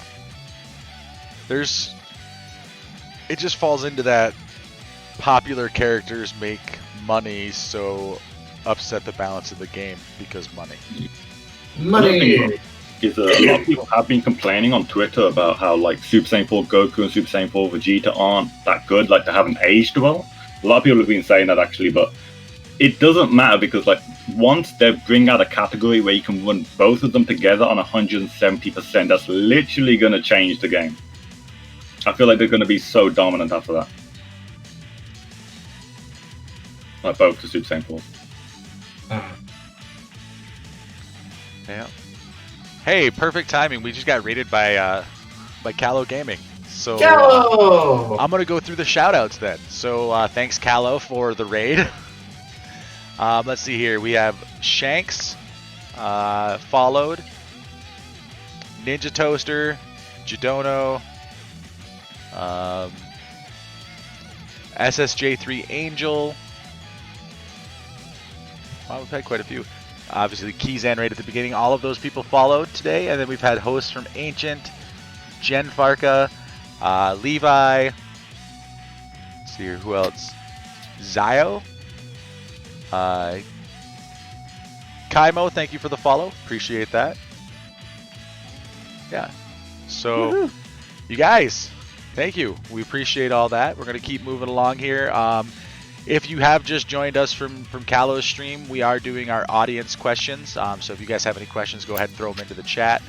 It just falls into that popular characters make money, so upset the balance of the game because money. Money! Is a lot of people have been complaining on Twitter about how like Super Saiyan 4 Goku and Super Saiyan 4 Vegeta aren't that good, like they haven't aged well. A lot of people have been saying that actually, but it doesn't matter because like once they bring out a category where you can run both of them together on 170%, that's literally going to change the game. I feel like they're going to be so dominant after that. Like both the Super Saiyan 4s. Yeah. Hey, perfect timing. We just got raided by Callow Gaming. So Callow! I'm gonna go through the shoutouts then. So thanks Callow for the raid. Let's see here. We have Shanks, followed, Ninja Toaster, Jidono, SSJ3 Angel. Wow, we've had quite a few. Obviously, Kizan right at the beginning. All of those people followed today. And then we've had hosts from Ancient, Jen Farka, Levi. Let's see here, who else? Zio. Kaimo, thank you for the follow. Appreciate that. Yeah. So, you guys, thank you. We appreciate all that. We're going to keep moving along here. If you have just joined us from Callow's stream, we are doing our audience questions. So if you guys have any questions, go ahead and throw them into the chat.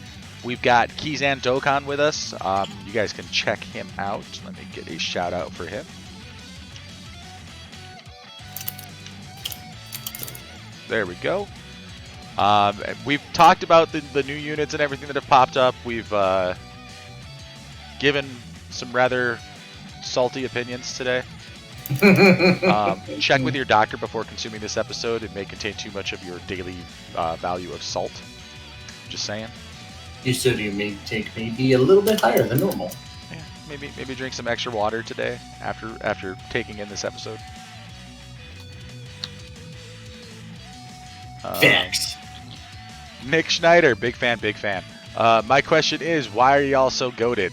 We've got KizanDokkan with us. You guys can check him out. Let me get a shout out for him. There we go. We've talked about the new units and everything that have popped up. We've given some rather salty opinions today. Check with your doctor before consuming this episode. It may contain too much of your daily value of salt. Just saying. Your sodium may take maybe a little bit higher than normal. Yeah, maybe drink some extra water today after taking in this episode. Thanks. Nick Schneider, big fan. My question is, why are y'all so goated?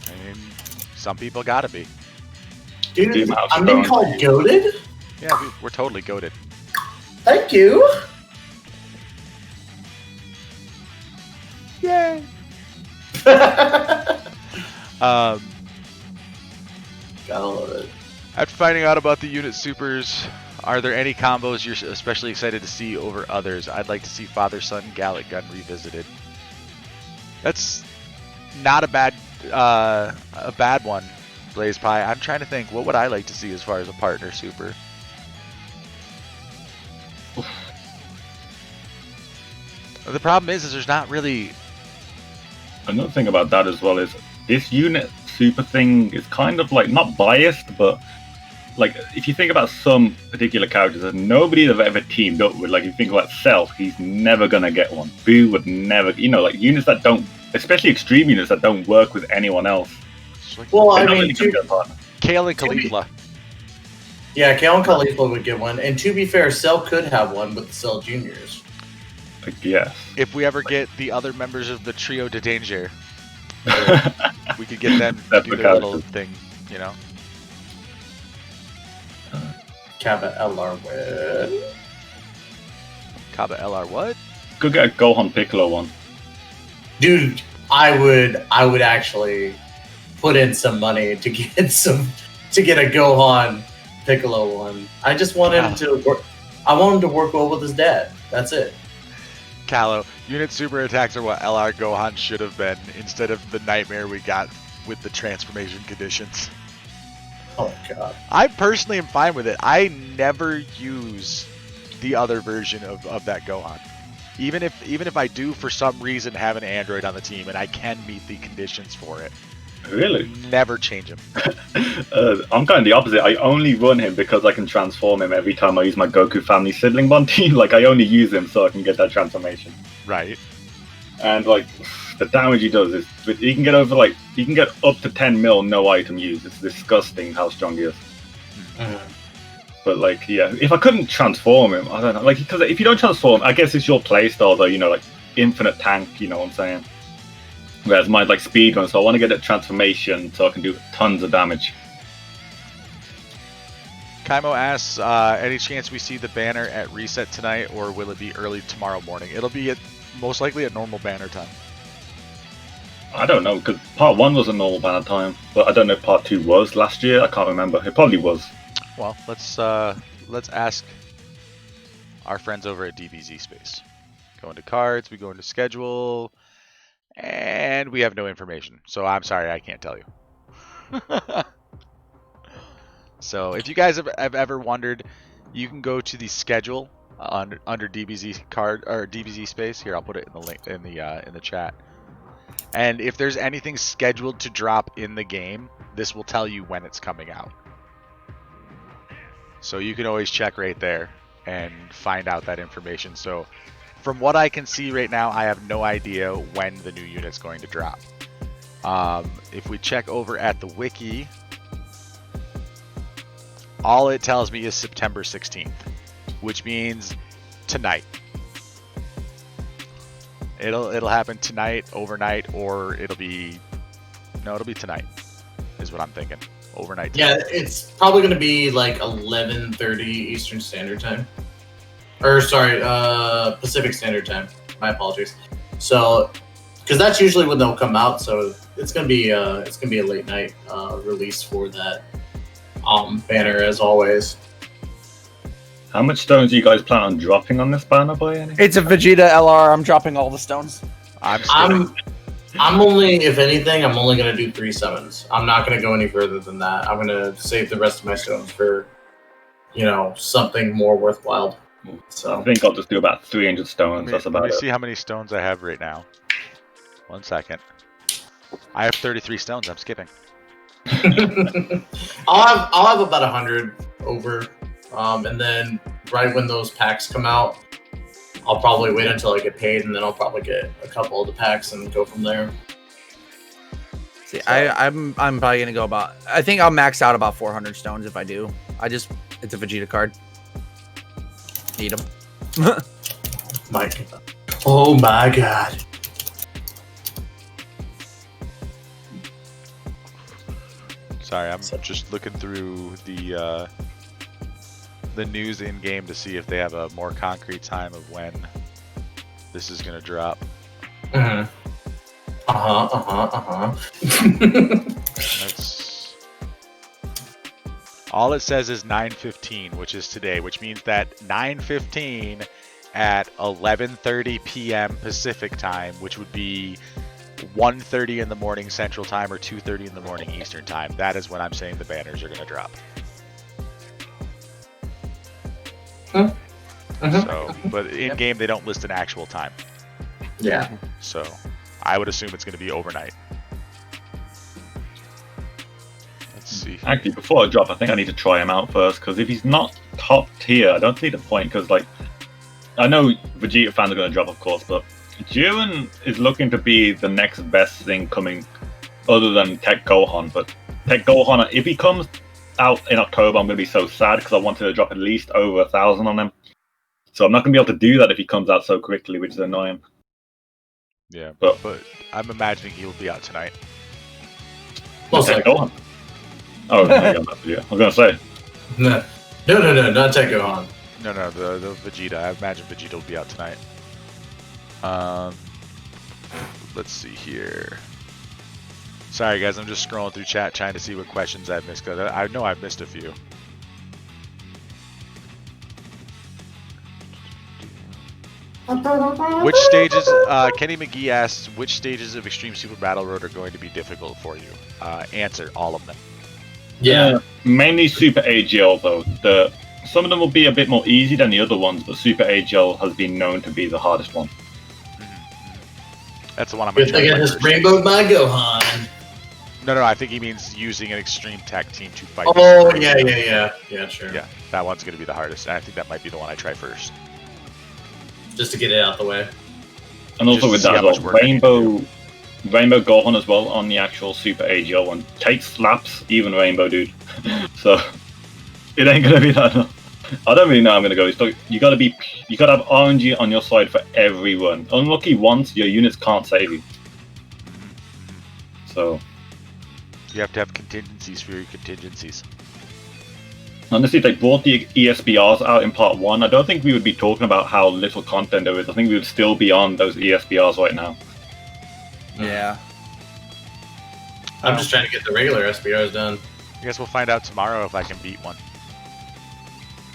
I mean, some people gotta be. Dude, I'm being called goated? Yeah, we're totally goated. Thank you. Yay. Gotta love it. After finding out about the unit supers, are there any combos you're especially excited to see over others? I'd like to see Father-Son Gallic Gun revisited. That's not a bad one. Blaze Pie. I'm trying to think, what would I like to see as far as a partner super? The problem is there's not really... Another thing about that as well is this unit super thing is kind of like not biased, but like if you think about some particular characters that nobody have ever teamed up with, like if you think about Self, he's never gonna get one. Boo would never, like units that don't, especially extreme units that don't work with anyone else. Well, I mean, Kale and Caulifla. Yeah, Kale and Caulifla would get one. And to be fair, Cell could have one with the Cell Juniors. Yes. If we ever get the other members of the Trio de Danger, we could get them to do their little thing, Kaba LR what? Kaba LR what? Go get a Gohan Piccolo one. Dude, I would actually put in some money to get a Gohan Piccolo one. I just want him to work. I want him to work well with his dad. That's it. Callow, unit super attacks are what LR Gohan should have been instead of the nightmare we got with the transformation conditions. Oh god. I personally am fine with it. I never use the other version of that Gohan. Even if I do for some reason have an android on the team and I can meet the conditions for it, Really? Never change him. I'm kind of the opposite. I only run him because I can transform him every time I use my Goku family sibling bond team. Like, I only use him so I can get that transformation. Right. And, like, the damage he does is... He can get up to 10 mil no item use. It's disgusting how strong he is. But, like, yeah, if I couldn't transform him, I don't know. Like, because if you don't transform, I guess it's your playstyle, though, you know, like, infinite tank, you know what I'm saying? Whereas mine's like speed run, so I want to get that transformation so I can do tons of damage. Kaimo asks, any chance we see the banner at reset tonight, or will it be early tomorrow morning? It'll be most likely at normal banner time. I don't know, because part 1 was a normal banner time, but I don't know if part 2 was last year. I can't remember. It probably was. Well, let's ask our friends over at DBZ Space. Go into cards, we go into schedule. And we have no information, so I'm sorry, I can't tell you. So if you guys have ever wondered, you can go to the schedule under DBZ card or DBZ Space. Here, I'll put it in the link in the chat. And if there's anything scheduled to drop in the game, this will tell you when it's coming out. So you can always check right there and find out that information. So from what I can see right now, I have no idea when the new unit's going to drop. If we check over at the wiki, all it tells me is September 16th, which means tonight. It'll happen tonight, overnight, or it'll be tonight, is what I'm thinking. Overnight tonight. Yeah, it's probably going to be like 11:30 Eastern Standard Time. Or sorry, Pacific Standard Time. My apologies. So, because that's usually when they'll come out, so it's gonna be a late night release for that banner as always. How much stones do you guys plan on dropping on this banner by any? It's a Vegeta LR. I'm dropping all the stones. I'm only, if anything, I'm only gonna do 3 summons. I'm not gonna go any further than that. I'm gonna save the rest of my stones for, something more worthwhile. So I think I'll just do about 300 stones. That's about it. Let me see how many stones I have right now. 1 second. I have 33 stones. I'm skipping. I'll have about 100 over, and then right when those packs come out, I'll probably wait until I get paid, and then I'll probably get a couple of the packs and go from there. See, so. I'm probably gonna go about. I think I'll max out about 400 stones if I do. It's a Vegeta card. Need them. Oh my god. Sorry, I'm just looking through the news in game to see if they have a more concrete time of when this is gonna drop. That's all it says is 9:15, which is today, which means that 9:15 at 11:30 p.m. Pacific time, which would be 1:30 in the morning Central Time or 2:30 in the morning Eastern Time. That is when I'm saying the banners are going to drop. So, but in game they don't list an actual time. Yeah. So, I would assume it's going to be overnight. Let's see. Actually, before I drop, I think I need to try him out first, because if he's not top tier, I don't see the point, because, like, I know Vegeta fans are going to drop, of course, but Jiren is looking to be the next best thing coming other than Tech Gohan, but Tech Gohan, if he comes out in October, I'm going to be so sad, because I wanted to drop at least over 1,000 on him. So I'm not going to be able to do that if he comes out so quickly, which is annoying. Yeah, but I'm imagining he'll be out tonight. Well, Tech Gohan. Oh, yeah, I was going to say. No, not Tech Gohan. No, the Vegeta. I imagine Vegeta will be out tonight. Let's see here. Sorry, guys, I'm just scrolling through chat trying to see what questions I've missed, because I know I've missed a few. Which stages, Kenny McGee asks, which stages of Extreme Super Battle Road are going to be difficult for you? Answer, all of them. Yeah. Mainly Super AGL, though. Some of them will be a bit more easy than the other ones, but Super AGL has been known to be the hardest one. That's the one I'm going to try. I just rainbowed my Gohan. No, I think he means using an extreme tech team to fight. Oh, yeah, sure. Yeah, that one's going to be the hardest. And I think that might be the one I try first. Just to get it out the way. And also Just with to see that, how much as work well, I need to Rainbow Gohan as well on the actual Super AGL one takes slaps, even Rainbow, dude. So it ain't gonna be that. I don't really know how I'm gonna go. You gotta have RNG on your side for everyone. Unlucky once, your units can't save you. So You have to have contingencies for your contingencies. honestly, if they brought the ESBRs out in part 1, I don't think we would be talking about how little content there is. I think we would still be on those ESBRs right now. Yeah. I'm just trying to get the regular SBRs done. I guess we'll find out tomorrow if I can beat one.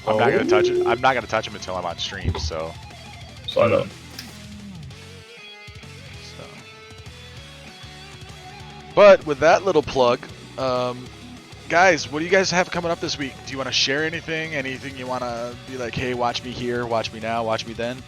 I'm not gonna touch it. I'm not gonna touch them until I'm on stream. So I don't. But with that little plug, guys, what do you guys have coming up this week? Do you want to share anything? Anything you want to be like, hey, watch me here, watch me now, watch me then?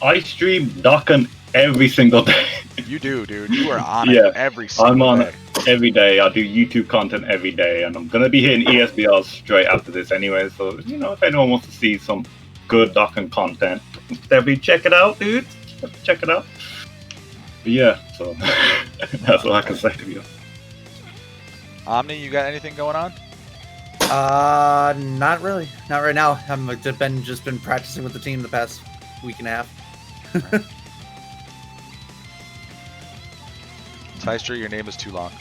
I stream Dokkan every single day. You do, dude. You are on Yeah, it every single I'm on day. it every day. I do YouTube content every day, and I'm gonna be hitting ESBRs straight after this anyway. So if anyone wants to see some good Dokkan content, definitely check it out, dude. Check it out. But yeah, so that's all I can say to you. Omni, you got anything going on? Not really. Not right now. I've just been practicing with the team the past week and a half. Tystra, your name is too long.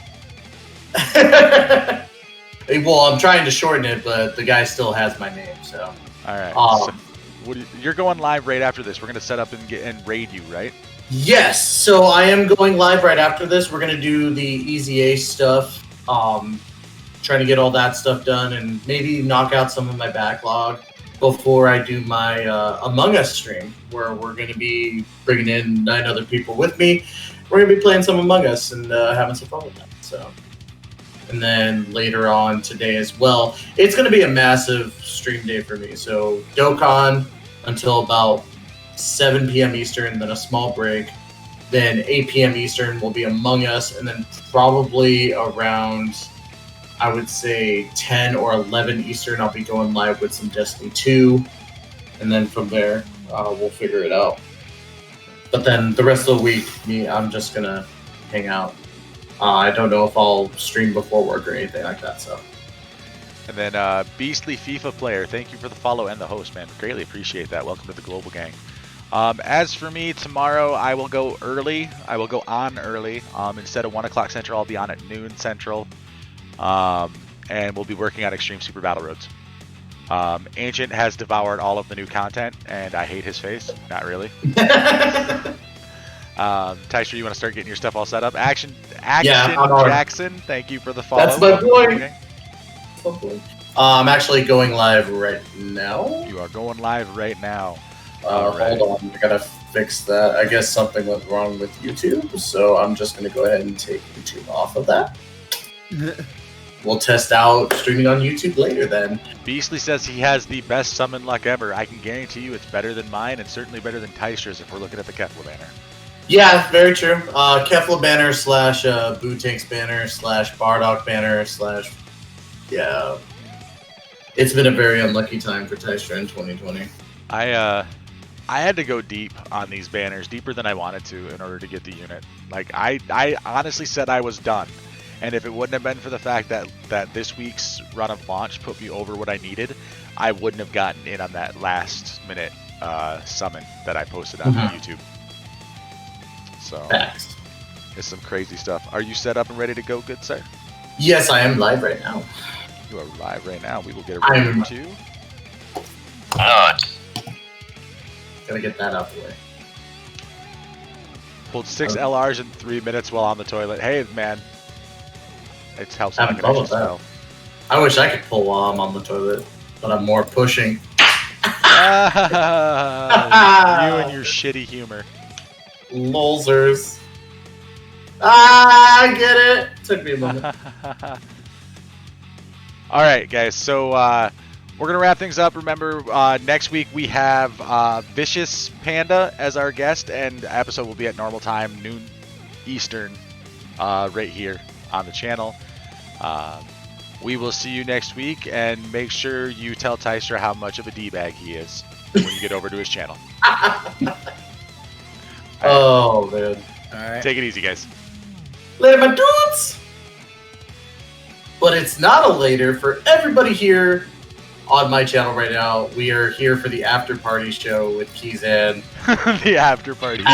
Well, I'm trying to shorten it, but the guy still has my name, so. All right. Um, So, you're going live right after this. We're gonna set up and raid you, right? Yes, so I am going live right after this. We're gonna do the Easy Ace stuff. Trying to get all that stuff done and maybe knock out some of my backlog before I do my Among Us stream, where we're gonna be bringing in 9 other people with me. We're gonna be playing some Among Us and having some fun with that. So, and then later on today as well, it's gonna be a massive stream day for me. So Dokkan until about 7 p.m. Eastern, then a small break. Then 8 p.m. Eastern will be Among Us, and then probably around, I would say 10 or 11 Eastern, I'll be going live with some Destiny 2, and then from there, we'll figure it out. But then the rest of the week, I'm just gonna hang out. I don't know if I'll stream before work or anything like that, so. And then Beastly FIFA player, thank you for the follow and the host, man. Greatly appreciate that. Welcome to the Global Gang. As for me, tomorrow I will go early. I will go on early. Instead of 1 o'clock Central, I'll be on at noon Central. And we'll be working on Extreme Super Battle Roads. Ancient has devoured all of the new content, and I hate his face. Not really. Tystra, you want to start getting your stuff all set up? Action Jackson, thank you for the follow. That's my boy. I'm actually going live right now. You are going live right now. Hold on, I gotta fix that. I guess something went wrong with YouTube, so I'm just gonna go ahead and take YouTube off of that. We'll test out streaming on YouTube later then. Beastly says he has the best summon luck ever. I can guarantee you it's better than mine and certainly better than Tystra's if we're looking at the Kefla banner. Yeah, very true. Kefla banner slash Bootank's banner slash Bardock banner slash... Yeah. It's been a very unlucky time for Tystra in 2020. I had to go deep on these banners, deeper than I wanted to in order to get the unit. Like, I honestly said I was done. And if it wouldn't have been for the fact that this week's run of launch put me over what I needed, I wouldn't have gotten in on that last minute summon that I posted on YouTube. So, Thanks. it's some crazy stuff. Are you set up and ready to go, good sir? Yes, I am live right now. You are live right now. We will get a review too. Gotta get that out the way. Pulled 6 LRs in 3 minutes while on the toilet. Hey, man. It helps I'm when I can actually fun with that. spell. I wish I could pull while I'm on the toilet, but I'm more pushing. You and your shitty humor. Lolzers. I get it. Took me a moment. All right, guys. So we're gonna wrap things up. Remember, next week we have Vicious Panda as our guest, and the episode will be at normal time, noon Eastern, right here. on the channel. We will see you next week, and make sure you tell Tyster how much of a D-bag he is when you get over to his channel. Oh, man. All right. Take it easy, guys. Later, my dudes! But it's not a later for everybody here on my channel right now. We are here for the after party show with Kizan. The after party.